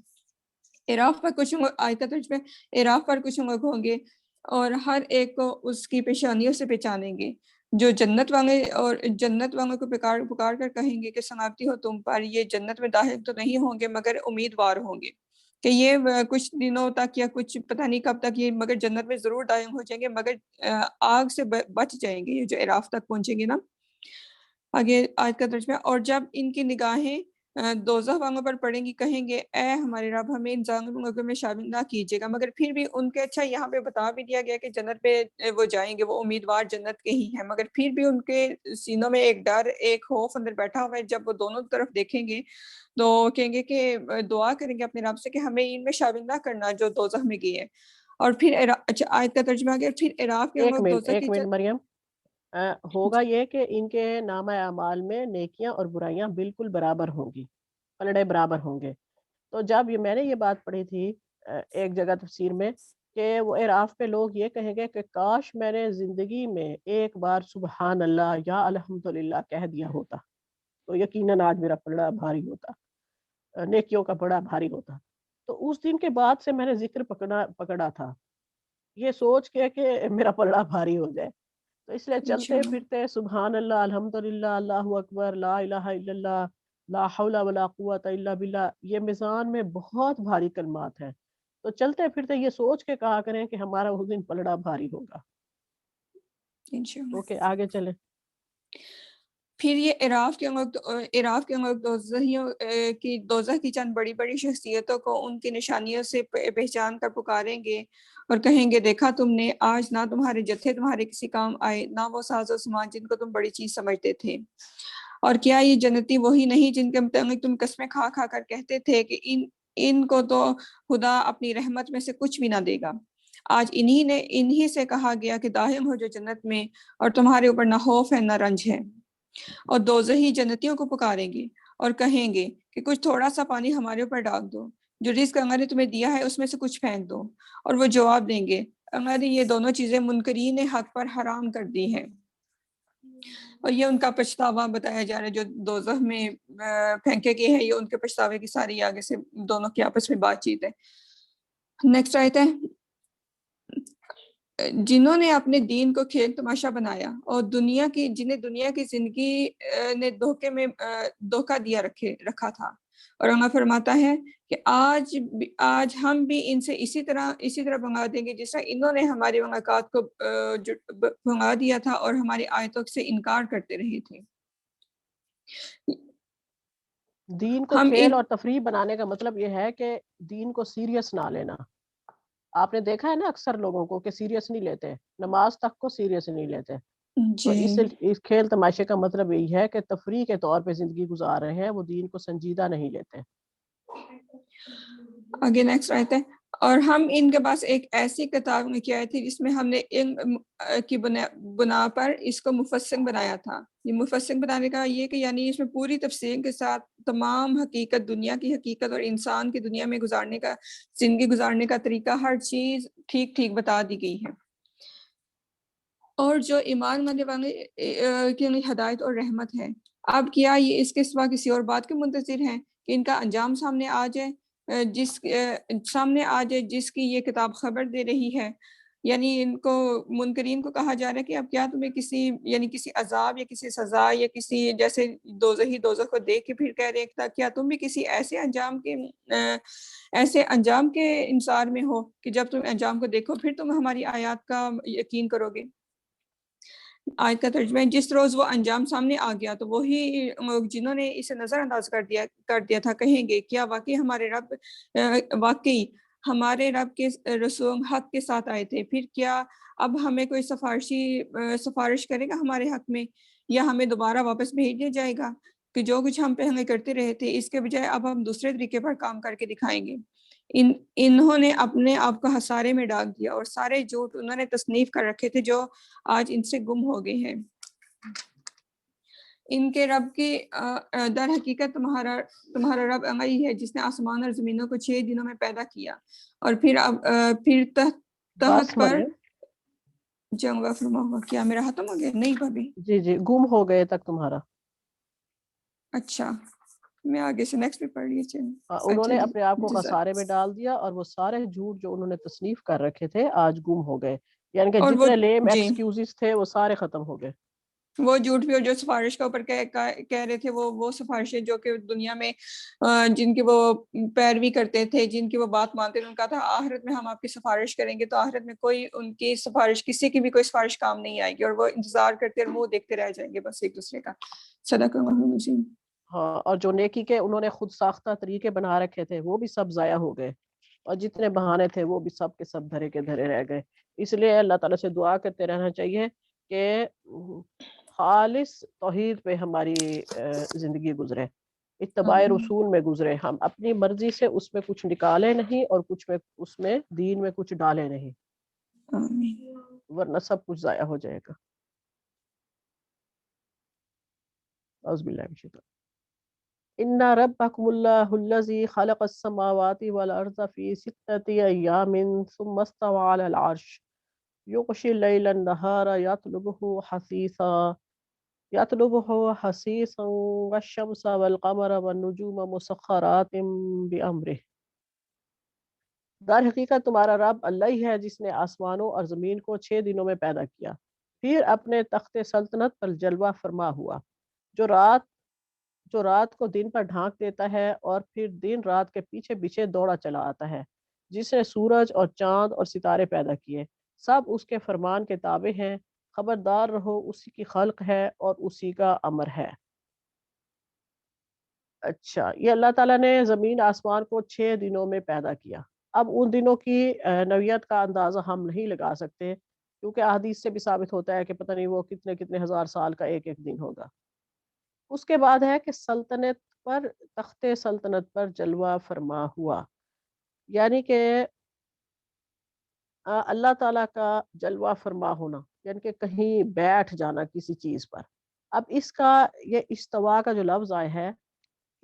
عراف پر کچھ آیت کا ترجمہ، عراف پر کچھ لوگ ہوں گے اور ہر ایک کو اس کی پیشانیوں سے پہچانیں گے، جو جنت والوں کو پکار کر کہیں گے کہ سلامتی ہو تم پر، یہ جنت میں داخل تو نہیں ہوں گے مگر امیدوار ہوں گے کہ یہ کچھ دنوں تک یا کچھ پتہ نہیں کب تک یہ مگر جنت میں ضرور داخل ہو جائیں گے، مگر آگ سے بچ جائیں گے، یہ جو عراف تک پہنچیں گے نا۔ آگے آیت کا ترجمہ، اور جب ان کی نگاہیں دوزخ والوں پر پڑیں گی کہیں گے اے ہمارے رب ہمیں ان ظالم لوگوں میں شامل نہ کیجیے گا، مگر پھر بھی ان کے اچھا یہاں پہ بتا بھی دیا گیا کہ جنت پہ وہ جائیں گے، وہ امیدوار جنت کے ہی ہیں، مگر پھر بھی ان کے سینوں میں ایک ڈر، ایک خوف اندر بیٹھا ہوا ہے۔ جب وہ دونوں طرف دیکھیں گے تو کہیں گے کہ دعا کریں گے اپنے رب سے کہ ہمیں ان میں شامل نہ کرنا جو دوزخ میں گئے ہیں۔ اور پھر اچھا آیت کا ترجمہ آ گیا، پھر عراف کے لوگ دوزخ
ایک منٹ مریم، ہوگا یہ کہ ان کے نامہ اعمال میں نیکیاں اور برائیاں بالکل برابر ہوں گی، پلڑے برابر ہوں گے۔ تو جب میں نے یہ بات پڑھی تھی ایک جگہ تفسیر میں کہ وہ عراف پہ لوگ یہ کہیں گے کہ کاش میں نے زندگی میں ایک بار سبحان اللہ یا الحمدللہ کہہ دیا ہوتا تو یقیناً آج میرا پلڑا بھاری ہوتا، نیکیوں کا بڑا بھاری ہوتا۔ تو اس دن کے بعد سے میں نے ذکر پکڑا تھا یہ سوچ کے کہ میرا پلڑا بھاری ہو جائے، تو اس لیے چلتے پھرتے سبحان اللہ، الحمدللہ، اللہ اکبر، لا الہ الا اللہ، لا حول ولا قوت الا باللہ، یہ میزان میں بہت بھاری کلمات ہیں، تو چلتے پھرتے یہ سوچ کے کہا کریں کہ ہمارا اس دن پلڑا بھاری ہوگا۔ اوکے آگے چلیں۔
پھر یہ عراف کے لوگ دوزخ کی چند بڑی بڑی شخصیتوں کو ان کی نشانیوں سے پہچان کر پکاریں گے اور کہیں گے دیکھا تم نے آج نہ تمہارے جتھے تمہارے کسی کام آئے، نہ وہ ساز و سامان جن کو تم بڑی چیز سمجھتے تھے۔ اور کیا یہ جنتی وہی نہیں جن کے متعلق تم قسمیں کھا کھا کر کہتے تھے کہ ان کو تو خدا اپنی رحمت میں سے کچھ بھی نہ دے گا۔ آج انہی سے کہا گیا کہ داخل ہو جو جنت میں، اور تمہارے اوپر نہ خوف ہے نہ رنج ہے۔ اور دوزخی جنتیوں کو پکاریں گے اور کہیں گے کہ کچھ تھوڑا سا پانی ہمارے اوپر ڈال دو، جو رزق اللہ نے تمہیں دیا ہے اس میں سے کچھ پھینک دو۔ اور وہ جواب دیں گے اللہ نے یہ دونوں چیزیں منکرین حق پر حرام کر دی ہیں۔ اور یہ ان کا پچھتاوا بتایا جا رہا ہے جو دوزخ میں پھینکے گئے ہیں، یہ ان کے پچھتاوے کی ساری آگے سے دونوں کی آپس میں بات چیت ہے۔ نیکسٹ آیت ہے، جنہوں نے اپنے دین کو کھیل تماشا بنایا اور جنہیں دنیا کی زندگی نے دھوکہ دیا رکھا تھا، اور اللہ فرماتا ہے کہ آج ہم بھی ان سے اسی طرح بھگا دیں گے جس طرح انہوں نے ہماری ملاقات کو بھگا دیا تھا اور ہماری آیتوں سے انکار کرتے رہے تھے۔
دین کو کھیل اور تفریح بنانے کا مطلب یہ ہے کہ دین کو سیریس نہ لینا۔ آپ نے دیکھا ہے نا اکثر لوگوں کو کہ سیریس نہیں لیتے، نماز تک کو سیریس نہیں لیتے۔ تو اس کھیل تماشے کا مطلب یہی ہے کہ تفریح کے طور پہ زندگی گزار رہے ہیں، وہ دین کو سنجیدہ نہیں لیتے۔
آگے نیکسٹ آیت ہے، اور ہم ان کے پاس ایک ایسی کتاب میں کیا تھی جس میں ہم نے علم کی بنا پر اس کو مفصل بنایا تھا۔ یہ مفصل بنانے کا یہ کہ یعنی اس میں پوری تفصیل کے ساتھ تمام حقیقت، دنیا کی حقیقت اور انسان کی دنیا میں زندگی گزارنے کا طریقہ، ہر چیز ٹھیک ٹھیک بتا دی گئی ہے۔ اور جو ایمان لانے والے کے لیے ہدایت اور رحمت ہے۔ اب کیا یہ اس کے سوا کسی اور بات کے منتظر ہیں کہ ان کا انجام سامنے آ جائے جس کی یہ کتاب خبر دے رہی ہے؟ یعنی ان کو منکرین کو کہا جا رہا ہے کہ اب کیا تمہیں کسی عذاب یا کسی سزا یا کسی جیسے دوزخ کو دیکھ کے پھر کہہ رہے تھا کیا تم بھی کسی ایسے انجام کے انتظار میں ہو کہ جب تم انجام کو دیکھو پھر تم ہماری آیات کا یقین کرو گے؟ آیت کا ترجمہ ہے، جس روز وہ انجام سامنے آ گیا تو وہی جنہوں نے اسے نظر انداز کر دیا تھا کہیں گے کیا واقعی ہمارے رب کے رسول حق کے ساتھ آئے تھے؟ پھر کیا اب ہمیں کوئی سفارش کرے گا ہمارے حق میں، یا ہمیں دوبارہ واپس بھیج دیا جائے گا کہ جو کچھ ہم پہلے کرتے رہے تھے اس کے بجائے اب ہم دوسرے طریقے پر کام کر کے دکھائیں گے؟ انہوں نے اپنے آپ کو خسارے میں ڈال دیا اور سارے جھوٹ انہوں نے تصنیف کر رکھے تھے جو آج ان سے گم ہو گئے ہیں۔ ان کے رب کی در حقیقت تمہارا رب اللہ ہے جس نے آسمان اور زمینوں کو 6 دنوں میں پیدا کیا اور پھر تحت پر جنگا فرما ہوا۔ کیا میرا ختم ہو گیا؟ نہیں بھابی
جی گم ہو گئے تک تمہارا۔
اچھا میں آگے سے نیکسٹ بھی پڑھ لیے۔
انہوں نے اپنے آپ کو خسارے میں ڈال دیا اور وہ سارے جھوٹ جو انہوں نے تصنیف کر رکھے تھے آج گم ہو گئے، یعنی کہ جتنے لیم ایکسکیوزز تھے وہ سارے ختم ہو گئے۔
وہ جھوٹ بھی اور جو سفارش کا اوپر کہہ رہے تھے وہ سفارشیں جو کہ دنیا میں جن کی وہ پیروی کرتے تھے، جن کی وہ بات مانتے تھے، ان کا تھا آخرت میں ہم آپ کی سفارش کریں گے، تو آخرت میں کوئی ان کی سفارش کسی کی بھی کوئی سفارش کام نہیں آئے گی اور وہ انتظار کرتے اور منہ دیکھتے رہ جائیں گے بس ایک دوسرے کا۔ صدق اللہ العظیم۔
ہاں، اور جو نیکی کے انہوں نے خود ساختہ طریقے بنا رکھے تھے وہ بھی سب ضائع ہو گئے، اور جتنے بہانے تھے وہ بھی سب کے سب دھرے کے دھرے رہ گئے۔ اس لیے اللہ تعالیٰ سے دعا کرتے رہنا چاہیے کہ خالص توحید پہ ہماری زندگی گزرے، اتباع رسول میں گزرے، ہم اپنی مرضی سے اس میں کچھ نکالے نہیں اور اس میں دین میں کچھ ڈالے نہیں، ورنہ سب کچھ ضائع ہو جائے گا۔ اعوذ باللہ من الشیطان ان ربکم اللہ الذی خلق السماوات والارض فی 6 ایام ثم استوى علی العرش یغشی اللیل النہار یطلبہ حثیثا والشمس والقمر والنجوم مسخرات بامرہ۔ در حقیقت تمہارا رب اللہ ہی ہے جس نے آسمانوں اور زمین کو 6 دنوں میں پیدا کیا، پھر اپنے تخت سلطنت پر جلوہ فرما ہوا، جو رات کو دن پر ڈھانک دیتا ہے اور پھر دن رات کے پیچھے پیچھے دوڑا چلا آتا ہے، جس نے سورج اور چاند اور ستارے پیدا کیے، سب اس کے فرمان کے تابع ہیں، خبردار رہو اسی کی خلق ہے اور اسی کا امر ہے۔ اچھا، یہ اللہ تعالیٰ نے زمین آسمان کو 6 دنوں میں پیدا کیا۔ اب ان دنوں کی نوعیت کا اندازہ ہم نہیں لگا سکتے، کیونکہ احادیث سے بھی ثابت ہوتا ہے کہ پتہ نہیں وہ کتنے کتنے ہزار سال کا ایک ایک دن ہوگا۔ اس کے بعد ہے کہ سلطنت پر، تخت سلطنت پر جلوہ فرما ہوا، یعنی کہ اللہ تعالیٰ کا جلوہ فرما ہونا، یعنی کہ کہیں بیٹھ جانا کسی چیز پر۔ اب اس کا یہ استوا کا جو لفظ آیا ہے،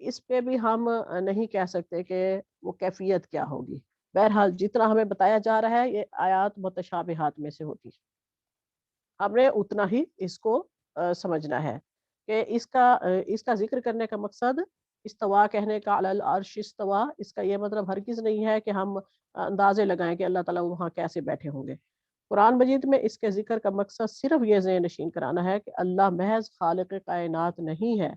اس پہ بھی ہم نہیں کہہ سکتے کہ وہ کیفیت کیا ہوگی۔ بہرحال جتنا ہمیں بتایا جا رہا ہے یہ آیات متشابہات میں سے ہوتی، ہم نے اتنا ہی اس کو سمجھنا ہے کہ اس کا ذکر کرنے کا مقصد استوا کہنے کا، علی العرش استوا، اس کا یہ مطلب ہرگز نہیں ہے کہ ہم اندازے لگائیں کہ اللہ تعالیٰ وہاں کیسے بیٹھے ہوں گے۔ قرآن مجید میں اس کے ذکر کا مقصد صرف یہ ذہن نشین کرانا ہے کہ اللہ محض خالق کائنات نہیں ہے،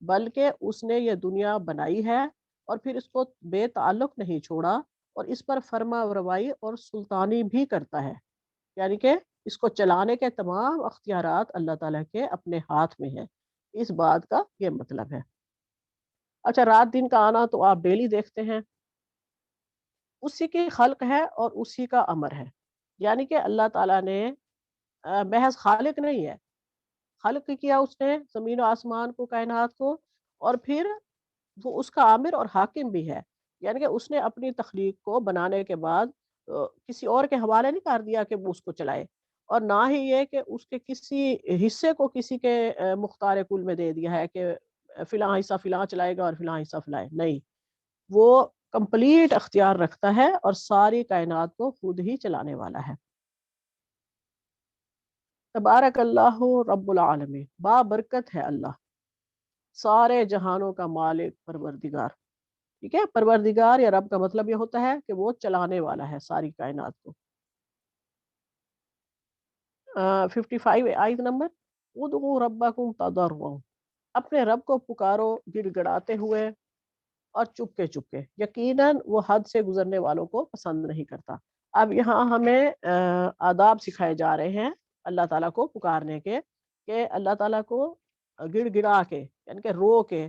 بلکہ اس نے یہ دنیا بنائی ہے اور پھر اس کو بے تعلق نہیں چھوڑا، اور اس پر فرما روائی اور سلطانی بھی کرتا ہے، یعنی کہ اس کو چلانے کے تمام اختیارات اللہ تعالیٰ کے اپنے ہاتھ میں ہیں۔ اس بات کا یہ مطلب ہے۔ اچھا، رات دن کا آنا تو آپ ڈیلی دیکھتے ہیں، اسی کی خلق ہے اور اسی کا امر ہے، یعنی کہ اللہ تعالیٰ نے محض خالق نہیں ہے، خلق کیا اس نے زمین و آسمان کو، کائنات کو، اور پھر وہ اس کا عامر اور حاکم بھی ہے، یعنی کہ اس نے اپنی تخلیق کو بنانے کے بعد کسی اور کے حوالے نہیں کر دیا کہ وہ اس کو چلائے، اور نہ ہی یہ کہ اس کے کسی حصے کو کسی کے مختار کل میں دے دیا ہے کہ فلاں حصہ فلاں چلائے گا اور فلاں حصہ فلاں نہیں، وہ کمپلیٹ اختیار رکھتا ہے اور ساری کائنات کو خود ہی چلانے والا ہے۔ تبارک اللہ رب العالمین، با برکت ہے اللہ، سارے جہانوں کا مالک، پروردگار۔ ٹھیک ہے، پروردگار یا رب کا مطلب یہ ہوتا ہے کہ وہ چلانے والا ہے ساری کائنات کو۔ 55 آیت نمبر، ادعوا ربکم تضرعا، اپنے رب کو پکارو گڑ گڑاتے ہوئے اور چپکے چپکے، یقیناً وہ حد سے گزرنے والوں کو پسند نہیں کرتا۔ اب یہاں ہمیں آداب سکھائے جا رہے ہیں اللہ تعالیٰ کو پکارنے کے، کہ اللہ تعالیٰ کو گڑ گڑا کے، یعنی کہ رو کے،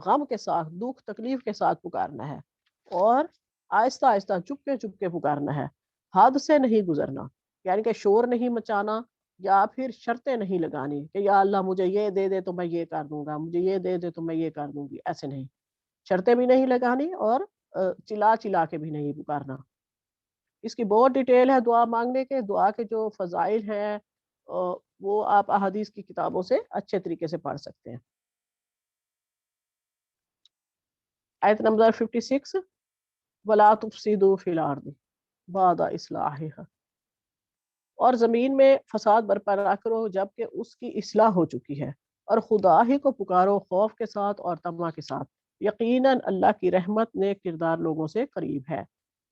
غم کے ساتھ، دکھ تکلیف کے ساتھ پکارنا ہے، اور آہستہ آہستہ چپکے چپکے پکارنا ہے، حد سے نہیں گزرنا، یعنی کہ شور نہیں مچانا یا پھر شرطیں نہیں لگانی کہ یا اللہ مجھے یہ دے دے تو میں یہ کر دوں گا، مجھے یہ دے دے تو میں یہ کر دوں گی، ایسے نہیں، شرطیں بھی نہیں لگانی اور چلا چلا کے بھی نہیں پکارنا۔ اس کی بہت ڈیٹیل ہے دعا مانگنے کے، دعا کے جو فضائل ہیں وہ آپ احادیث کی کتابوں سے اچھے طریقے سے پڑھ سکتے ہیں۔ آیت نمبر 56، وَلَا تُفْسِدُوا فِي الْأَرْضِ بَعْدَ إِصْلَاحِهَا، اور زمین میں فساد برپا نہ کرو جبکہ اس کی اصلاح ہو چکی ہے، اور خدا ہی کو پکارو خوف کے ساتھ اور طمع کے ساتھ، یقیناً اللہ کی رحمت نیک کردار لوگوں سے قریب ہے۔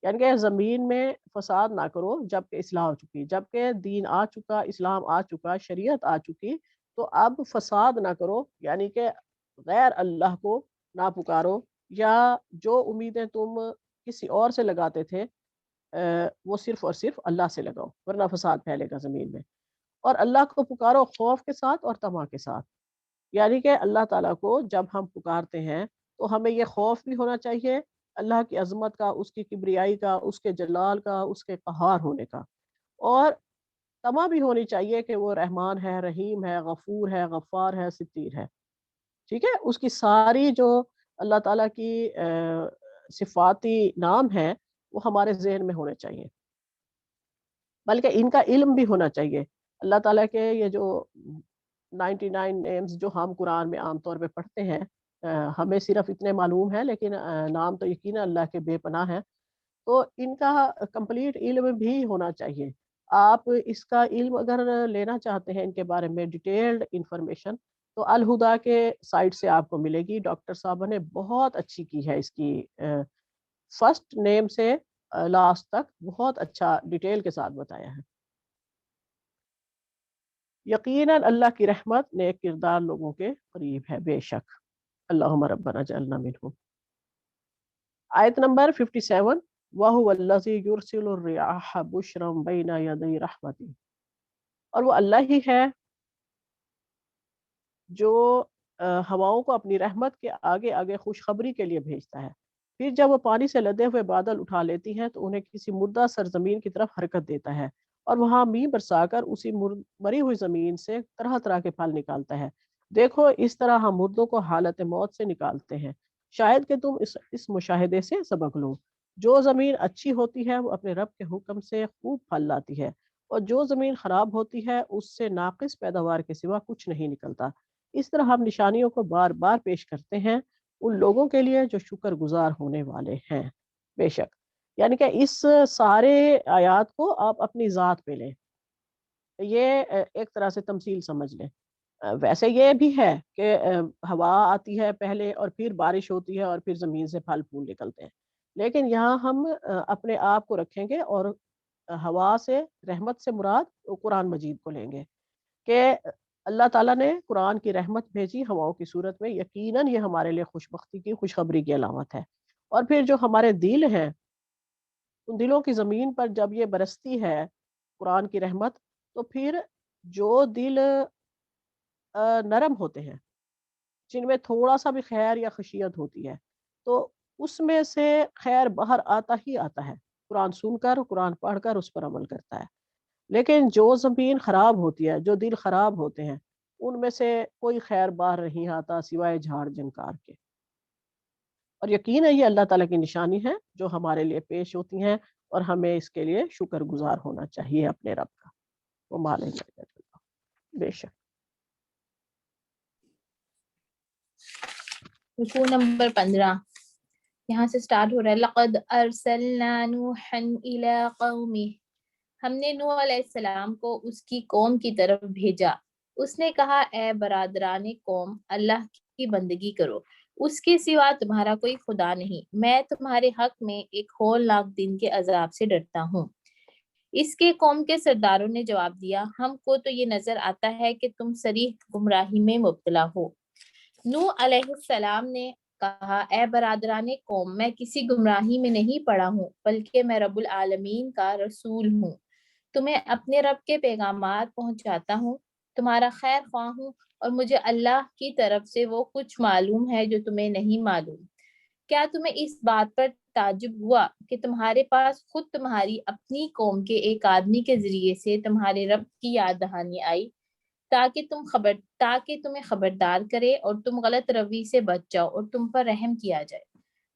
یعنی کہ زمین میں فساد نہ کرو جبکہ اصلاح ہو چکی، جبکہ دین آ چکا، اسلام آ چکا، شریعت آ چکی، تو اب فساد نہ کرو، یعنی کہ غیر اللہ کو نہ پکارو، یا جو امیدیں تم کسی اور سے لگاتے تھے وہ صرف اور صرف اللہ سے لگاؤ، ورنہ فساد پھیلے گا زمین میں۔ اور اللہ کو پکارو خوف کے ساتھ اور طمع کے ساتھ، یعنی کہ اللہ تعالیٰ کو جب ہم پکارتے ہیں تو ہمیں یہ خوف بھی ہونا چاہیے اللہ کی عظمت کا، اس کی کبریائی کا، اس کے جلال کا، اس کے قہار ہونے کا، اور طمع بھی ہونی چاہیے کہ وہ رحمان ہے، رحیم ہے، غفور ہے، غفار ہے، ستیر ہے۔ ٹھیک ہے، اس کی ساری جو اللہ تعالیٰ کی صفاتی نام ہے وہ ہمارے ذہن میں ہونے چاہیے، بلکہ ان کا علم بھی ہونا چاہیے۔ اللہ تعالیٰ کے یہ جو 99 نیمز جو ہم قرآن میں عام طور پہ پڑھتے ہیں، ہمیں صرف اتنے معلوم ہیں، لیکن نام تو یقیناً اللہ کے بے پناہ ہیں، تو ان کا کمپلیٹ علم بھی ہونا چاہیے۔ آپ اس کا علم اگر لینا چاہتے ہیں ان کے بارے میں ڈیٹیلڈ انفارمیشن، تو الہدا کے سائٹ سے آپ کو ملے گی، ڈاکٹر صاحبہ نے بہت اچھی کی ہے اس کی، فرسٹ نیم سے لاسٹ تک بہت اچھا ڈیٹیل کے ساتھ بتایا ہے۔ یقیناً اللہ کی رحمت نیک کردار لوگوں کے قریب ہے، بے شک۔ اللہم ربنا جعلنا منہم۔ آیت نمبر 57، وَهُوَ الَّذِي يُرْسِلُ الرِّيَاحَ بُشْرًا بَيْنَ يَدَيْ رَحْمَتِهِ، اور وہ اللہ ہی ہے جو ہواؤں کو اپنی رحمت کے آگے آگے خوشخبری کے لیے بھیجتا ہے. پھر جب وہ پانی سے لدے ہوئے بادل اٹھا لیتی ہیں تو انہیں کسی مردہ سرزمین کی طرف حرکت دیتا ہے اور وہاں می برسا کر اسی مری ہوئی زمین سے طرح طرح کے پھل نکالتا ہے. دیکھو اس طرح ہم مردوں کو حالت موت سے نکالتے ہیں. شاید کہ تم اس مشاہدے سے سبق لو. جو زمین اچھی ہوتی ہے وہ اپنے رب کے حکم سے خوب پھل لاتی ہے، اور جو زمین خراب ہوتی ہے اس سے ناقص پیداوار کے سوا کچھ نہیں نکلتا. اس طرح ہم نشانیوں کو بار بار پیش کرتے ہیں ان لوگوں کے لیے جو شکر گزار ہونے والے ہیں. بے شک یعنی کہ اس سارے آیات کو آپ اپنی ذات پہ لیں، یہ ایک طرح سے تمثیل سمجھ لیں. ویسے یہ بھی ہے کہ ہوا آتی ہے پہلے اور پھر بارش ہوتی ہے اور پھر زمین سے پھل پھول نکلتے ہیں، لیکن یہاں ہم اپنے آپ کو رکھیں گے اور ہوا سے رحمت سے مراد قرآن مجید کو لیں گے کہ اللہ تعالیٰ نے قرآن کی رحمت بھیجی ہواؤں کی صورت میں. یقیناً یہ ہمارے لیے خوشبختی کی خوشخبری کی علامت ہے. اور پھر جو ہمارے دل ہیں ان دلوں کی زمین پر جب یہ برستی ہے قرآن کی رحمت، تو پھر جو دل نرم ہوتے ہیں، جن میں تھوڑا سا بھی خیر یا خشیت ہوتی ہے، تو اس میں سے خیر باہر آتا ہی آتا ہے. قرآن سن کر، قرآن پڑھ کر اس پر عمل کرتا ہے. لیکن جو زمین خراب ہوتی ہے، جو دل خراب ہوتے ہیں، ان میں سے کوئی خیر باہر نہیں آتا سوائے جھاڑ جنکار کے. اور یقین ہے یہ اللہ تعالیٰ کی نشانی ہے جو ہمارے لیے پیش ہوتی ہیں، اور ہمیں اس کے لیے شکر گزار ہونا چاہیے اپنے رب کا. وہ مالک بے شک.
رکوع نمبر 15 یہاں سے سٹارٹ ہو رہا ہے. لقد ارسلنا نوحا الى قومه، ہم نے نوح علیہ السلام کو اس کی قوم کی طرف بھیجا. اس نے کہا اے برادران قوم، اللہ کی بندگی کرو، اس کے سوا تمہارا کوئی خدا نہیں. میں تمہارے حق میں ایک ہولناک دن کے عذاب سے ڈرتا ہوں. اس کے قوم کے سرداروں نے جواب دیا، ہم کو تو یہ نظر آتا ہے کہ تم صریح گمراہی میں مبتلا ہو. نوح علیہ السلام نے کہا اے برادران قوم، میں کسی گمراہی میں نہیں پڑا ہوں، بلکہ میں رب العالمین کا رسول ہوں. تمہیں اپنے رب کے پیغامات پہنچاتا ہوں، تمہارا خیر خواہ ہوں، اور مجھے اللہ کی طرف سے وہ کچھ معلوم ہے جو تمہیں نہیں معلوم. کیا تمہیں اس بات پر تعجب ہوا کہ تمہارے پاس خود تمہاری اپنی قوم کے ایک آدمی کے ذریعے سے تمہارے رب کی یاد دہانی آئی تاکہ تمہیں خبردار کرے اور تم غلط روی سے بچ جاؤ اور تم پر رحم کیا جائے؟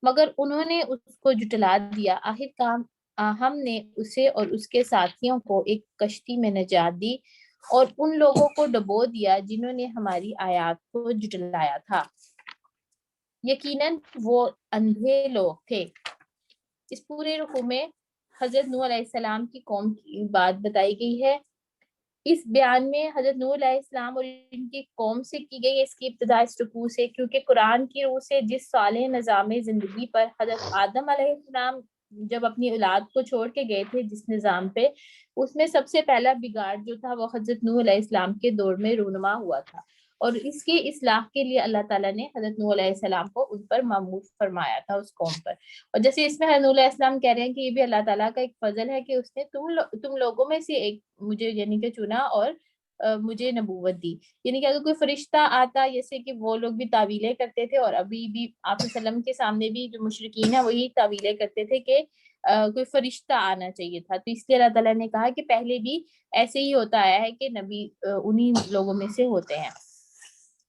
مگر انہوں نے اس کو جھٹلا دیا. آخر ہم نے اسے اور اس کے ساتھیوں کو ایک کشتی میں نجات دی اور ان لوگوں کو ڈبو دیا جنہوں نے ہماری آیات کو جھٹلایا تھا. یقیناً وہ اندھے لوگ تھے. اس پورے رکوع میں حضرت نوح علیہ السلام کی قوم کی بات بتائی گئی ہے. اس بیان میں حضرت نوح علیہ السلام اور ان کی قوم سے کی گئی اس کی ابتدا اس رکوع سے، کیونکہ قرآن کی روح سے جس صالح نظام زندگی پر حضرت آدم علیہ السلام جب اپنی اولاد کو چھوڑ کے گئے تھے، جس نظام پہ، اس میں سب سے پہلا بگاڑ جو تھا وہ حضرت نوح علیہ السلام کے دور میں رونما ہوا تھا، اور اس کی اصلاح کے لیے اللہ تعالیٰ نے حضرت نوح علیہ السلام کو ان پر مامور فرمایا تھا، اس قوم پر. اور جیسے اس میں حضرت نوح علیہ السلام کہہ رہے ہیں کہ یہ بھی اللہ تعالیٰ کا ایک فضل ہے کہ اس نے تم لوگوں میں سے ایک مجھے یعنی کہ چنا اور مجھے نبوت دی. یعنی کہ اگر کوئی فرشتہ آتا، جیسے کہ وہ لوگ بھی تعویلیں کرتے تھے، اور ابھی بھی آپ صلی اللہ علیہ وسلم کے سامنے بھی جو مشرکین ہیں وہی تعویلیں کرتے تھے کہ کوئی فرشتہ آنا چاہیے تھا. تو اس لیے اللہ تعالیٰ نے کہا کہ پہلے بھی ایسے ہی ہوتا آیا ہے کہ نبی انہی لوگوں میں سے ہوتے ہیں.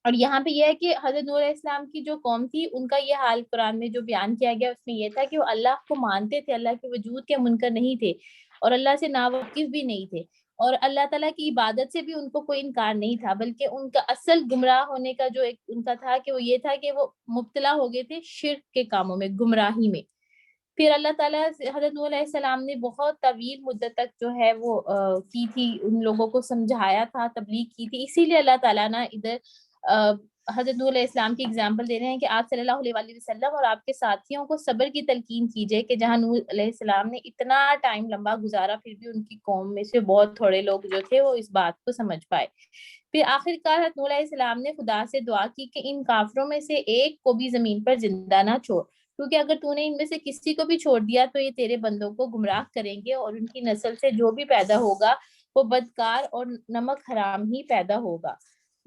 اور یہاں پہ یہ ہے کہ حضرت نوح علیہ السلام کی جو قوم تھی ان کا یہ حال قرآن میں جو بیان کیا گیا اس میں یہ تھا کہ وہ اللہ کو مانتے تھے، اللہ کے وجود کے منکر نہیں تھے، اور اللہ سے ناواقف بھی نہیں تھے، اور اللہ تعالیٰ کی عبادت سے بھی ان کو کوئی انکار نہیں تھا، بلکہ ان کا اصل گمراہ ہونے کا جو ایک ان کا تھا کہ وہ یہ تھا کہ وہ مبتلا ہو گئے تھے شرک کے کاموں میں، گمراہی میں. پھر اللہ تعالیٰ حضرت نوح علیہ السلام نے بہت طویل مدت تک جو ہے وہ کی تھی، ان لوگوں کو سمجھایا تھا، تبلیغ کی تھی. اسی لیے اللہ تعالیٰ نے ادھر حضرت نوح علیہ السلام کی اگزامپل دے رہے ہیں کہ آپ صلی اللہ علیہ وسلم اور آپ کے ساتھیوں کو صبر کی تلقین کیجئے کہ جہاں نوح علیہ السلام نے اتنا ٹائم لمبا گزارا پھر بھی ان کی قوم میں سے بہت تھوڑے لوگ جو تھے وہ اس بات کو سمجھ پائے. پھر آخر کار حضرت نوح علیہ السلام نے خدا سے دعا کی کہ ان کافروں میں سے ایک کو بھی زمین پر زندہ نہ چھوڑ، کیونکہ اگر تو نے ان میں سے کسی کو بھی چھوڑ دیا تو یہ تیرے بندوں کو گمراہ کریں گے، اور ان کی نسل سے جو بھی پیدا ہوگا وہ بدکار اور نمک حرام ہی پیدا ہوگا.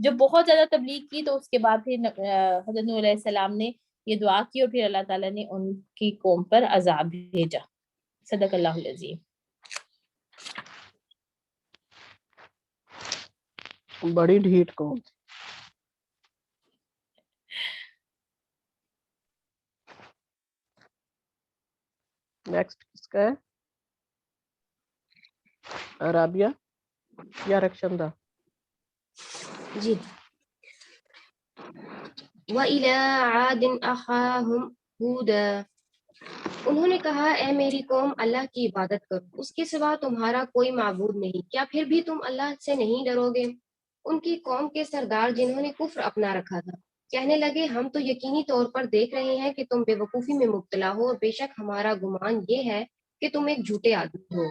جب بہت زیادہ تبلیغ کی تو اس کے بعد پھر حضرت نوح علیہ السلام نے یہ دعا کی اور پھر اللہ تعالیٰ نے ان کی قوم پر عذاب بھیجا. صدق اللہ العظیم.
بڑی ڈھیٹ قوم. نیکسٹ کس کا ہے؟ رابعہ یا رکشندہ؟
جی. وَإِلَىٰ عَادٍ أَخَاهُمْ هُودًا. انہوں نے کہا اے میری قوم اللہ کی عبادت کرو، اس کے سوا تمہارا کوئی معبود نہیں، کیا پھر بھی تم اللہ سے نہیں ڈرو گے؟ ان کی قوم کے سردار جنہوں نے کفر اپنا رکھا تھا کہنے لگے ہم تو یقینی طور پر دیکھ رہے ہیں کہ تم بے وقوفی میں مبتلا ہو اور بے شک ہمارا گمان یہ ہے کہ تم ایک جھوٹے آدمی ہو.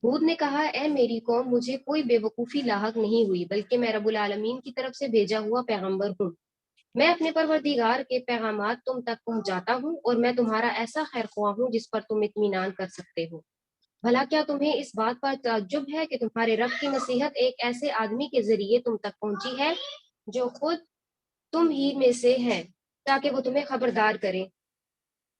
ہود نے کہا اے میری قوم مجھے کوئی بے وقوفی لاحق نہیں ہوئی بلکہ میں رب العالمین کی طرف سے بھیجا ہوا پیغمبر ہوں. میں اپنے پروردگار کے پیغامات تم تک پہنچاتا ہوں اور میں تمہارا ایسا خیر خواہ ہوں جس پر تم اطمینان کر سکتے ہو. بھلا کیا تمہیں اس بات پر تعجب ہے کہ تمہارے رب کی نصیحت ایک ایسے آدمی کے ذریعے تم تک پہنچی ہے جو خود تم ہی میں سے ہے تاکہ وہ تمہیں خبردار کرے.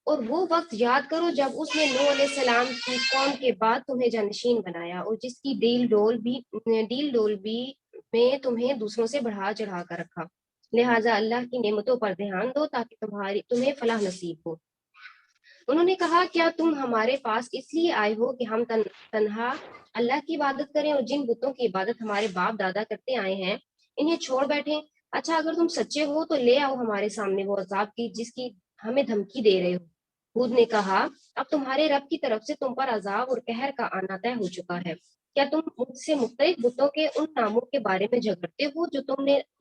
اور وہ وقت یاد کرو جب اس نے نوح علیہ السلام کی قوم کے بعد تمہیں جانشین بنایا اور جس کی ڈیل ڈول بھی میں تمہیں دوسروں سے بڑھا چڑھا کر رکھا. لہٰذا اللہ کی نعمتوں پر دھیان دو تاکہ تمہیں فلاح نصیب ہو. انہوں نے کہا کیا تم ہمارے پاس اس لیے آئے ہو کہ ہم تنہا اللہ کی عبادت کریں اور جن بتوں کی عبادت ہمارے باپ دادا کرتے آئے ہیں انہیں چھوڑ بیٹھیں؟ اچھا اگر تم سچے ہو تو لے آؤ ہمارے سامنے وہ عذاب کی جس کی ہمیں دھمکی دے رہے ہو. ہود نے کہا اب تمہارے رب کی طرف سے تم پر عذاب اور قہر کا آنا طے ہو چکا ہے. کیا تم مجھ سے مختلف بتوں کے ان ناموں کے بارے میں جھگڑتے ہو جو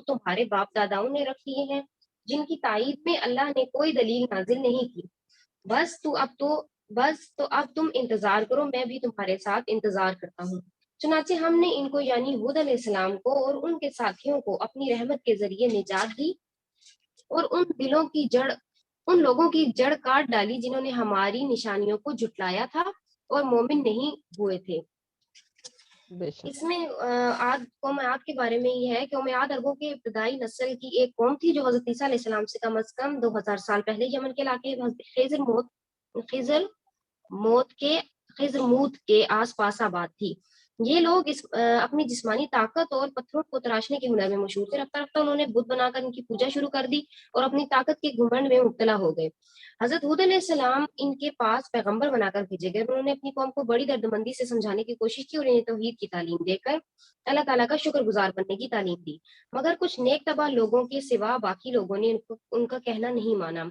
تمہارے باپ داداؤں نے رکھ لیے ہیں جن کی تائید میں اللہ نے کوئی دلیل نازل نہیں کی؟ بس تو اب تم انتظار کرو، میں بھی تمہارے ساتھ انتظار کرتا ہوں. چنانچہ ہم نے ان کو یعنی ہود علیہ السلام کو اور ان کے ساتھیوں کو اپنی رحمت کے ذریعے نجات دی اور ان لوگوں کی جڑ کاٹ ڈالی جنہوں نے ہماری نشانیوں کو جھٹلایا تھا اور مومن نہیں ہوئے تھے. اس میں قوم عاد کے بارے میں یہ ہے کہ قوم عاد عربوں کے ابتدائی نسل کی ایک قوم تھی جو حضرت عیسیٰ علیہ السلام سے کم از کم 2000 سال پہلے یمن کے علاقے خضر موت کے آس پاس آباد تھی. یہ لوگ اپنی جسمانی طاقت اور پتھروں کو تراشنے کے ہنر میں مشہور تھے. رفتہ رفتہ انہوں نے بت بنا کر ان کی پوجا شروع کر دی اور اپنی طاقت کے گھمنڈ میں مبتلا ہو گئے. حضرت ہود علیہ السلام ان کے پاس پیغمبر بنا کر بھیجے گئے. انہوں نے اپنی قوم کو بڑی دردمندی سے سمجھانے کی کوشش کی اور انہیں توحید کی تعلیم دے کر اللہ تعالیٰ کا شکر گزار بننے کی تعلیم دی. مگر کچھ نیک طبع لوگوں کے سوا باقی لوگوں نے ان کا کہنا نہیں مانا.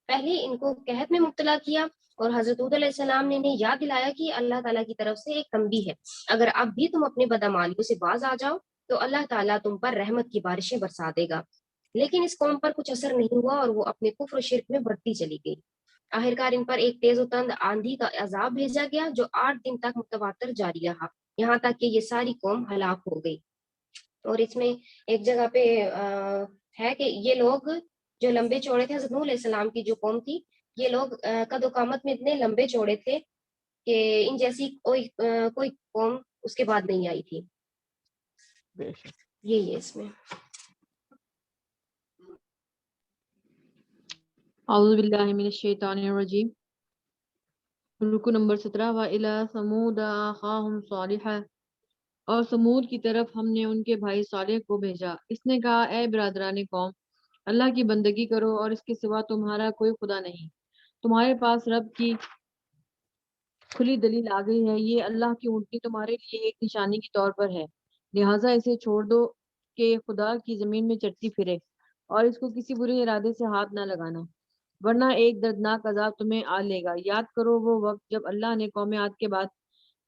پہلے ان کو قحط میں مبتلا کیا اور حضرت ہود علیہ السلام نے انہیں یاد دلایا کہ اللہ تعالیٰ کی طرف سے ایک تنبیہ ہے. اگر اب بھی تم اپنے بدعمالیوں سے باز آ جاؤ تو اللہ تعالیٰ تم پر رحمت کی بارشیں برسا دے گا. لیکن اس قوم پر کچھ اثر نہیں ہوا اور وہ اپنے کفر و شرک میں بڑھتی چلی گئی. آخرکار ان پر ایک تیز و تند آندھی کا عذاب بھیجا گیا جو 8 دن تک متواتر جاری رہا یہاں تک کہ یہ ساری قوم ہلاک ہو گئی. اور اس میں ایک جگہ پہ ہے کہ یہ لوگ جو لمبے چوڑے تھے حضرت نوح علیہ السلام کی جو قوم تھی یہ لوگ قد و قامت میں اتنے لمبے چوڑے تھے کہ ان جیسی کوئی قوم اس کے بعد نہیں آئی تھی. یہی ہے اس میں.
اعوذ باللہ من الشیطان الرجیم. رکو نمبر 17. وَإِلَىٰ ثَمُودَ أَخَاهُمْ صَالِحًا. اور سمود کی طرف ہم نے ان کے بھائی صالح کو بھیجا. اس نے کہا اے برادران قوم اللہ کی بندگی کرو اور اس کے سوا تمہارا کوئی خدا نہیں. تمہارے پاس رب کی کھلی دلیل آ گئی ہے. یہ اللہ کی اونٹنی تمہارے لیے ایک نشانی کے طور پر ہے. لہٰذا اسے چھوڑ دو کہ خدا کی زمین میں چلتی پھرے اور اس کو کسی برے ارادے سے ہاتھ نہ لگانا ورنہ ایک دردناک عذاب تمہیں آ لے گا. یاد کرو وہ وقت جب اللہ نے قوم عاد کے بعد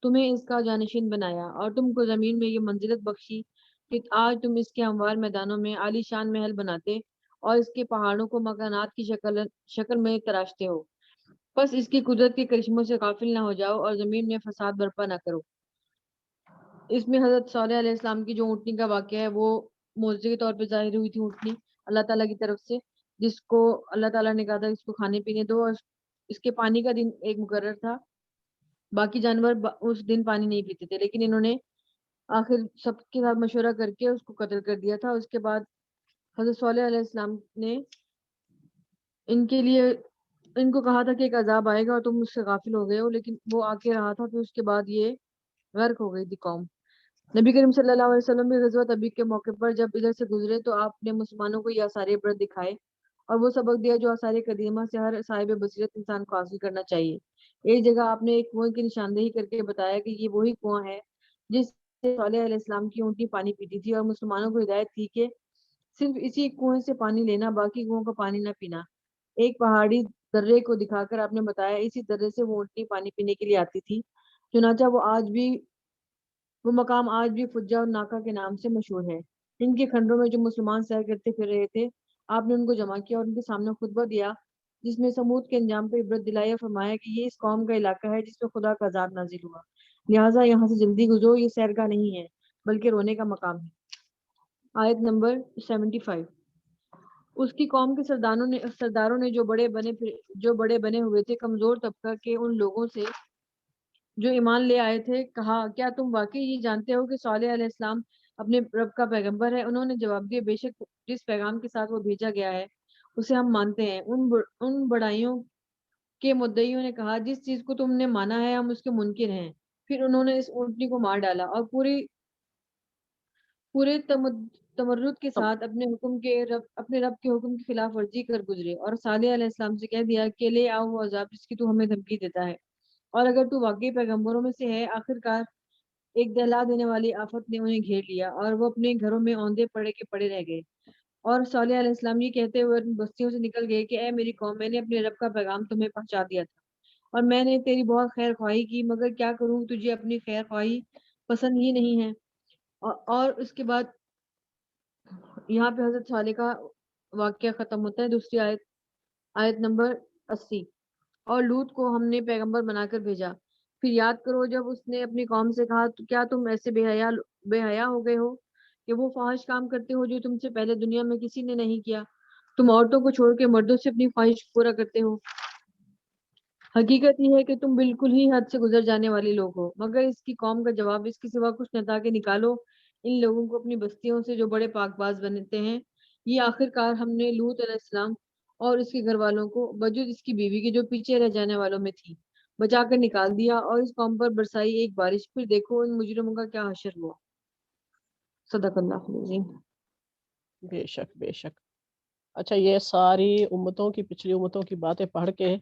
تمہیں اس کا جانشین بنایا اور تم کو زمین میں یہ منزلت بخشی کہ آج تم اس کے ہموار میدانوں میں عالی شان محل بناتے اور اس کے پہاڑوں کو مکانات کی شکل میں تراشتے ہو. بس اس کی قدرت کے کرشموں سے غافل نہ ہو جاؤ اور زمین میں فساد برپا نہ کرو. اس میں حضرت صالح علیہ السلام کی جو اونٹنی کا واقعہ ہے وہ معجزے کے طور پہ ظاہر ہوئی تھی اونٹنی اللہ تعالیٰ کی طرف سے جس کو اللہ تعالیٰ نے کہا تھا اس کو کھانے پینے دو اور اس کے پانی کا دن ایک مقرر تھا. باقی جانور اس دن پانی نہیں پیتے تھے لیکن انہوں نے آخر سب کے ساتھ مشورہ کر کے اس کو قتل کر دیا تھا۔ اس کے بعد حضرت صالح علیہ السلام نے ان کو کہا تھا کہ ایک عذاب آئے گا اور تم اس سے غافل ہو گئے ہو، لیکن وہ آ کے رہا تھا۔ پھر اس کے بعد یہ غرق ہو گئی تھی قوم۔ نبی کریم صلی اللہ علیہ وسلم بھی غزوہ تبوک کے موقع پر جب ادھر سے گزرے تو آپ نے مسلمانوں کو یہ آثار عبرت دکھائے اور وہ سبق دیا جو آثار قدیمہ سے ہر صاحب بصیرت انسان کو حاصل کرنا چاہیے۔ ایک جگہ آپ نے ایک کنویں کی نشاندہی کر کے بتایا کہ یہ وہی کنواں ہے جس سے صالح علیہ السلام کی اونٹنی پانی پیتی تھی، اور مسلمانوں کو ہدایت تھی کہ صرف اسی کنویں سے پانی لینا، باقی کنووں کا پانی نہ پینا۔ ایک پہاڑی درے کو دکھا کر آپ نے بتایا اسی درے سے وہ اونٹنی پانی پینے کے لیے آتی تھی۔ چنانچہ وہ مقام آج بھی فجا اور ناکا کے نام سے مشہور ہے۔ ان کے کھنڈوں میں جو مسلمان سیر کرتے پھر رہے تھے، آپ نے ان کو جمع کیا اور ان کے سامنے خطبہ دیا جس میں سمود کے انجام پہ عبرت دلائی اور فرمایا کہ یہ اس قوم کا علاقہ ہے جس میں خدا کا عذاب نازل ہوا، لہٰذا یہاں سے جلدی گزرو، یہ سیرگاہ نہیں ہے بلکہ رونے کا مقام ہے۔ آیت نمبر 75۔ اس کی قوم کے سرداروں نے جو بڑے بنے ہوئے تھے کمزور طبقہ کے ان لوگوں سے جو ایمان لے آئے تھے کہا، کیا تم واقعی یہ جانتے ہو کہ صالح علیہ السلام اپنے رب کا پیغمبر ہے؟ انہوں نے جواب دیا، بے شک جس پیغام کے ساتھ وہ بھیجا گیا ہے اسے ہم مانتے ہیں۔ ان بڑائیوں کے مدعیوں نے کہا، جس چیز کو تم نے مانا ہے ہم اس کے منکر ہیں۔ پھر انہوں نے اس اونٹنی کو مار ڈالا اور پورے تمرد کے ساتھ اپنے رب کے حکم کی خلاف ورزی کر گزرے، اور صالح علیہ السلام سے کہہ دیا کہ لے آؤ وہ عذاب جس کی تو ہمیں دھمکی دیتا ہے، اور اگر تو واقعی پیغمبروں میں سے ہے۔ آخر کار ایک دہلا دینے والی آفت نے انہیں گھیر لیا اور وہ اپنے گھروں میں اوندے پڑے کے پڑے رہ گئے، اور صالح علیہ السلام یہ کہتے ہوئے اپنی بستیوں سے نکل گئے کہ اے میری قوم، میں نے اپنے رب کا پیغام تمہیں پہنچا دیا تھا اور میں نے تیری بہت خیر خواہی کی، مگر کیا کروں تجھے اپنی خیر خواہی پسند ہی نہیں ہے۔ اور اس کے بعد یہاں پہ حضرت صالح کا واقعہ ختم ہوتا ہے۔ دوسری آیت نمبر 80۔ اور لوط کو ہم نے پیغمبر بنا کر بھیجا، پھر یاد کرو جب اس نے اپنی قوم سے کہا، تو کیا تم ایسے بے حیا ہو گئے ہو کہ وہ فحش کام کرتے ہو جو تم سے پہلے دنیا میں کسی نے نہیں کیا؟ تم عورتوں کو چھوڑ کے مردوں سے اپنی خواہش پورا کرتے ہو۔ حقیقت یہ ہے کہ تم بالکل ہی حد سے گزر جانے والے لوگ ہو۔ مگر اس کی قوم کا جواب اس کے سوا کچھ نہ تھا کہ نکالو ان لوگوں کو اپنی بستیوں سے جو بڑے پاک باز بنتے ہیں۔ یہ آخر کار ہم نے لوط علیہ السلام اور اس کے گھر والوں کو بجز اس کی بیوی کے جو پیچھے رہ جانے والوں میں تھی بچا کر نکال دیا، اور اس قوم پر برسائی ایک بارش، پھر دیکھو ان مجرموں کا کیا حشر ہوا۔ صدق اللہ العظیم۔
بے شک بے شک۔ اچھا، یہ ساری امتوں کی، پچھلی امتوں کی باتیں پڑھ کے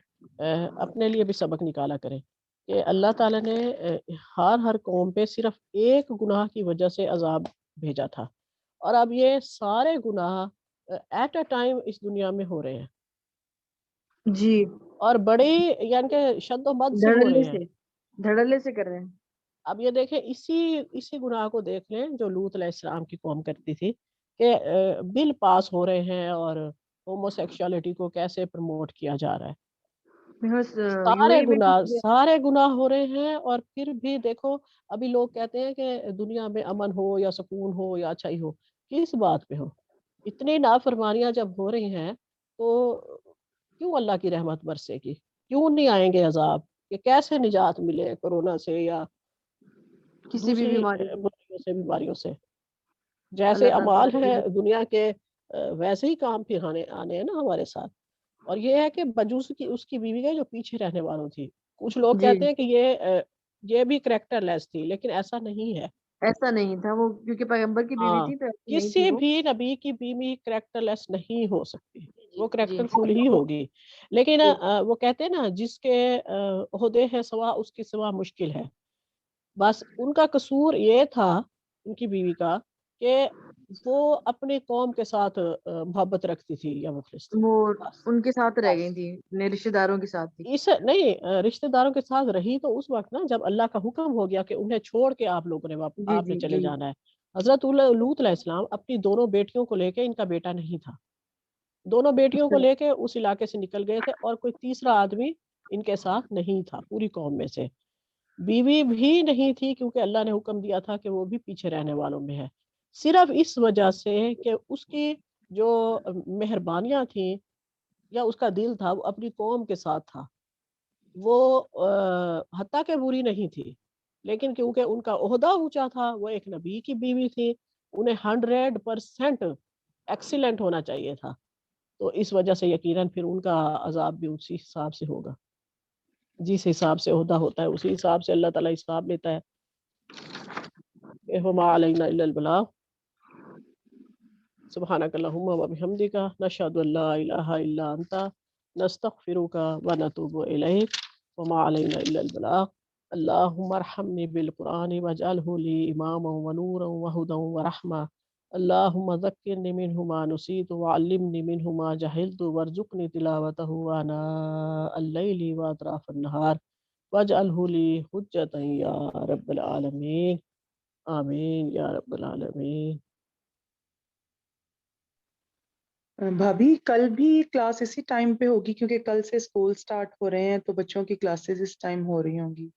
اپنے لیے بھی سبق نکالا کریں کہ اللہ تعالیٰ نے ہر قوم پہ صرف ایک گناہ کی وجہ سے عذاب بھیجا تھا، اور اب یہ سارے گناہ ایٹ اے ٹائم اس دنیا میں ہو رہے ہیں
جی،
اور بڑی یعنی کہ شد و مد سے ہو رہے ہیں۔
دھڑلے سے کر رہے ہیں۔
اب یہ دیکھیں، اسی گناہ کو دیکھ لیں جو لوط علیہ السلام کی قوم کرتی تھی کہ بل پاس ہو رہے ہیں اور ہومو سیکشوالٹی کو کیسے پروموٹ کیا جا رہا ہے۔ سارے گناہ ہو رہے ہیں، اور پھر بھی دیکھو ابھی لوگ کہتے ہیں کہ دنیا میں امن ہو یا سکون ہو یا اچھائی ہو، کس بات پہ ہو؟ اتنی نافرمانیاں جب ہو رہی ہیں تو کیوں اللہ کی رحمت برسے گی؟ کیوں نہیں آئیں گے عذاب؟ کہ کیسے نجات ملے کورونا سے یا
کسی بھی
بیماریوں سے؟ جیسے اعمال ہے دنیا کے ویسے ہی کام پھر آنے ہیں نا ہمارے ساتھ۔ اور یہ ہے کہ بجوس کی اس کی بیوی کے جو پیچھے رہنے والوں تھی، کچھ لوگ کہتے ہیں کہ یہ بھی کریکٹر لیس تھی، لیکن ایسا نہیں ہے۔
ایسا نہیں تھا وہ، کیونکہ پیغمبر کی بیوی تھی تو ایسی نہیں تھی
کسی
وہ۔
بھی نبی کی بیوی کریکٹر لیس نہیں ہو سکتی، وہ کریکٹر فل ہی ہوگی۔ لیکن وہ کہتے ہیں نا، جس کے عہدے ہے سوا اس کی سوا مشکل ہے۔ بس ان کا قصور یہ تھا، ان کی بیوی کا، کہ وہ اپنی قوم کے ساتھ محبت رکھتی تھی یا مخلص تھی،
وہ ان کے ساتھ رہ گئی تھی، اپنے رشتہ داروں کے ساتھ تھی۔
نہیں، رشتہ داروں کے ساتھ رہی تو اس وقت نا جب اللہ کا حکم ہو گیا کہ انہیں چھوڑ کے آپ لوگوں نے آپ نے چلے جانا ہے۔ حضرت لوط علیہ السلام اپنی دونوں بیٹیوں کو لے کے، ان کا بیٹا نہیں تھا، دونوں بیٹیوں کو لے کے اس علاقے سے نکل گئے تھے، اور کوئی تیسرا آدمی ان کے ساتھ نہیں تھا پوری قوم میں سے۔ بیوی بھی نہیں تھی کیونکہ اللہ نے حکم دیا تھا کہ وہ بھی پیچھے رہنے والوں میں ہے، صرف اس وجہ سے کہ اس کی جو مہربانیاں تھیں یا اس کا دل تھا وہ اپنی قوم کے ساتھ تھا، وہ حتیٰ کہ بری نہیں تھی، لیکن کیونکہ ان کا عہدہ اونچا تھا، وہ ایک نبی کی بیوی تھی، انہیں 100% ایکسیلنٹ ہونا چاہیے تھا، تو اس وجہ سے یقیناً پھر ان کا عذاب بھی اسی حساب سے ہوگا، جس حساب سے عہدہ ہوتا ہے اسی حساب سے اللہ تعالیٰ حساب لیتا ہے. وما علینا الا البلاغ. سبحانک اللہم و بحمدک نشہد ان لا الہ الا انت نستغفرک و نتوب الیک وما علینا الا البلاغ. اللہم ارحمنی بالقرآن واجعلہ لی اماما ونورا وہدا ورحمہ. اللہم ذکرنی منہ ما نسیت وعلمنی منہ ما جہلت وارزقنی تلاوتہ آناء اللیل واطراف النہار واجعلہ لی حجتا یا رب العالمین. آمین یا رب العالمین.
بھابھی کل بھی کلاس اسی ٹائم پہ ہوگی کیونکہ کل سے اسکول سٹارٹ ہو رہے ہیں تو بچوں کی کلاسز اس ٹائم ہو رہی ہوں گی.